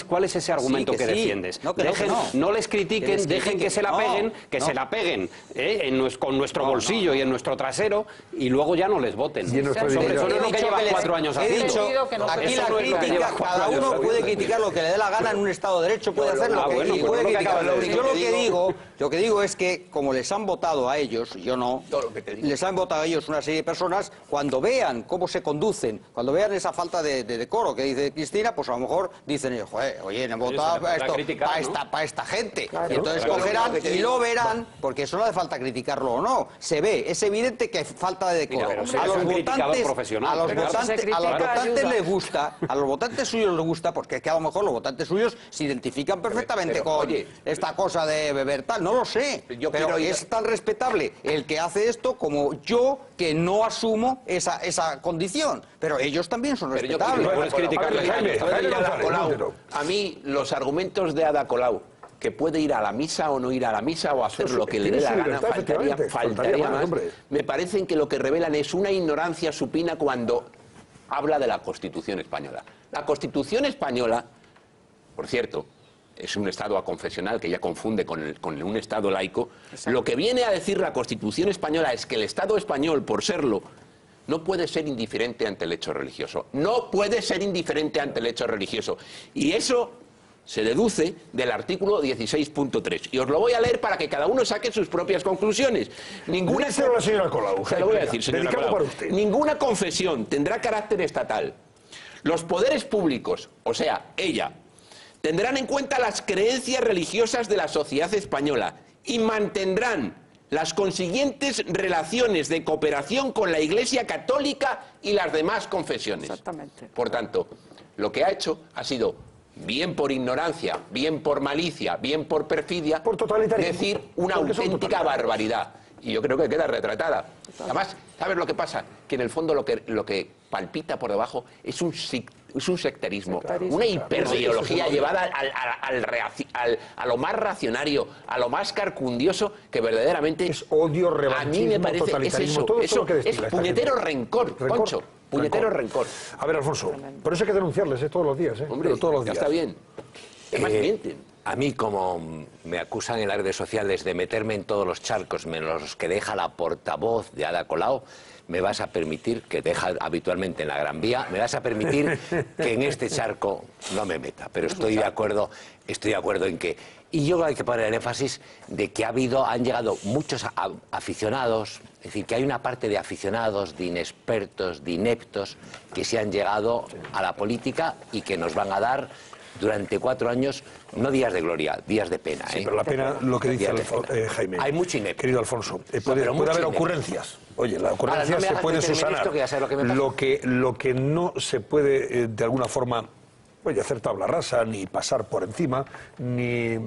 ¿Cuál es ese argumento que defiendes? No les critiquen, dejen que se la peguen, se la peguen con nuestro bolsillo y en nuestro trasero, y luego ya no les voten. Eso no es lo que lleva 4 años haciendo. Aquí la crítica, cada uno puede criticar lo que le dé la gana en un Estado de Derecho, puede hacerlo. Yo lo que digo es que, como les han votado a ellos, yo no, les han votado a ellos una serie de personas, cuando vean cómo se conducen, cuando vean esa falta de decoro que dice Cristina, pues a lo mejor dicen ellos, oye, han votado para esta gente. Y entonces cogerán y lo verán, porque eso no hace falta criticarlo o no. Se ve, es evidente que hay falta de decoro. A los votantes les gusta, a los votantes suyos les gusta, porque es que a lo mejor los votantes suyos se identifican perfectamente con esta cosa de beber tal, no lo sé. Pero es tan respetable el que hace esto como yo, que no asumo esa condición. Pero ellos también son respetables. A mí los argumentos de Ada Colau, que puede ir a la misa o no ir a la misa o hacer lo que le dé la gana, faltaría más, me parecen que lo que revelan es una ignorancia supina cuando habla de la Constitución española. La Constitución española, por cierto, es un Estado aconfesional que ya confunde con un Estado laico. Exacto. Lo que viene a decir la Constitución española es que el Estado español, por serlo, no puede ser indiferente ante el hecho religioso. No puede ser indiferente ante el hecho religioso. Y eso se deduce del artículo 16.3. Y os lo voy a leer para que cada uno saque sus propias conclusiones. Ninguna confesión tendrá carácter estatal. Los poderes públicos, o sea, ella, tendrán en cuenta las creencias religiosas de la sociedad española y mantendrán las consiguientes relaciones de cooperación con la Iglesia Católica y las demás confesiones. Exactamente. Por tanto, lo que ha hecho ha sido, bien por ignorancia, bien por malicia, bien por perfidia, decir una auténtica barbaridad. Y yo creo que queda retratada. Además, ¿sabes lo que pasa? Que en el fondo lo que palpita por debajo es un sectarismo, una hiperideología llevada a lo más racionario, a lo más carcundioso, que verdaderamente es odio, revanchismo, a mí me parece totalitarismo, eso es puñetero rencor, Concho. Puñetero rencor. A ver, Alfonso, por eso hay que denunciarles todos los días, Hombre, todos los días. Ya está bien. Además, mienten. A mí, como me acusan en las redes sociales de meterme en todos los charcos, menos los que deja la portavoz de Ada Colau, me vas a permitir, que deja habitualmente en la Gran Vía, me vas a permitir que en este charco no me meta. Pero estoy de acuerdo en que... Y yo hay que poner el énfasis de que han llegado muchos aficionados, es decir, que hay una parte de aficionados, de inexpertos, de ineptos, que se han llegado a la política y que nos van a dar durante 4 años, no días de gloria, días de pena. Sí, pero la pena, lo que dice Jaime. Hay mucho inepto. Querido Alfonso, puede haber ocurrencias. Oye, la ocurrencia se puede subsanar. Lo que no se puede, de alguna forma, hacer tabla rasa, ni pasar por encima, ni,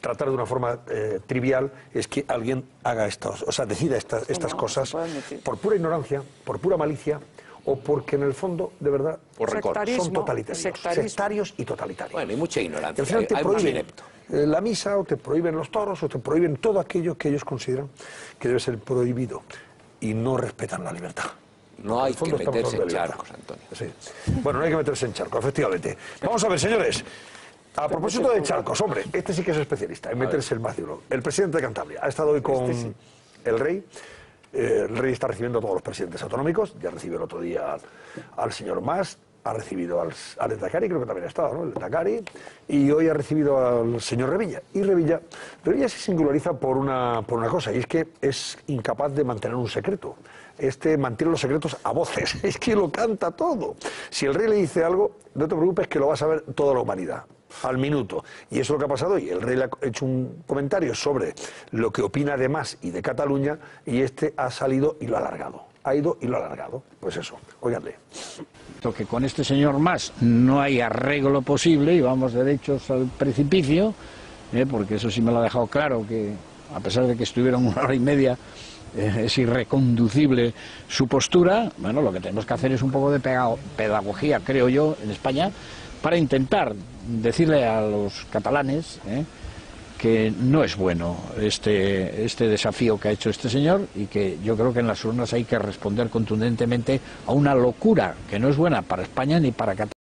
tratar de una forma trivial, es que alguien haga decida estas cosas por pura ignorancia, por pura malicia, o porque en el fondo, de verdad, son totalitarios, sectarios y totalitarios. Bueno, hay mucha ignorancia, al final te prohíben la misa, o te prohíben los toros, o te prohíben todo aquello que ellos consideran que debe ser prohibido, y no respetan la libertad. No hay que meterse en charcos, Antonio. Sí. Bueno, no hay que meterse en charcos, efectivamente. Vamos a ver, señores. A propósito de charcos, hombre, este sí que es especialista en meterse el más de uno. El presidente de Cantabria ha estado hoy con el rey. El rey está recibiendo a todos los presidentes autonómicos. Ya recibió el otro día al señor Mas, ha recibido al Endacari, creo que también ha estado, ¿no? El Endacari, y hoy ha recibido al señor Revilla. Y Revilla se singulariza por una cosa, y es que es incapaz de mantener un secreto. Mantiene los secretos a voces, es que lo canta todo. Si el rey le dice algo, no te preocupes que lo va a saber toda la humanidad, al minuto. Y eso es lo que ha pasado hoy. El rey le ha hecho un comentario sobre lo que opina de Mas y de Cataluña, y ha salido y lo ha alargado. ha ido y lo ha alargado. Pues eso, óiganle. Que con este señor más no hay arreglo posible y vamos derechos al precipicio, porque eso sí me lo ha dejado claro, que a pesar de que estuvieron 1 hora y media, es irreconducible su postura. Bueno, lo que tenemos que hacer es un poco de pedagogía, creo yo, en España, para intentar decirle a los catalanes que no es bueno este desafío que ha hecho este señor, y que yo creo que en las urnas hay que responder contundentemente a una locura que no es buena para España ni para Cataluña.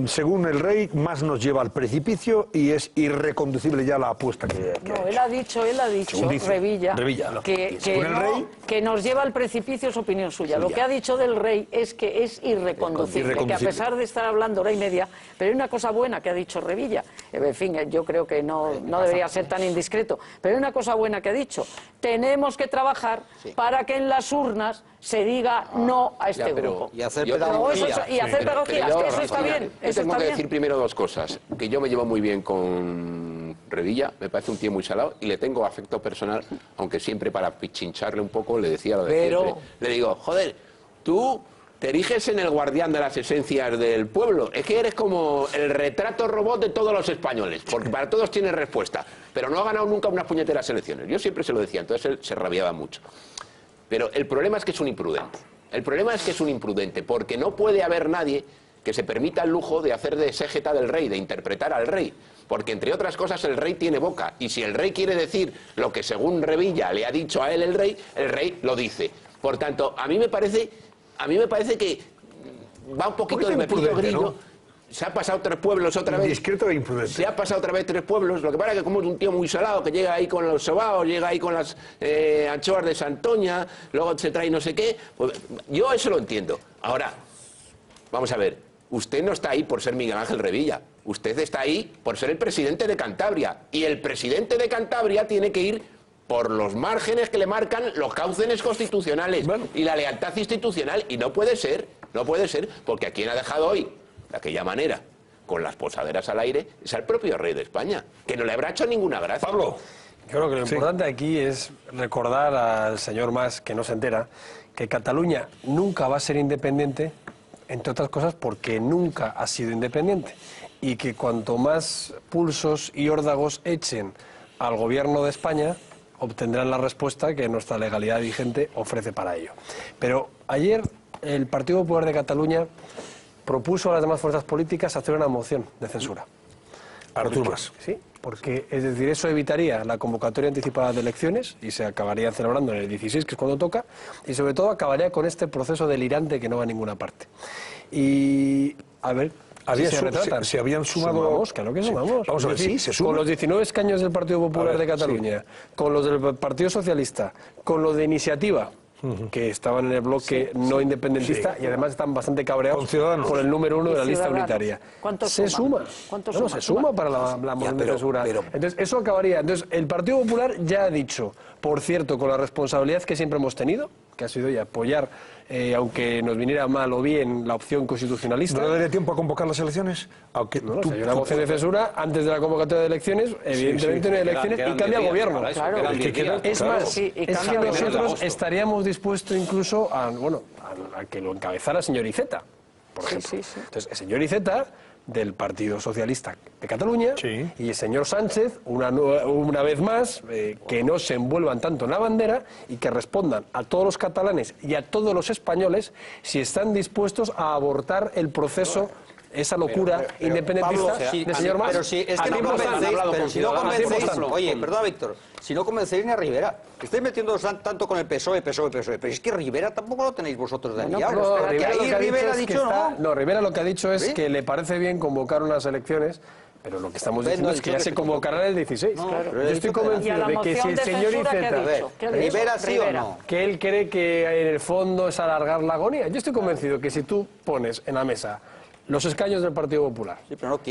Según el rey, más nos lleva al precipicio y es irreconducible ya la apuesta que No, ha hecho. él ha dicho, Revilla, que que nos lleva al precipicio, es opinión suya. Lo que ha dicho del rey es que es irreconducible, que a pesar de estar hablando 1 hora y media, pero hay una cosa buena que ha dicho Revilla. En fin, yo creo que no debería ser tan indiscreto, pero hay una cosa buena que ha dicho. Tenemos que trabajar para que en las urnas se diga no a este grupo. Y hacer pedagogía. Y hacer pedagogía, eso está bien. Yo tengo que decir primero 2 cosas. Que yo me llevo muy bien con Revilla, me parece un tío muy salado y le tengo afecto personal, aunque siempre para pichincharle un poco le decía lo de siempre. Le digo, joder, tú te eriges en el guardián de las esencias del pueblo. Es que eres como el retrato robot de todos los españoles, porque para todos tienes respuesta. Pero no ha ganado nunca unas puñeteras elecciones. Yo siempre se lo decía, entonces él se rabiaba mucho. Pero el problema es que es un imprudente. El problema es que es un imprudente, porque no puede haber nadie que se permita el lujo de hacer de exégeta del rey, de interpretar al rey. Porque, entre otras cosas, el rey tiene boca. Y si el rey quiere decir lo que, según Revilla, le ha dicho a él el rey lo dice. Por tanto, a mí me parece que va un poquito de pepillo grillo. ¿No? Se ha pasado 3 pueblos otra vez. Discreto e imprudente. Se ha pasado otra vez 3 pueblos. Lo que pasa es que como es un tío muy salado, que llega ahí con los sobaos, llega ahí con las anchoas de Santoña, luego se trae no sé qué. Pues, yo eso lo entiendo. Ahora, vamos a ver, usted no está ahí por ser Miguel Ángel Revilla. Usted está ahí por ser el presidente de Cantabria. Y el presidente de Cantabria tiene que ir por los márgenes que le marcan los cauces constitucionales y la lealtad institucional. Y no puede ser, porque a quien ha dejado hoy de aquella manera, con las posaderas al aire, es al propio rey de España, que no le habrá hecho ninguna gracia. Pablo. Yo creo que lo importante aquí es recordar al señor Mas, que no se entera, que Cataluña nunca va a ser independiente, entre otras cosas porque nunca ha sido independiente, y que cuanto más pulsos y órdagos echen al gobierno de España, obtendrán la respuesta que nuestra legalidad vigente ofrece para ello. Pero ayer el Partido Popular de Cataluña propuso a las demás fuerzas políticas hacer una moción de censura. Artur Mas. Sí, porque es decir, eso evitaría la convocatoria anticipada de elecciones y se acabaría celebrando en el 16, que es cuando toca, y sobre todo acabaría con este proceso delirante que no va a ninguna parte. Y, a ver, se habían sumado... Sumamos, claro que sumamos. Vamos a ver, sí, se suman. Con los 19 escaños del Partido Popular de Cataluña, con los del Partido Socialista, con los de Iniciativa, que estaban en el bloque no independentista y además están bastante cabreados por el número 1 de la lista unitaria. Se suma para la moción de censura. Entonces, eso acabaría. Entonces, el Partido Popular ya ha dicho, por cierto, con la responsabilidad que siempre hemos tenido, que ha sido ya apoyar, aunque nos viniera mal o bien, la opción constitucionalista. ¿No le daría tiempo a convocar las elecciones? Aunque no, si hay una moción de censura antes de la convocatoria de elecciones, evidentemente no hay elecciones y cambia el gobierno. Es más, es que nosotros estaríamos dispuestos incluso a que lo encabezara el señor Iceta, por ejemplo. Entonces, el señor Iceta, del Partido Socialista de Cataluña, y el señor Sánchez, una vez más, que no se envuelvan tanto en la bandera y que respondan a todos los catalanes y a todos los españoles si están dispuestos a abortar el proceso, esa locura independentista del señor Mas. Pero si es que no convencéis, oye, perdón, Víctor, si no convencéis ni a Rivera, que estáis metiendo tanto con el PSOE, pero es que Rivera tampoco lo tenéis vosotros de aliado. Rivera lo que ha dicho es que le parece bien convocar unas elecciones, pero lo que estamos diciendo es que ya se convocarán el 16. Yo estoy convencido de que si el señor Iceta, Rivera sí o no, que él cree que en el fondo es alargar la agonía, yo estoy convencido que si tú pones en la mesa los escaños del Partido Popular,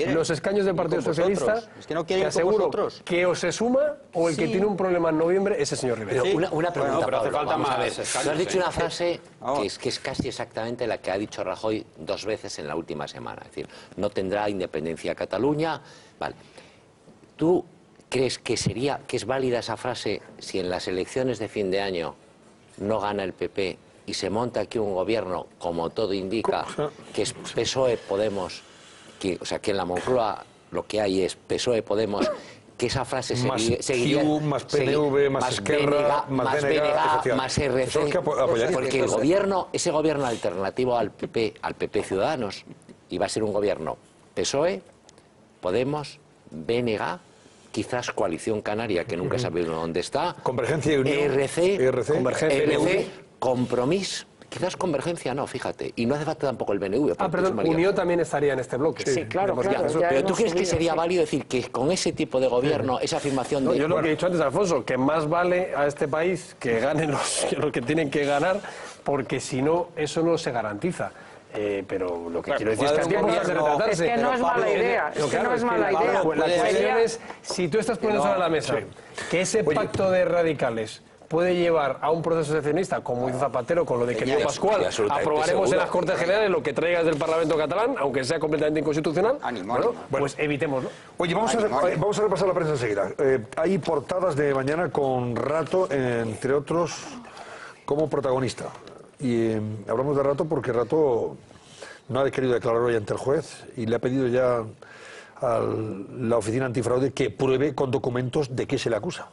los escaños del Partido Socialista, te aseguro que o se suma o el que tiene un problema en noviembre es el señor Rivera. Pero una pregunta, Pablo, vamos a ver. Tú has dicho una frase que es casi exactamente la que ha dicho Rajoy 2 veces en la última semana. Es decir, no tendrá independencia Cataluña. Vale. ¿Tú crees que es válida esa frase si en las elecciones de fin de año no gana el PP y se monta aquí un gobierno, como todo indica, que es PSOE, Podemos, o sea, que en la Moncloa lo que hay es PSOE, Podemos, que esa frase seguiría... más PNV, más Esquerra, más BNG, más RC, porque el gobierno, ese gobierno alternativo al PP Ciudadanos, iba a ser un gobierno PSOE, Podemos, BNG, quizás Coalición Canaria, que nunca sabemos dónde está, Convergencia y Unión, RC, Compromís, quizás Convergencia no, fíjate, y no hace falta tampoco el BNV. Perdón, Unión también estaría en este bloque. Sí, claro. Pero ¿tú crees que sería válido decir que con ese tipo de gobierno, esa afirmación de... Yo lo que he dicho antes, Alfonso, que más vale a este país que ganen los que tienen que ganar, porque si no, eso no se garantiza. Pero lo que quiero decir es que tiempo de retratarse. Es que no es mala idea. Es que no es mala idea. La cuestión es, si tú estás poniendo sobre la mesa que ese pacto de radicales puede llevar a un proceso seccionista, como hizo Zapatero con lo de Querido Pascual, aprobaremos en las Cortes Generales lo que traigas del Parlamento catalán, aunque sea completamente inconstitucional, pues evitémoslo. Oye, vamos a repasar la prensa enseguida. Hay portadas de mañana con Rato, entre otros, como protagonista. Y hablamos de Rato porque Rato no ha querido declarar hoy ante el juez y le ha pedido ya a la Oficina Antifraude que pruebe con documentos de qué se le acusa.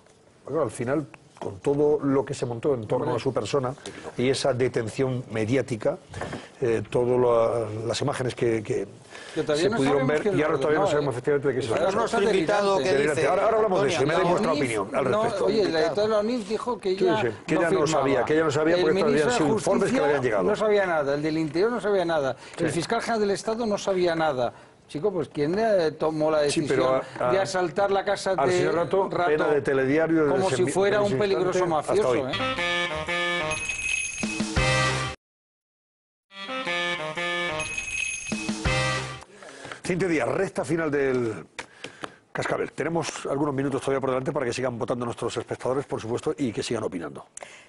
Bueno, al final, con todo lo que se montó en torno a su persona y esa detención mediática, todas las imágenes que se pudieron ver, y ahora todavía no sabemos efectivamente de qué se trata. Ahora hablamos de eso y me dais vuestra opinión al respecto. Oye, el editor de la UNIF dijo que ella no sabía, porque estos habían sido informes que le habían llegado. No sabía nada, el del Interior no sabía nada, el fiscal general del Estado no sabía nada. Chico, pues ¿quién tomó la decisión de asaltar la casa de señor Rato, pena de telediario como si fuera un peligroso mafioso? Cintia Díaz, recta final del Cascabel. Tenemos algunos minutos todavía por delante para que sigan votando nuestros espectadores, por supuesto, y que sigan opinando.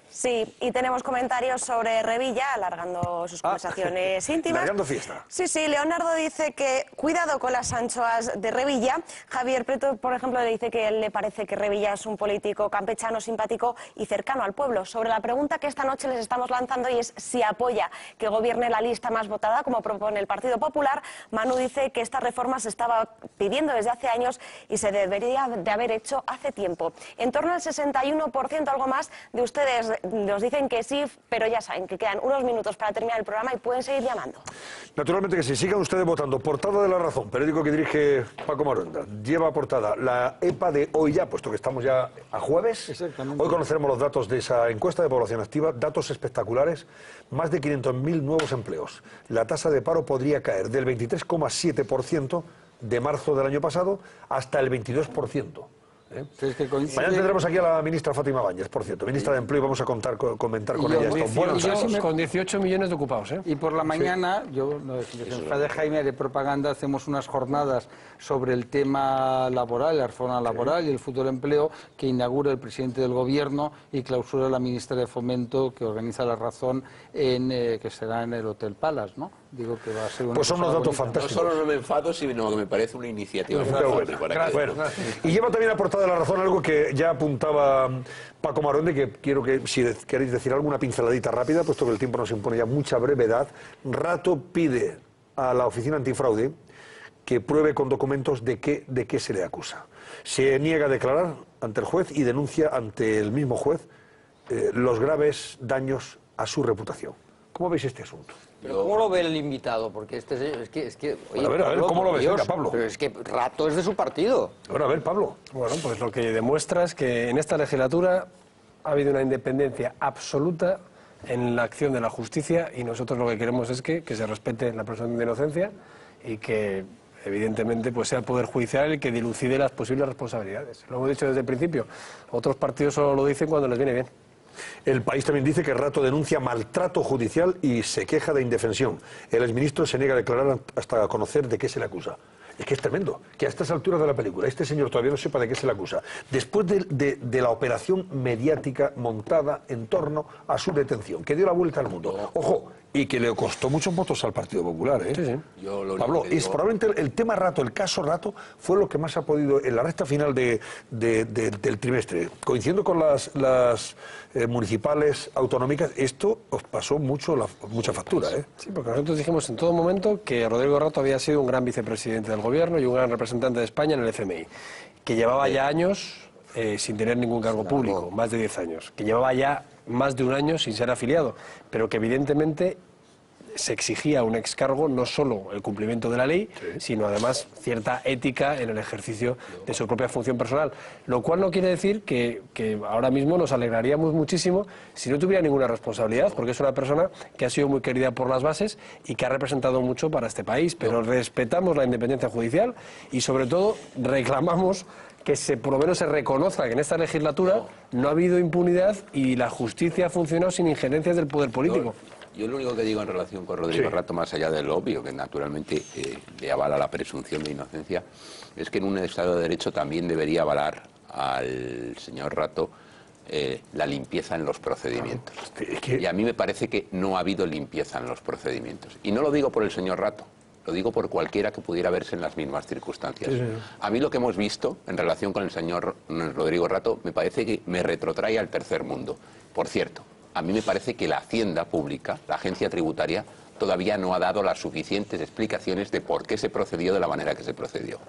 Sí, y tenemos comentarios sobre Revilla, alargando sus conversaciones íntimas. Alargando fiesta. Sí, Leonardo dice que cuidado con las anchoas de Revilla. Javier Preto, por ejemplo, le dice que le parece que Revilla es un político campechano, simpático y cercano al pueblo. Sobre la pregunta que esta noche les estamos lanzando, y es si apoya que gobierne la lista más votada, como propone el Partido Popular, Manu dice que esta reforma se estaba pidiendo desde hace años y se debería de haber hecho hace tiempo. En torno al 61%, algo más, de ustedes nos dicen que sí, pero ya saben que quedan unos minutos para terminar el programa y pueden seguir llamando. Naturalmente que sí, sigan ustedes votando. Portada de La Razón, periódico que dirige Paco Maronda. Lleva portada la EPA de hoy ya, puesto que estamos ya a jueves. Exactamente. Hoy conoceremos los datos de esa encuesta de población activa, datos espectaculares, más de 500.000 nuevos empleos. La tasa de paro podría caer del 23,7% de marzo del año pasado hasta el 22%. Mañana tendremos aquí a la ministra Fátima Báñez, por cierto, ministra de Empleo, y vamos a comentar con ella estos buenos datos. Con 18 millones de ocupados. Y por la mañana, yo, de Jaime de propaganda, hacemos unas jornadas sobre el tema laboral, la reforma laboral y el futuro empleo, que inaugura el presidente del Gobierno y clausura la ministra de Fomento, que organiza La Razón, que será en el Hotel Palace, ¿no? Digo que va a ser una pues son unos datos fantásticos. No solo no me enfado, sino que me parece una iniciativa bueno. Y lleva también a portada de La Razón algo que ya apuntaba Paco Maronde, que quiero que, si queréis decir alguna pinceladita rápida, puesto que el tiempo nos impone ya mucha brevedad. Rato pide a la Oficina Antifraude que pruebe con documentos de qué se le acusa. Se niega a declarar ante el juez y denuncia ante el mismo juez los graves daños a su reputación. ¿Cómo veis este asunto? Pero ¿cómo lo ve el invitado? Porque es que oye, a ver, ¿cómo lo ves? Venga, Pablo. Pero es que Rato es de su partido. Bueno, a ver, Pablo. Bueno, pues lo que demuestra es que en esta legislatura ha habido una independencia absoluta en la acción de la justicia, y nosotros lo que queremos es que se respete la presunción de inocencia y que, evidentemente, pues sea el Poder Judicial el que dilucide las posibles responsabilidades. Lo hemos dicho desde el principio. Otros partidos solo lo dicen cuando les viene bien. El País también dice que Rato denuncia maltrato judicial y se queja de indefensión. El exministro se niega a declarar hasta conocer de qué se le acusa. Es que es tremendo, que a estas alturas de la película este señor todavía no sepa de qué se le acusa. Después de la operación mediática montada en torno a su detención, que dio la vuelta al mundo. Ojo, Y que le costó muchos votos al Partido Popular, ¿eh? Sí, sí. Pablo, es probablemente el tema Rato, el caso Rato, fue lo que más ha podido, en la recta final del trimestre, coincidiendo con las municipales autonómicas, esto os pasó mucha factura, ¿eh? Sí, porque nosotros dijimos en todo momento que Rodrigo Rato había sido un gran vicepresidente del gobierno y un gran representante de España en el FMI, que llevaba ya años sin tener ningún cargo público, más de 10 años, que llevaba ya más de un año sin ser afiliado, pero que evidentemente se exigía un excargo, no solo el cumplimiento de la ley, sino además cierta ética en el ejercicio de su propia función personal, lo cual no quiere decir que ahora mismo nos alegraríamos muchísimo si no tuviera ninguna responsabilidad, porque es una persona que ha sido muy querida por las bases y que ha representado mucho para este país, pero respetamos la independencia judicial y sobre todo reclamamos que por lo menos se reconozca que en esta legislatura no ha habido impunidad y la justicia ha funcionado sin injerencias del poder político. Yo lo único que digo en relación con Rodrigo Rato, más allá de lo obvio, que naturalmente le avala la presunción de inocencia, es que en un Estado de Derecho también debería avalar al señor Rato la limpieza en los procedimientos. Y a mí me parece que no ha habido limpieza en los procedimientos. Y no lo digo por el señor Rato, lo digo por cualquiera que pudiera verse en las mismas circunstancias. Sí, sí. A mí lo que hemos visto en relación con el señor Rodrigo Rato me parece que me retrotrae al tercer mundo. Por cierto, a mí me parece que la Hacienda Pública, la agencia tributaria, todavía no ha dado las suficientes explicaciones de por qué se procedió de la manera que se procedió.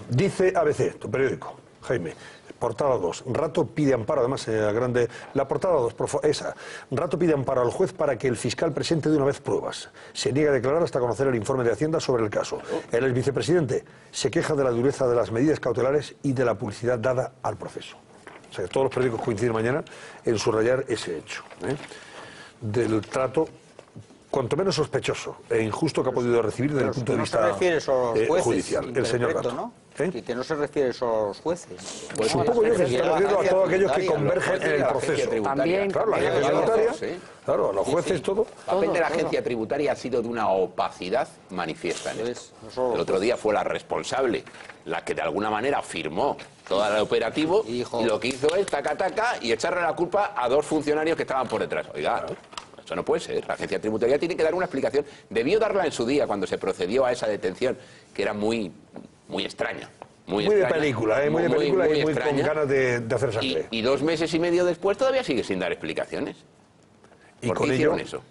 Dice ABC, tu periódico, Jaime, portada 2, Rato pide amparo, además grande, la portada 2, esa, Rato pide amparo al juez para que el fiscal presente de una vez pruebas. Se niega a declarar hasta conocer el informe de Hacienda sobre el caso. El exvicepresidente se queja de la dureza de las medidas cautelares y de la publicidad dada al proceso. O sea, que todos los periódicos coinciden mañana en subrayar ese hecho, del trato cuanto menos sospechoso e injusto que ha podido recibir desde el punto de vista judicial, el señor Rato. ¿No? Y que no se refiere solo a los jueces. Pues un poco yo que se refiere a todos aquellos que convergen en el proceso. También, claro, la agencia tributaria, claro, a los jueces, todo. El papel de la agencia tributaria ha sido de una opacidad manifiesta en esto. El otro día fue la responsable, la que de alguna manera firmó todo el operativo, y lo que hizo es taca y echarle la culpa a dos funcionarios que estaban por detrás. Oiga, eso no puede ser. La agencia tributaria tiene que dar una explicación. Debió darla en su día cuando se procedió a esa detención, que era muy extraña. Muy extraña, de película, muy de película y muy con ganas de hacer sangre. Y 2 meses y medio después todavía sigue sin dar explicaciones. ¿Por qué hicieron eso?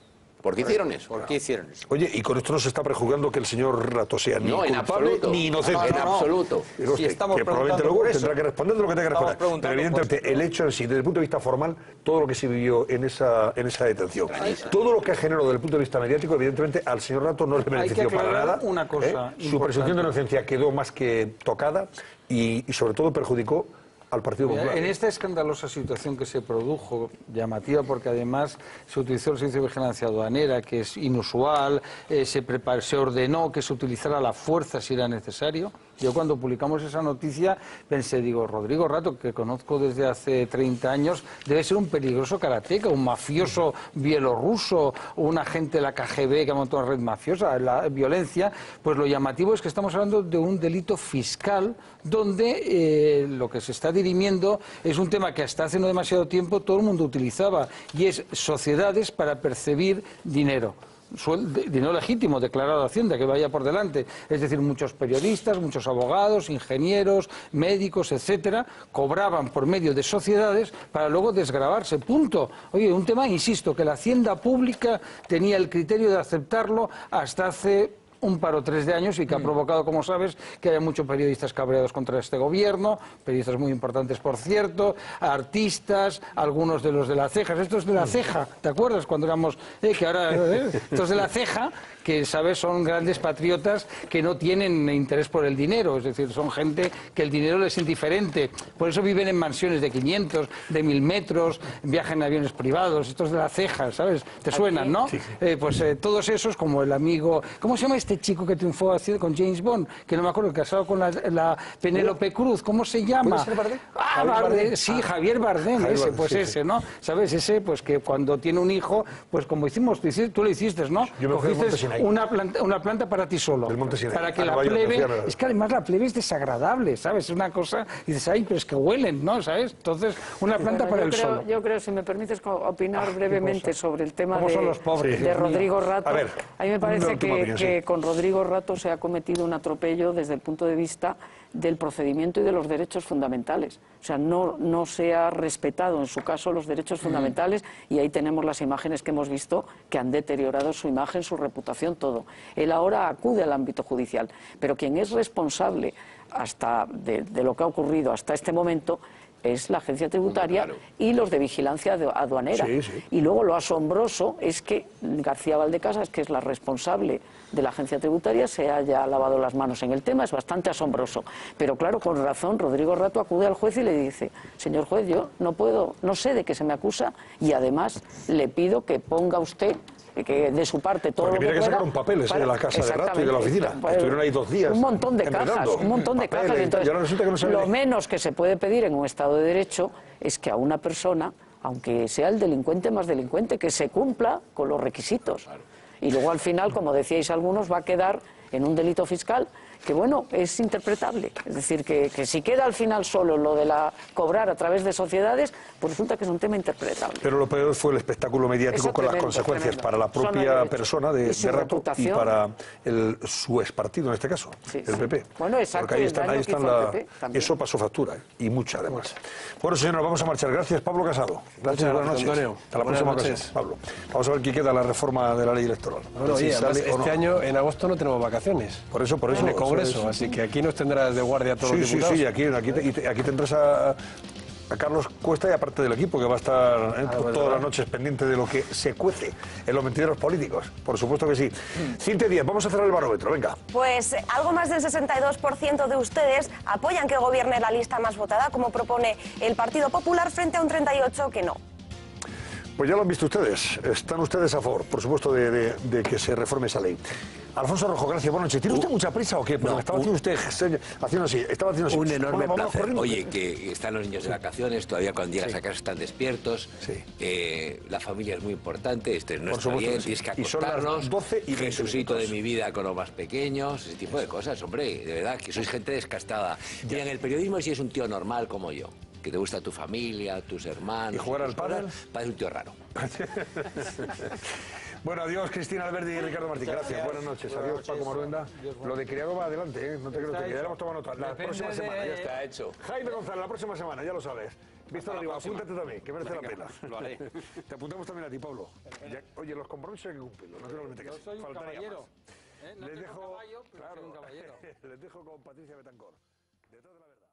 ¿Por qué hicieron eso? ¿Por qué hicieron eso? Oye, y con esto no se está prejuzgando que el señor Rato sea ni culpable ni inocente. En absoluto. Si estamos que probablemente luego tendrá que responder de lo que tenga que responder. Pero evidentemente el hecho en sí, desde el punto de vista formal, todo lo que se vivió en esa detención, todo lo que generó desde el punto de vista mediático, evidentemente al señor Rato no le benefició para nada. Una cosa Su presunción de inocencia quedó más que tocada y sobre todo perjudicó al Partido Popular. En esta escandalosa situación que se produjo, llamativa porque además se utilizó el servicio de vigilancia aduanera, que es inusual, se ordenó que se utilizara la fuerza si era necesario. Yo cuando publicamos esa noticia pensé, digo, Rodrigo Rato, que conozco desde hace 30 años, debe ser un peligroso karateca, un mafioso bielorruso, un agente de la KGB que ha montado una red mafiosa, la violencia. Pues lo llamativo es que estamos hablando de un delito fiscal donde lo que se está dirimiendo es un tema que hasta hace no demasiado tiempo todo el mundo utilizaba, y es sociedades para percibir dinero. Dinero legítimo declarado a Hacienda, que vaya por delante. Es decir, muchos periodistas, muchos abogados, ingenieros, médicos, etcétera, cobraban por medio de sociedades para luego desgravarse. Punto. Oye, un tema, insisto, que la Hacienda Pública tenía el criterio de aceptarlo hasta hace un par o 3 de años y que ha provocado, como sabes, que haya muchos periodistas cabreados contra este gobierno, periodistas muy importantes, por cierto, artistas, algunos de los de La Ceja. Estos de La Ceja, ¿te acuerdas cuando éramos... que ahora... estos de La Ceja, que, ¿sabes?, son grandes patriotas que no tienen interés por el dinero, es decir, son gente que el dinero les es indiferente. Por eso viven en mansiones de 500, de 1000 metros, viajan en aviones privados. Estos de La Ceja, ¿sabes? ¿Te suenan, no? Sí. Pues todos esos, como el amigo... ¿Cómo se llama este este chico que triunfó con James Bond, que no me acuerdo, casado con la Penélope Cruz, ¿cómo se llama? ¿Puede ser Bardem? Ah, Bardem, sí, Javier Bardem, Javier ese, Bardem, pues sí, ese, ¿no? ¿Sabes? Ese, pues que cuando tiene un hijo, pues como hicimos, tú lo hiciste, ¿no? Yo me fui al Monte Cogiste Sinai. una planta para ti solo. Del Monte Sinai. Para que A la Nueva York, me fui a Nueva plebe... York. Es que además la plebe es desagradable, ¿sabes? Es una cosa... Y dices, ay, pero es que huelen, ¿no? ¿Sabes? Entonces, una planta Bueno, para yo el creo, solo. Yo creo, si me permites opinar brevemente sobre el tema ¿Cómo son los pobres, de Dios mío? Rodrigo Rato. A ver, A mí me una parece última opinión, que sí. con Rodrigo Rato se ha cometido un atropello desde el punto de vista del procedimiento y de los derechos fundamentales. O sea, no se ha respetado en su caso los derechos fundamentales y ahí tenemos las imágenes que hemos visto que han deteriorado su imagen, su reputación, todo. Él ahora acude al ámbito judicial, pero quien es responsable hasta de lo que ha ocurrido hasta este momento es la agencia tributaria y los de vigilancia aduanera. Sí, sí. Y luego lo asombroso es que García Valdecasas, que es la responsable de la agencia tributaria, se haya lavado las manos en el tema. Es bastante asombroso. Pero claro, con razón, Rodrigo Rato acude al juez y le dice: señor juez, yo no sé de qué se me acusa y además le pido que ponga usted que de su parte todo Porque lo que tiene que pueda sacar un papel ese de la casa de Rato y de la oficina. Exactamente. Estuvieron ahí 2 días. Un montón de cajas, enredando. un montón de Papeles, cajas. Entonces, y ahora resulta que no sabe lo ni- menos que se puede pedir en un Estado de Derecho es que a una persona, aunque sea el delincuente más delincuente, que se cumpla con los requisitos. Y luego al final, como decíais algunos, va a quedar en un delito fiscal que, bueno, es interpretable. Es decir, que si queda al final solo lo de cobrar a través de sociedades, pues resulta que es un tema interpretable. Pero lo peor fue el espectáculo mediático Eso con las tremendo, consecuencias tremendo. para la Son propia derechos. persona Y de su Rato y reputación. para su expartido en este caso, el PP. Bueno, exacto, Porque ahí el están, daño que hizo al PP también. eso pasó factura, y mucha además. Bueno, señor, nos vamos a marchar. Gracias, Pablo Casado. Gracias, buenas noches. Antonio. Hasta la Buenas próxima noches. ocasión, Pablo. Vamos a ver qué queda la reforma de la ley electoral. Bueno, Si oye, además, sale o no. este año en agosto no tenemos vacaciones. Por eso. En el eso Congreso, es. así que aquí nos tendrás de guardia a todos los Sí, diputados. sí, aquí tendrás a Carlos Cuesta y aparte del equipo que va a estar todas las noches pendiente de lo que se cuece en los mentideros políticos. Por supuesto que sí. Cintia Díaz, vamos a cerrar el barómetro, venga. Pues algo más del 62% de ustedes apoyan que gobierne la lista más votada, como propone el Partido Popular, frente a un 38% que no. Pues ya lo han visto ustedes. Están ustedes a favor, por supuesto, de que se reforme esa ley. Alfonso Rojo, gracias. Buenas noches. ¿Tiene usted mucha prisa o qué? Porque No, me estaba haciendo usted haciendo así. Estaba haciendo así. Un enorme Bueno, vamos placer. corriendo. Oye, que están los niños de vacaciones, todavía cuando llegas a casa están despiertos. La familia es muy importante, este es nuestro supuesto bien, que sí. tienes que Y son las acostarnos. 12 y 20 Jesucito de minutos. mi vida con los más pequeños, ese tipo de cosas, hombre, de verdad, que sois gente descastada. Y en el periodismo si es un tío normal como yo, que te gusta tu familia, tus hermanos. ¿Y jugar al pádel? Parece un tío raro. Bueno, adiós Cristina Alberdi y Ricardo Martín. Gracias, buenas noches. Adiós Paco Maruenda. Lo de criado va adelante, ¿eh? No te creo que ya le hemos tomado nota. La próxima semana ya está hecho. Jaime González, la próxima semana, ya lo sabes. Víctor Arriba, apúntate también, que merece la pena. Lo haré. Te apuntamos también a ti, Pablo. Oye, los compromisos hay que cumplirlos, no te lo metes. Yo soy un Faltaría caballero. más. No Les tengo dejo, caballo, pero soy un caballero. les dejo con Patricia Betancor. De toda la verdad.